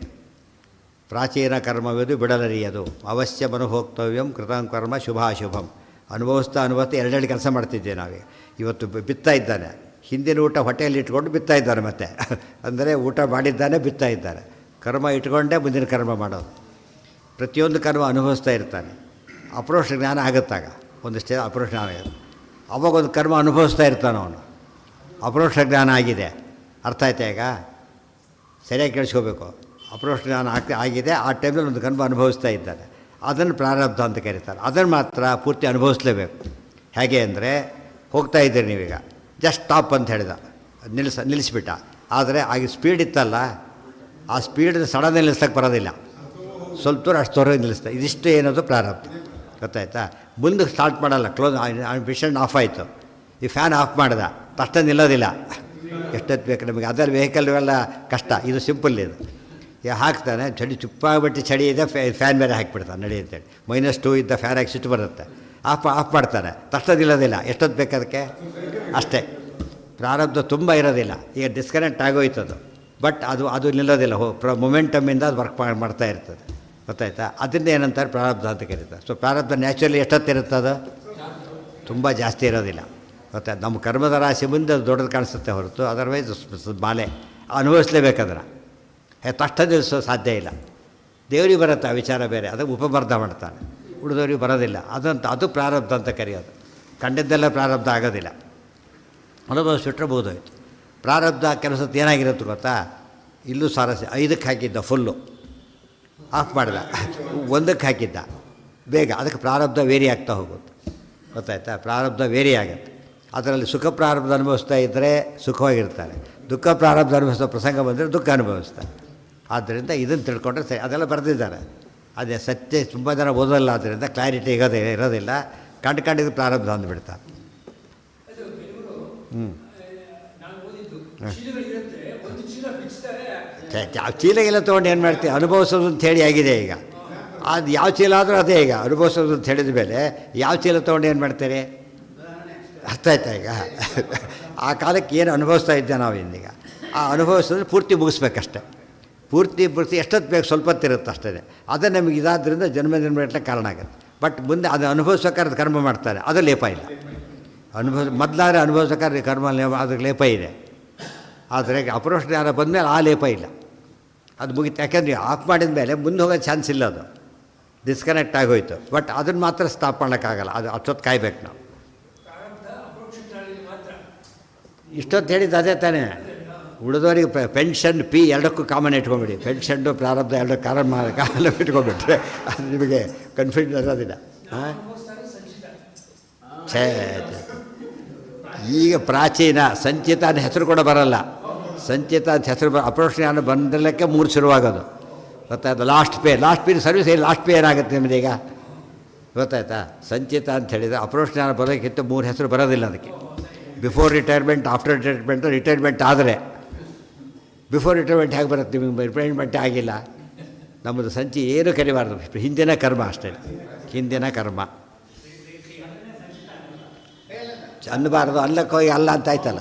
ಪ್ರಾಚೀನ ಕರ್ಮವಿದು ಬಿಡಲರಿಯದು, ಅವಶ್ಯ ಅನುಭೋಕ್ತವ್ಯಂ ಕೃತಂ ಕರ್ಮ ಶುಭಾಶುಭಂ. ಅನುಭವಿಸ್ತಾ ಎರಡೆರಡು ಕೆಲಸ ಮಾಡ್ತಿದ್ದೇವೆ ನಾವೇ. ಇವತ್ತು ಬಿತ್ತಾ ಇದ್ದಾನೆ, ಹಿಂದಿನ ಊಟ ಹೊಟ್ಟೆಯಲ್ಲಿ ಇಟ್ಕೊಂಡು ಬಿತ್ತಾ ಇದ್ದಾನೆ, ಮತ್ತೆ ಅಂದರೆ ಊಟ ಮಾಡಿದ್ದಾನೆ ಬಿತ್ತಾ ಇದ್ದಾನೆ. ಕರ್ಮ ಇಟ್ಕೊಂಡೇ ಮುಂದಿನ ಕರ್ಮ ಮಾಡೋದು. ಪ್ರತಿಯೊಂದು ಕರ್ಮ ಅನುಭವಿಸ್ತಾ ಇರ್ತಾನೆ. ಅಪರೋಕ್ಷ ಜ್ಞಾನ ಆಗುತ್ತಾಗ ಒಂದಷ್ಟೇ ಅಪರೋಕ್ಷ ಜ್ಞಾನ ಆಗುತ್ತೆ. ಅವಾಗ ಒಂದು ಕರ್ಮ ಅನುಭವಿಸ್ತಾ ಇರ್ತಾನೆ ಅವನು. ಅಪರೋಕ್ಷ ಜ್ಞಾನ ಆಗಿದೆ. ಅರ್ಥ ಆಯ್ತಾ? ಈಗ ಸರಿಯಾಗಿ ಕೇಳಿಸ್ಕೋಬೇಕು. ಅಪರೋಕ್ಷ ಜ್ಞಾನ ಆಗಿದೆ, ಆ ಟೈಮಲ್ಲಿ ಒಂದು ಕರ್ಮ ಅನುಭವಿಸ್ತಾ ಇದ್ದಾನೆ. ಅದನ್ನು ಪ್ರಾರಬ್ಧ ಅಂತ ಕರೀತಾರೆ. ಅದನ್ನು ಮಾತ್ರ ಪೂರ್ತಿ ಅನುಭವಿಸ್ಲೇಬೇಕು. ಹೇಗೆ ಅಂದರೆ, ಹೋಗ್ತಾ ಇದ್ದೀರಿ ನೀವೀಗ, ಜಸ್ಟ್ ಸ್ಟಾಪ್ ಅಂತ ಹೇಳಿದ, ನಿಲ್ಲಿಸ್ಬಿಟ್ಟ. ಆದರೆ ಆಗ ಸ್ಪೀಡ್ ಇತ್ತಲ್ಲ, ಆ ಸ್ಪೀಡ್ ಸಡನ್ಲಿ ನಿಲ್ಲಿಸೋಕ್ಕೆ ಬರೋದಿಲ್ಲ, ಸ್ವಲ್ಪ ದೂರ ಅಷ್ಟು ದೂರ ನಿಲ್ಲಿಸ್ತಾ. ಇದಿಷ್ಟು ಏನದು ಪ್ರಾರಬ್ಧ. ಗೊತ್ತಾಯ್ತಾ? ಮುಂದಕ್ಕೆ ಸ್ಟಾರ್ಟ್ ಮಾಡಲ್ಲ, ಕ್ಲೋಸ್ ಮಿಷನ್ ಆಫ್ ಆಯಿತು, ಈ ಫ್ಯಾನ್ ಆಫ್ ಮಾಡ್ದ ತಕ್ಷಣ ನಿಲ್ಲೋದಿಲ್ಲ, ಎಷ್ಟೊತ್ತು ಬೇಕು ನಮಗೆ. ಅದರಲ್ಲಿ ವೆಹಿಕಲ್ ಇವೆಲ್ಲ ಕಷ್ಟ. ಇದು ಸಿಂಪಲ್. ಇದು ಹಾಕ್ತಾನೆ, ಚಳಿ ಚುಪ್ಪಾಗ್ಬಿಟ್ಟು ಚಳಿ ಇದೆ, ಫ್ಯಾನ್ ಬೇರೆ ಹಾಕಿಬಿಡ್ತಾನೆ ನಡಿ ಅಂತೇಳಿ. -2 ಇದ್ದ ಫ್ಯಾನ್ ಹಾಕಿ ಸಿಟ್ಟು ಬರುತ್ತೆ, ಆಫ್ ಮಾಡ್ತಾನೆ, ತಕ್ಷಣ ನಿಲ್ಲೋದಿಲ್ಲ, ಎಷ್ಟೊತ್ತು ಬೇಕು ಅದಕ್ಕೆ ಅಷ್ಟೇ. ಪ್ರಾರಬ್ಧ ತುಂಬ ಇರೋದಿಲ್ಲ. ಈಗ ಡಿಸ್ಕನೆಕ್ಟ್ ಆಗೋಯ್ತದು, ಬಟ್ ಅದು ನಿಲ್ಲೋದಿಲ್ಲ. ಮೊಮೆಂಟಮ್ಮಿಂದ ಅದು ವರ್ಕ್ ಮಾಡ್ತಾ ಇರ್ತದೆ. ಗೊತ್ತಾಯ್ತಾ? ಅದರಿಂದ ಏನಂತಾರೆ? ಪ್ರಾರಬ್ಧ ಅಂತ ಕರೀತಾರೆ. ಸೊ ಪ್ರಾರಬ್ಧ ನ್ಯಾಚುರಲಿ ಎಷ್ಟೊತ್ತಿರುತ್ತೆ? ಅದು ತುಂಬ ಜಾಸ್ತಿ ಇರೋದಿಲ್ಲ. ಗೊತ್ತಾಯ್ತು? ನಮ್ಮ ಕರ್ಮದ ರಾಶಿ ಮುಂದೆ ಅದು ದೊಡ್ಡದು ಕಾಣಿಸುತ್ತೆ ಹೊರತು ಅದರ್ವೈಸ್ ಮಾಲೆ ಅನುಭವಿಸ್ಲೇಬೇಕಾದ್ರೆ ತಕ್ಷಣ ನಿಲ್ಲಿಸೋ ಸಾಧ್ಯ ಇಲ್ಲ. ದೇವರಿಗೆ ಬರುತ್ತೆ ಆ ವಿಚಾರ ಬೇರೆ, ಅದು ಉಪಮರ್ಧ ಮಾಡ್ತಾನೆ, ಉಳಿದವ್ರಿಗೆ ಬರೋದಿಲ್ಲ. ಅದು ಪ್ರಾರಬ್ಧ ಅಂತ ಕರೆಯೋದು. ಕಂಡದ್ದೆಲ್ಲ ಪ್ರಾರಬ್ಧ ಆಗೋದಿಲ್ಲ, ಅನುಭವಿಸ್ಬಿಟ್ರೆ ಬೋಧೋಯ್ತು. ಪ್ರಾರಬ್ಧ ಕೆಲಸದ್ದು ಏನಾಗಿರುತ್ತೆ ಗೊತ್ತಾ? ಇಲ್ಲೂ ಸಾರಸ್ಯ 5ಕ್ಕೆ ಹಾಕಿದ್ದ ಫುಲ್ಲು, ಆಫ್ ಮಾಡಿದ, 1ಕ್ಕೆ ಹಾಕಿದ್ದ ಬೇಗ, ಅದಕ್ಕೆ ಪ್ರಾರಬ್ಧ ವೇರಿ ಆಗ್ತಾ ಹೋಗುತ್ತೆ. ಗೊತ್ತಾಯ್ತಾ? ಪ್ರಾರಬ್ಧ ವೇರಿ ಆಗುತ್ತೆ. ಅದರಲ್ಲಿ ಸುಖ ಪ್ರಾರಬ್ಧ ಅನುಭವಿಸ್ತಾ ಇದ್ದರೆ ಸುಖವಾಗಿರ್ತಾರೆ, ದುಃಖ ಪ್ರಾರಬ್ಧ ಅನುಭವಿಸೋ ಪ್ರಸಂಗ ಬಂದರೆ ದುಃಖ ಅನುಭವಿಸ್ತಾರೆ. ಆದ್ದರಿಂದ ಇದನ್ನು ತಿಳ್ಕೊಂಡ್ರೆ ಸರಿ. ಅದೆಲ್ಲ ಬರೆದಿದ್ದಾರೆ. ಅದೇ ಸತ್ಯ ತುಂಬ ಜನ ಓದಲ್ಲ, ಆದ್ದರಿಂದ ಕ್ಲಾರಿಟಿ ಇರೋದಿಲ್ಲ. ಕಂಡಿದ್ದು ಪ್ರಾರಬ್ಧ ಅಂದುಬಿಡ್ತಾರೆ. ಚೀಲಗೆಲ್ಲ ತೊಗೊಂಡು ಏನು ಮಾಡ್ತೀವಿ? ಅನುಭವಿಸೋದು ಅಂತ ಹೇಳಿ ಆಗಿದೆ ಈಗ. ಅದು ಯಾವ ಚೀಲ ಆದರೂ ಅದೇ. ಈಗ ಅನುಭವಿಸೋದು ಅಂತ ಹೇಳಿದ ಮೇಲೆ ಯಾವ ಚೀಲ ತೊಗೊಂಡು ಏನು ಮಾಡ್ತೀರಿ? ಅರ್ಥ ಆಯ್ತಾ? ಈಗ ಆ ಕಾಲಕ್ಕೆ ಏನು ಅನುಭವಿಸ್ತಾ ಇದ್ದೆ ನಾವು ಇನ್ನೀಗ, ಆ ಅನುಭವಿಸೋದ್ರೆ ಪೂರ್ತಿ ಮುಗಿಸ್ಬೇಕಷ್ಟೆ. ಪೂರ್ತಿ ಎಷ್ಟೊತ್ತು ಬೇಕು? ಸ್ವಲ್ಪ ಹೊತ್ತಿರುತ್ತೆ ಅಷ್ಟೇ. ಅದೇ ನಮಗೆ ಇದಾದ್ದರಿಂದ ಜನ್ಮ ಕಾರಣ ಆಗುತ್ತೆ. ಬಟ್ ಮುಂದೆ ಅದು ಅನುಭವಿಸೋಕ್ಕಾದ್ರೆ ಕರ್ಮ ಮಾಡ್ತಾರೆ, ಅದು ಲೇಪ ಇಲ್ಲ. ಮೊದಲಾದ್ರೆ ಅನುಭವಿಸೋಕ್ಕಾದ್ರೆ ಕರ್ಮ ಅದಕ್ಕೆ ಲೇಪ ಇದೆ. ಆದರೆ ಅಪರೋಕ್ಷ ಜ್ಞಾನ ಬಂದಮೇಲೆ ಆ ಲೇಪ ಇಲ್ಲ, ಅದು ಮುಗಿತು. ಯಾಕೆಂದರೆ ಆಫ್ ಮಾಡಿದ ಮೇಲೆ ಮುಂದೆ ಹೋಗೋ ಚಾನ್ಸ್ ಇಲ್ಲ, ಅದು ಡಿಸ್ಕನೆಕ್ಟ್ ಆಗೋಯ್ತು. ಬಟ್ ಅದನ್ನು ಮಾತ್ರ ಸ್ಟಾಪ್ ಮಾಡೋಕ್ಕಾಗಲ್ಲ, ಅದು ಅಷ್ಟೊತ್ತು ಕಾಯ್ಬೇಕು ನಾವು. ಇಷ್ಟೊತ್ತು ಹೇಳಿದ್ದು ಅದೇ ತಾನೇ. ಉಳಿದವರಿಗೆ ಪೆನ್ಷನ್ ಪಿ ಎರಡಕ್ಕೂ ಕಾಮನ್ ಇಟ್ಕೊಂಬಿಡಿ. ಪೆನ್ಷನ್ನು ಪ್ರಾರಬ್ಧ ಎರಡು ಕಾಲ ಇಟ್ಕೊಂಡ್ಬಿಟ್ರೆ ಅದು ನಿಮಗೆ ಕನ್ಫ್ಯೂಷನ್ ಇರೋದಿಲ್ಲ. ಛೇ, ಈಗ ಪ್ರಾಚೀನ ಸಂಚಿತ ಅಂತ ಹೆಸರು ಕೂಡ ಬರೋಲ್ಲ. ಸಂಚಿತ ಅಂತ ಹೆಸರು ಅಪ್ರೋಚ್ ಜ್ಞಾನ ಬಂದಲಕ್ಕೆ 3 ಶುರುವಾಗೋದು. ಗೊತ್ತಾಯ್ತು? Last pay service last pay ಏನಾಗುತ್ತೆ ನಿಮ್ಮದು ಈಗ? ಗೊತ್ತಾಯ್ತಾ? ಸಂಚಿತ ಅಂತ ಹೇಳಿದರೆ ಅಪ್ರೋಚ್ ಜ್ಞಾನ ಬರೋಕ್ಕಿಂತ 3 ಹೆಸರು ಬರೋದಿಲ್ಲ ಅದಕ್ಕೆ. ಬಿಫೋರ್ ರಿಟೈರ್ಮೆಂಟ್, ಆಫ್ಟರ್ ರಿಟೈರ್ಮೆಂಟ್ ಆದರೆ ಬಿಫೋರ್ ರಿಟೈರ್ಮೆಂಟ್ ಹೇಗೆ ಬರುತ್ತೆ ನಿಮಗೆ? ರಿಟೈರ್ಮೆಂಟೇ ಆಗಿಲ್ಲ. ನಮ್ಮದು ಸಂಚಿ ಏನು ಕರಿಬಾರ್ದು, ಹಿಂದಿನ ಕರ್ಮ ಅಷ್ಟೇ, ಹಿಂದಿನ ಕರ್ಮ ಅನ್ನಬಾರ್ದು. ಅಲ್ಲಕ್ಕೋಗಿ ಅಲ್ಲ ಅಂತ ಆಯ್ತಲ್ಲ,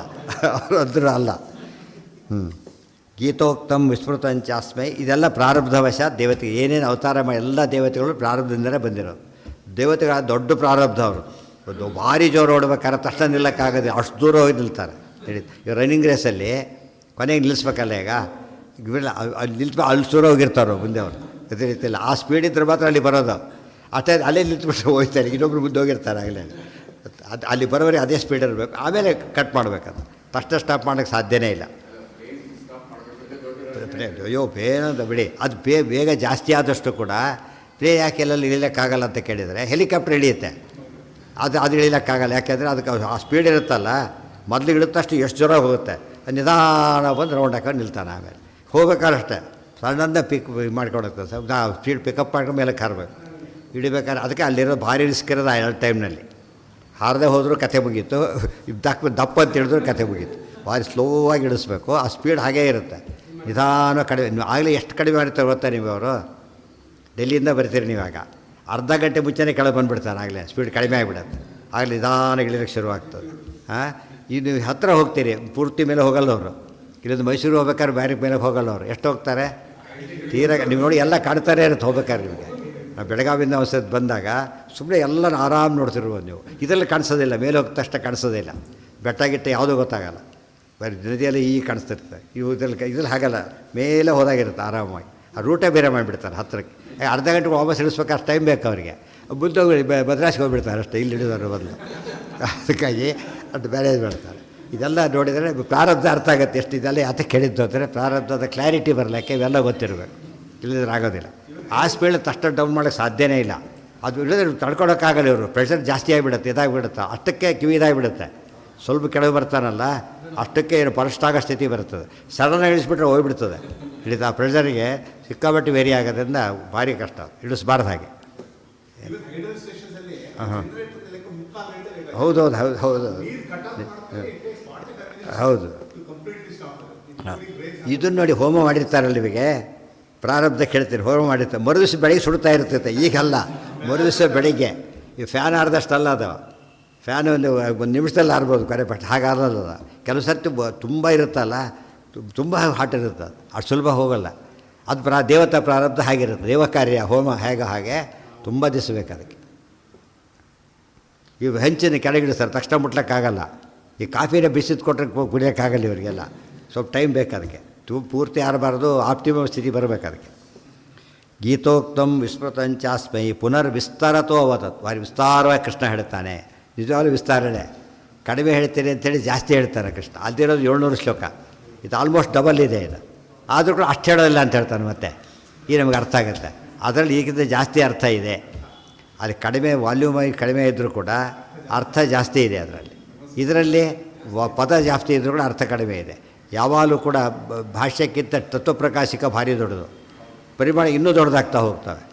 ಅವರು ಅಂದರು ಅಲ್ಲ. ಗೀತೋಕ್ತಂ ವಿಸ್ಮೃತಂಚಾಸ್ಮೈ. ಇದೆಲ್ಲ ಪ್ರಾರಬ್ಧವಶ. ದೇವತೆಗೆ ಏನೇನು ಅವತಾರ ಮಾಡಿ ಎಲ್ಲ ದೇವತೆಗಳು ಪ್ರಾರಬ್ಧದಿಂದಲೇ ಬಂದಿರೋದು. ದೇವತೆಗಳ ದೊಡ್ಡ ಪ್ರಾರಬ್ಧ ಅವರು. ಒಂದು ಭಾರಿ ಜೋರು ಓಡ್ಬೇಕಾದ್ರೆ ತಕ್ಷಣ ನಿಲ್ಲಕ್ಕಾಗದೆ ಅಷ್ಟು ದೂರ ಹೋಗಿ ನಿಲ್ತಾರೆ ಹೇಳಿ. ಈ ರನ್ನಿಂಗ್ ರೇಸಲ್ಲಿ ಕೊನೆಗೆ ನಿಲ್ಲಿಸ್ಬೇಕಲ್ಲ ಈಗ ಇವೆಲ್ಲ ಅಲ್ಲಿ ಅಲ್ಲಿ ದೂರ ಹೋಗಿರ್ತಾರೋ ಮುಂದೆ ಅವರು ಅದೇ ರೀತಿಯಲ್ಲಿ ಆ ಸ್ಪೀಡ್ ಇದ್ರೆ ಮಾತ್ರ ಅಲ್ಲಿ ಬರೋದು. ಅಷ್ಟೇ ಅಲ್ಲೇ ನಿಂತ್ಬಿಟ್ಟು ಹೋಗ್ತಾರೆ, ಇನ್ನೊಬ್ರು ಮುಂದೆ ಹೋಗಿರ್ತಾರೆ ಆಗಲೇ. ಅದು ಅಲ್ಲಿ ಬರೋವರೆಗೆ ಅದೇ ಸ್ಪೀಡ್ ಇರಬೇಕು, ಆಮೇಲೆ ಕಟ್ ಮಾಡಬೇಕದು. ತಕ್ಷಣ ಸ್ಟಾಪ್ ಮಾಡೋಕ್ಕೆ ಸಾಧ್ಯನೇ ಇಲ್ಲ. ಅಯ್ಯೋ ಬೇನಂತ ಬಿಡಿ, ಅದು ಬೇಗ ಜಾಸ್ತಿ ಆದಷ್ಟು ಕೂಡ ಪ್ಲೇ ಯಾಕೆ ಎಲ್ಲೆಲ್ಲಿ ಇಳಿಯೋಕ್ಕಾಗಲ್ಲ ಅಂತ ಕೇಳಿದರೆ ಹೆಲಿಕಾಪ್ಟರ್ ಇಳಿಯುತ್ತೆ, ಅದು ಇಳಿಯೋಕ್ಕಾಗಲ್ಲ. ಯಾಕೆಂದರೆ ಅದಕ್ಕೆ ಆ ಸ್ಪೀಡ್ ಇರುತ್ತಲ್ಲ, ಮೊದಲು ಇಳುತ್ತಷ್ಟು ಎಷ್ಟು ಜೋರ ಹೋಗುತ್ತೆ. ನಿಧಾನ ಬಂದು ರೌಂಡ್ ಹಾಕೊಂಡು ನಿಲ್ತಾನೆ. ಆಮೇಲೆ ಹೋಗ್ಬೇಕಾದ್ರೆ ಅಷ್ಟೇ ಸಣ್ಣದ ಪಿಕ್ ಮಾಡ್ಕೊಳಕ್ಕೆ ಸ್ಪೀಡ್ ಪಿಕಪ್ ಮಾಡ್ಕೊಂಡು ಮೇಲೆ ಕಾರಬೇಕು. ಇಳಿಬೇಕಾದ್ರೆ ಅದಕ್ಕೆ ಅಲ್ಲಿರೋ ಭಾರಿ ರಿಸ್ಕ್ ಇರೋದು ಆ 2 ಟೈಮ್ನಲ್ಲಿ. ಹಾರದೆ ಹೋದರೂ ಕತೆ ಮುಗೀತು, ದಪ್ಪ ಅಂತ ಹೇಳಿದ್ರು ಕತೆ ಮುಗೀತು. ಭಾರಿ ಸ್ಲೋವಾಗಿ ಇಳಿಸ್ಬೇಕು, ಆ ಸ್ಪೀಡ್ ಹಾಗೇ ಇರುತ್ತೆ. ನಿಧಾನ ಕಡಿಮೆ ಆಗಲೇ ಎಷ್ಟು ಕಡಿಮೆ ಮಾಡ್ತಾರೆ ಗೊತ್ತಾ ನೀವು? ಅವರು ಡೆಲ್ಲಿಯಿಂದ ಬರ್ತೀರಿ ನೀವಾಗ, ಅರ್ಧ ಗಂಟೆ ಮುಂಚೆನೇ ಕೆಳಗೆ ಬಂದುಬಿಡ್ತಾರೆ, ಆಗಲೇ ಸ್ಪೀಡ್ ಕಡಿಮೆ ಆಗಿಬಿಡುತ್ತೆ. ಆಗಲೇ ನಿಧಾನ ಇಳಿಯೋಕ್ಕೆ ಶುರುವಾಗ್ತದೆ. ಈಗ ನೀವು ಹತ್ತಿರ ಹೋಗ್ತೀರಿ, ಪೂರ್ತಿ ಮೇಲೆ ಹೋಗಲ್ಲ ಅವರು. ಇಲ್ಲೊಂದು ಮೈಸೂರು ಹೋಗ್ಬೇಕಾದ್ರೆ ಬ್ಯಾರಿ ಮೇಲೆ ಹೋಗಲ್ಲ ಅವರು. ಎಷ್ಟು ಹೋಗ್ತಾರೆ ತೀರಾ, ನೀವು ನೋಡಿ ಎಲ್ಲ ಕಾಣ್ತಾನೆ ಇರುತ್ತೆ ಹೋಗ್ಬೇಕಾದ್ರೆ. ನಿಮಗೆ ನಾವು ಬೆಳಗಾವಿಯಿಂದ ಒಂದು ಬಂದಾಗ ಸುಮ್ಮನೆ ಎಲ್ಲನೂ ಆರಾಮ್ ನೋಡ್ತಿರ್ಬೋದು ನೀವು. ಇದರಲ್ಲಿ ಕಾಣಿಸೋದಿಲ್ಲ, ಮೇಲೆ ಹೋಗಿದ ತಕ್ಷಣ ಕಾಣಿಸೋದಿಲ್ಲ, ಬೆಟ್ಟ ಗಿಟ್ಟ ಯಾವುದೂ ಗೊತ್ತಾಗಲ್ಲ. ಬರೀ ನದಿಯಲ್ಲಿ ಕಾಣಿಸ್ತಿರ್ತದೆ. ಇದ್ರಲ್ಲಿ ಹಾಗಲ್ಲ, ಮೇಲೆ ಹೋದಾಗಿರುತ್ತೆ ಆರಾಮಾಗಿ. ಆ ರೂಟೇ ಬೇರೆ ಮಾಡಿಬಿಡ್ತಾರೆ ಹತ್ತಿರಕ್ಕೆ. ಅರ್ಧ ಗಂಟೆಗೆ ವಾಪಸ್ ಇಳಿಸ್ಬೇಕು, ಅಷ್ಟು ಟೈಮ್ ಬೇಕು ಅವರಿಗೆ. ಬುದ್ಧ ಹೋಗಿ ಮದ್ರಾಸಿಗೆ ಹೋಗ್ಬಿಡ್ತಾರೆ ಅಷ್ಟೇ, ಇಲ್ಲಿ ಹಿಡಿದವರು ಬದಲು. ಅದಕ್ಕಾಗಿ ಅದು ಬೇರೆ ಬಿಡ್ತಾರೆ. ಇದೆಲ್ಲ ನೋಡಿದರೆ ಪ್ರಾರಬ್ಧ ಅರ್ಥ ಆಗುತ್ತೆ. ಎಷ್ಟು ಇದೆಲ್ಲ ಯಾತಕ್ಕೆ ಕೇಳಿದ್ದು ಅಂದರೆ ಪ್ರಾರಬ್ಧದ ಕ್ಲಾರಿಟಿ ಬರಲಿಕ್ಕೆ ಇವೆಲ್ಲ ಗೊತ್ತಿರಬೇಕು, ಇಲ್ಲದ್ರೆ ಆಗೋದಿಲ್ಲ. ಆ ಸ್ಪೀಡ್ ತಕ್ಷಣ ಡೌನ್ ಮಾಡೋಕ್ಕೆ ಸಾಧ್ಯನೇ ಇಲ್ಲ. ಅದು ಇಳಿದ್ರೆ ತಡ್ಕೊಳಕ್ಕಾಗಲ್ಲ. ಇವರು ಪ್ರೆಷರ್ ಜಾಸ್ತಿ ಆಗಿಬಿಡುತ್ತೆ, ಇದಾಗಿಬಿಡುತ್ತೆ. ಅಷ್ಟಕ್ಕೆ ಕಿವಿ ಇದಾಗಿಬಿಡುತ್ತೆ. ಸ್ವಲ್ಪ ಕೆಳಗೆ ಬರ್ತಾನಲ್ಲ ಅಷ್ಟಕ್ಕೆ ಏನು ಪರಷ್ಟಾಗೋ ಸ್ಥಿತಿ ಬರ್ತದೆ. ಸಡನ್ನಾಗಿ ಇಳಿಸ್ಬಿಟ್ರೆ ಹೋಗ್ಬಿಡ್ತದೆ. ಇಳಿದ ಆ ಪ್ರೆಷರಿಗೆ ಸಿಕ್ಕಾಬಟ್ಟೆ ವೇರಿ ಆಗೋದ್ರಿಂದ ಭಾರಿ ಕಷ್ಟ, ಇಳಿಸ್ಬಾರ್ದು ಹಾಗೆ. ಹಾಂ ಹೌದೌದು ಹೌದು ಹೌದು ಹೌದು. ಇದನ್ನು ನೋಡಿ, ಹೋಮ ಮಾಡಿರ್ತಾರಲ್ಲ ಇವಿಗೆ ಪ್ರಾರಬ್ಧ ಕೇಳ್ತೀರಿ, ಹೋಮ ಮಾಡಿರ್ತಾರೆ. ಮರುದಿವ್ಸ ಬೆಳಗ್ಗೆ ಸುಡ್ತಾ ಇರ್ತೈತೆ. ಈಗಲ್ಲ, ಮರುದಿವ್ಸ ಬೆಳಿಗ್ಗೆ. ಈ ಫ್ಯಾನ್ ಆರ್ದಷ್ಟಲ್ಲ ಅದು. ಫ್ಯಾನ್ ಒಂದು ನಿಮಿಷದಲ್ಲಿ ಆರ್ಬೋದು ಕರೆಪಟ್ಟು, ಹಾಗಾಗಲ್ಲ. ಕೆಲವು ಸರ್ತಿ ತುಂಬ ಇರುತ್ತಲ್ಲ, ತುಂಬ ಹಾಟ್ ಇರುತ್ತೆ, ಅಷ್ಟು ಸುಲಭ ಹೋಗಲ್ಲ. ಅದು ದೇವತಾ ಪ್ರಾರಬ್ಧ ಹಾಗಿರುತ್ತೆ. ದೇವ ಕಾರ್ಯ ಹೋಮ ಹೇಗೆ ಹಾಗೆ ತುಂಬ ದಿವಸ ಬೇಕು ಅದಕ್ಕೆ. ಇವು ಹೆಂಚಿನ ಕೆಳಗಿಡಿಸ್ತಾರೆ, ತಕ್ಷಣ ಮುಟ್ಲಿಕ್ಕಾಗಲ್ಲ. ಈ ಕಾಫಿನೇ ಬಿಸಿದು ಕೊಟ್ಟರೆ ಕುಡಿಯೋಕ್ಕಾಗಲ್ಲ ಇವರಿಗೆಲ್ಲ, ಸ್ವಲ್ಪ ಟೈಮ್ ಬೇಕು ಅದಕ್ಕೆ. ಪೂರ್ತಿ ಆರಬಾರ್ದು, ಆಪ್ಟಿಮಮ್ ಸ್ಥಿತಿ ಬರಬೇಕು ಅದಕ್ಕೆ. ಗೀತೋಕ್ತಂ ವಿಸ್ಮೃತಂಚಾಸ್ಮೈ ಪುನರ್ವಿಸ್ತಾರತೋ ಅವತತ್. ಭಾರಿ ವಿಸ್ತಾರವಾಗಿ ಕೃಷ್ಣ ಹೇಳ್ತಾನೆ. ನಿಜವಾಗ್ಲೂ ವಿಸ್ತಾರನೇ. ಕಡಿಮೆ ಹೇಳ್ತೀನಿ ಅಂತೇಳಿ ಜಾಸ್ತಿ ಹೇಳ್ತಾನೆ ಕೃಷ್ಣ. ಅದಿರೋದು 700 ಶ್ಲೋಕ, ಇದು ಆಲ್ಮೋಸ್ಟ್ ಡಬಲ್ ಇದೆ ಇದು. ಆದರೂ ಕೂಡ ಅಷ್ಟು ಹೇಳೋದಿಲ್ಲ ಅಂತ ಹೇಳ್ತಾನೆ. ಮತ್ತೆ ಈಗ ನಮಗೆ ಅರ್ಥ ಆಗುತ್ತೆ. ಅದರಲ್ಲಿ ಈಗಿಂತ ಜಾಸ್ತಿ ಅರ್ಥ ಇದೆ. ಅಲ್ಲಿ ಕಡಿಮೆ ವಾಲ್ಯೂಮಾಗಿ ಕಡಿಮೆ ಇದ್ದರೂ ಕೂಡ ಅರ್ಥ ಜಾಸ್ತಿ ಇದೆ ಅದರಲ್ಲಿ. ಇದರಲ್ಲಿ ಪದ ಜಾಸ್ತಿ ಇದ್ದರೂ ಕೂಡ ಅರ್ಥ ಕಡಿಮೆ ಇದೆ. ಯಾವಾಗಲೂ ಕೂಡ ಭಾಷ್ಯಕ್ಕಿಂತ ತತ್ವಪ್ರಕಾಶಿಕ ಭಾರಿ ದೊಡ್ಡದು, ಪರಿಮಾಣ ಇನ್ನೂ ದೊಡ್ಡದಾಗ್ತಾ ಹೋಗ್ತವೆ.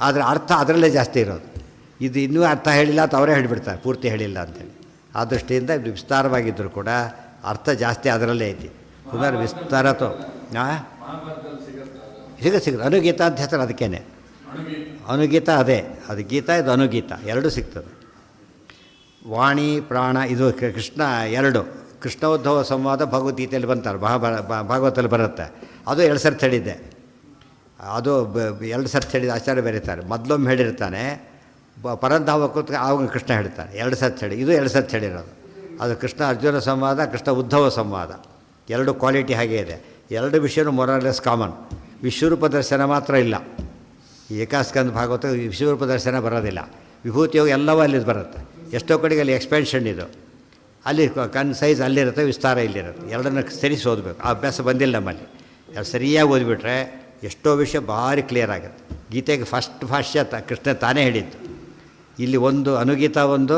ಆದರೆ ಅರ್ಥ ಅದರಲ್ಲೇ ಜಾಸ್ತಿ ಇರೋದು. ಇದು ಇನ್ನೂ ಅರ್ಥ ಹೇಳಿಲ್ಲ ಅಂತ ಅವರೇ ಹೇಳಿಬಿಡ್ತಾರೆ, ಪೂರ್ತಿ ಹೇಳಿಲ್ಲ ಅಂತೇಳಿ. ಆ ದೃಷ್ಟಿಯಿಂದ ಇದು ವಿಸ್ತಾರವಾಗಿದ್ದರೂ ಕೂಡ ಅರ್ಥ ಜಾಸ್ತಿ ಅದರಲ್ಲೇ ಐತಿ. ಪುನರ್ವಿಸ್ತಾರತೋ ಸಿಗುತ್ತೆ. ಅನುಗೀತ ಅಂತ ಹೆಸರು ಅದಕ್ಕೇನೆ. ಅನುಗೀತ ಅದೇ, ಅದು ಗೀತ, ಇದು ಅನುಗೀತ, ಎರಡೂ ಸಿಗ್ತದೆ. ವಾಣಿ ಪ್ರಾಣ ಇದು ಕೃಷ್ಣ ಎರಡು. ಕೃಷ್ಣೋದ್ಧವ ಸಂವಾದ ಭಗವದ್ಗೀತೆಯಲ್ಲಿ ಬಂತಾರೆ, ಭಾಗವತಲ್ಲಿ ಬರುತ್ತೆ. ಅದು 2 ಸರ್ತಿ ಹೇಳಿದ್ದೆ. ಅದು 2 ಸರ್ತಿ ಹೇಳಿದ ಆಚಾರ್ಯ ಬರೀತಾರೆ. ಮೊದಲೊಮ್ಮೆ ಹೇಳಿರ್ತಾನೆ ಪರಂಧಾಮ ಕೂತ್, ಆವಾಗ ಕೃಷ್ಣ ಹೇಳ್ತಾನೆ 2 ಸರ್ತಿ ಹೇಳಿ. ಇದು 2 ಸರ್ತಿ ಹೇಳಿರೋದು. ಅದು ಕೃಷ್ಣ ಅರ್ಜುನ ಸಂವಾದ, ಕೃಷ್ಣ ಉದ್ಧವ ಸಂವಾದ. 2 ಕ್ವಾಲಿಟಿ ಹಾಗೇ ಇದೆ. 2 ವಿಷಯನೂ ಮೊರಾರ್ಲೆಸ್ ಕಾಮನ್. ವಿಶ್ವರೂಪ ದರ್ಶನ ಮಾತ್ರ ಇಲ್ಲ. ಈ ಏಕಾಸ್ಕಂದ ಭಾಗವತ ವಿಶ್ವರೂಪ ದರ್ಶನ ಬರೋದಿಲ್ಲ. ವಿಭೂತಿಯೋಗ ಎಲ್ಲವೂ ಅಲ್ಲಿದು ಬರುತ್ತೆ. ಎಷ್ಟೋ ಕಡೆಗೆ ಅಲ್ಲಿ ಎಕ್ಸ್ಪೆನ್ಷನ್ ಇದು, ಅಲ್ಲಿ ಸೈಜ್ ಅಲ್ಲಿರುತ್ತೆ, ವಿಸ್ತಾರ ಇಲ್ಲಿರುತ್ತೆ. ಎರಡನ್ನು ಸರಿಸಿ ಓದಬೇಕು. ಆ ಅಭ್ಯಾಸ ಬಂದಿಲ್ಲ ನಮ್ಮಲ್ಲಿ. ಎರಡು ಸರಿಯಾಗಿ ಓದಿಬಿಟ್ರೆ ಎಷ್ಟೋ ವಿಷಯ ಭಾರಿ ಕ್ಲಿಯರ್ ಆಗುತ್ತೆ. ಗೀತೆಗೆ ಫಸ್ಟ್ ಭಾಷ್ಯ ಕೃಷ್ಣ ತಾನೇ ಹೇಳಿದ್ದು. ಇಲ್ಲಿ ಒಂದು ಅನುಗೀತ, ಒಂದು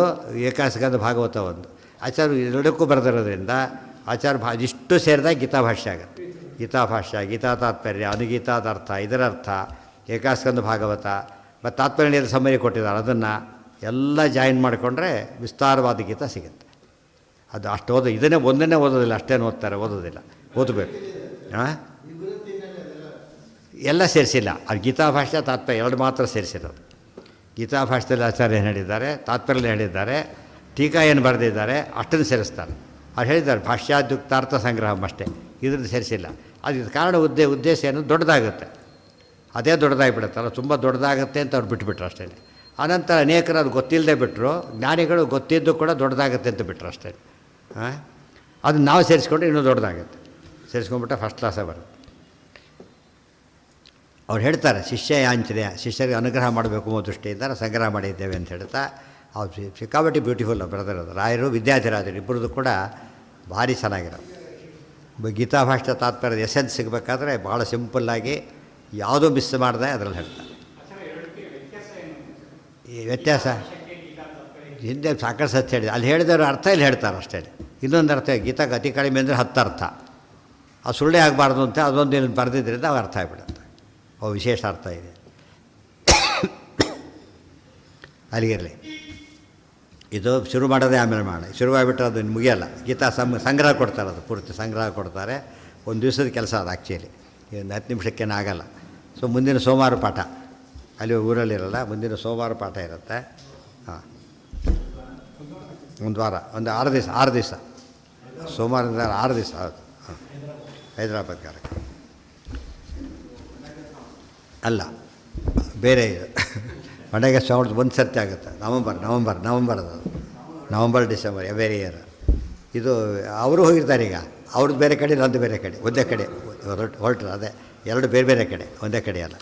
ಏಕಾಸ್ಕಂದ ಭಾಗವತ, ಒಂದು ಆಚಾರ್ಯ ಎರಡಕ್ಕೂ ಬರೆದಿರೋದ್ರಿಂದ ಆಚಾರ್ಯ ಇಷ್ಟು ಸೇರಿದಾಗ ಗೀತಾ ಭಾಷ್ಯ ಆಗುತ್ತೆ. ಗೀತಾ ಭಾಷ್ಯ, ಗೀತಾ ತಾತ್ಪರ್ಯ, ಅನುಗೀತಾದ ಅರ್ಥ, ಇದರ ಅರ್ಥ, ಏಕಾಸ್ಕಂದ ಭಾಗವತ ಮತ್ತು ತಾತ್ಪರ್ಯದ ಸಮ್ಮರಿ ಕೊಟ್ಟಿದ್ದಾರೆ. ಅದನ್ನು ಎಲ್ಲ ಜಾಯಿನ್ ಮಾಡಿಕೊಂಡ್ರೆ ವಿಸ್ತಾರವಾದ ಗೀತ ಸಿಗುತ್ತೆ. ಅದು ಅಷ್ಟು ಇದನ್ನೇ ಒಂದನ್ನೇ ಓದೋದಿಲ್ಲ, ಅಷ್ಟೇನು ಓದ್ತಾರೆ, ಓದೋದಿಲ್ಲ, ಓದಬೇಕು. ಹಾಂ, ಎಲ್ಲ ಸೇರಿಸಿಲ್ಲ. ಅದು ಗೀತಾ ಭಾಷ್ಯ, ತಾತ್ಪರ್ಯ 2 ಮಾತ್ರ ಸೇರಿಸಿರೋದು. ಗೀತಾ ಭಾಷ್ಯದಲ್ಲಿ ಆಚಾರ್ಯ ಏನು ಹೇಳಿದ್ದಾರೆ, ತಾತ್ಪರ್ಯಲ್ಲಿ ಹೇಳಿದ್ದಾರೆ, ಟೀಕಾ ಏನು ಬರೆದಿದ್ದಾರೆ ಅಷ್ಟನ್ನು ಸೇರಿಸ್ತಾರೆ. ಅವ್ರು ಹೇಳಿದ್ದಾರೆ ಭಾಷ್ಯಾದ್ಯುಕ್ತಾರ್ಥ ಸಂಗ್ರಹ ಅಷ್ಟೇ, ಇದ್ರದ್ದು ಸೇರಿಸಿಲ್ಲ. ಅದು ಕಾರಣ ಉದ್ದೇಶ ಏನು, ದೊಡ್ಡದಾಗುತ್ತೆ. ಅದೇ ದೊಡ್ಡದಾಗಿಬಿಡುತ್ತಲ್ಲ, ತುಂಬ ದೊಡ್ಡದಾಗುತ್ತೆ ಅಂತ ಅವ್ರು ಬಿಟ್ಬಿಟ್ರು ಅಷ್ಟೇ. ಅನಂತರ ಅನೇಕರು ಅದು ಗೊತ್ತಿಲ್ಲದೆ ಬಿಟ್ಟರು, ಜ್ಞಾನಿಗಳು ಗೊತ್ತಿದ್ದು ಕೂಡ ದೊಡ್ಡದಾಗುತ್ತೆ ಅಂತ ಬಿಟ್ಟರು ಅಷ್ಟೇ. ಅದನ್ನು ನಾವು ಸೇರಿಸ್ಕೊಂಡ್ರೆ ಇನ್ನೂ ದೊಡ್ಡದಾಗುತ್ತೆ. ಸೇರಿಸ್ಕೊಂಡ್ಬಿಟ್ರೆ ಫಸ್ಟ್ ಕ್ಲಾಸೇ ಬರುತ್ತೆ. ಅವ್ರು ಹೇಳ್ತಾರೆ ಶಿಷ್ಯ ಯಾಂಚನೆಯ, ಶಿಷ್ಯರಿಗೆ ಅನುಗ್ರಹ ಮಾಡಬೇಕು ಅನ್ನೋ ದೃಷ್ಟಿಯಿಂದ ಸಂಗ್ರಹ ಮಾಡಿದ್ದೇವೆ ಅಂತ ಹೇಳ್ತಾ, ಅವ್ರು ಸಿಕ್ಕಾಪಟ್ಟಿ ಬ್ಯೂಟಿಫುಲ್ ಬ್ರದರ್ ಅದು. ರಾಯರು ವಿದ್ಯಾಧಿರಾಜರು ಇಬ್ಬರದು ಕೂಡ ಭಾರಿ ಚೆನ್ನಾಗಿರೋದು. ಗೀತಾಭಾಷ್ಯ ತಾತ್ಪರ್ಯದ ಎಸೆನ್ಸ್ ಸಿಗಬೇಕಾದ್ರೆ ಭಾಳ ಸಿಂಪಲ್ಲಾಗಿ ಯಾವುದೂ ಮಿಸ್ ಮಾಡಿದೆ ಅದರಲ್ಲಿ ಹೇಳ್ತಾರೆ. ಈ ವ್ಯತ್ಯಾಸ ಹಿಂದೆ ಸಾಕಷ್ಟು ಸತ್ಯ ಹೇಳಿದೆ, ಅಲ್ಲಿ ಹೇಳಿದವರು ಅರ್ಥ ಇಲ್ಲಿ ಹೇಳ್ತಾರೆ ಅಷ್ಟೇ. ಇನ್ನೊಂದು ಅರ್ಥ, ಗೀತಾಗೆ ಅತಿ ಕಡಿಮೆ ಅಂದರೆ 10 ಅರ್ಥ, ಅದು ಸುಳ್ಳೆ ಆಗಬಾರ್ದು ಅಂತ ಅದೊಂದು ಬರೆದಿದ್ದರಿಂದ ಅವು ಅರ್ಥ ಆಗಿಬಿಡುತ್ತೆ. ಅವು ವಿಶೇಷ ಅರ್ಥ ಇದೆ. ಅಲ್ಲಿಗಿರಲಿ, ಇದು ಶುರು ಮಾಡೋದೇ ಆಮೇಲೆ ಮಾಡಿ, ಶುರುವಾಗಿಬಿಟ್ಟು ಅದು ಮುಗಿಯಲ್ಲ. ಗೀತಾ ಸಂಗ್ರಹ ಕೊಡ್ತಾರೆ, ಅದು ಪೂರ್ತಿ ಸಂಗ್ರಹ ಕೊಡ್ತಾರೆ. ಒಂದು ದಿವಸದ ಕೆಲಸ ಅದು ಆ್ಯಕ್ಚುಲಿ, ಒಂದು 10 ನಿಮಿಷಕ್ಕೇನು ಆಗಲ್ಲ. ಸೊ ಮುಂದಿನ ಸೋಮವಾರ ಪಾಠ, ಅಲ್ಲಿ ಊರಲ್ಲಿರಲ್ಲ, ಮುಂದಿನ ಸೋಮವಾರ ಪಾಠ ಇರುತ್ತೆ. ಹಾಂ, ಒಂದು ವಾರ, ಒಂದು 6 ದಿವಸ ಸೋಮವಾರದಿಂದ 6 ದಿವಸ. ಹೌದು, ಹಾಂ, ಹೈದರಾಬಾದ್ ಕಾರ್ಯಕ್ರಮ ಅಲ್ಲ, ಬೇರೆ ಇದು ಮಂಡ್ಯಗೆ ಶ್ರಾವಣ ಒಂದು ಸರ್ತಿ ಆಗುತ್ತೆ. ನವಂಬರ್ ಅದು ನವಂಬರ್ ಡಿಸೆಂಬರ್ ಎವ್ರಿ ಇಯರ್. ಇದು ಅವರು ಹೋಗಿರ್ತಾರೆ ಈಗ, ಅವ್ರದ್ದು ಬೇರೆ ಕಡೆ, ನಂದು ಬೇರೆ ಕಡೆ, ಒಂದೇ ಕಡೆ ಹೊರಟ್ರು. ಅದೇ ಎರಡು ಬೇರೆ ಬೇರೆ ಕಡೆ, ಒಂದೇ ಕಡೆ ಅಲ್ಲ.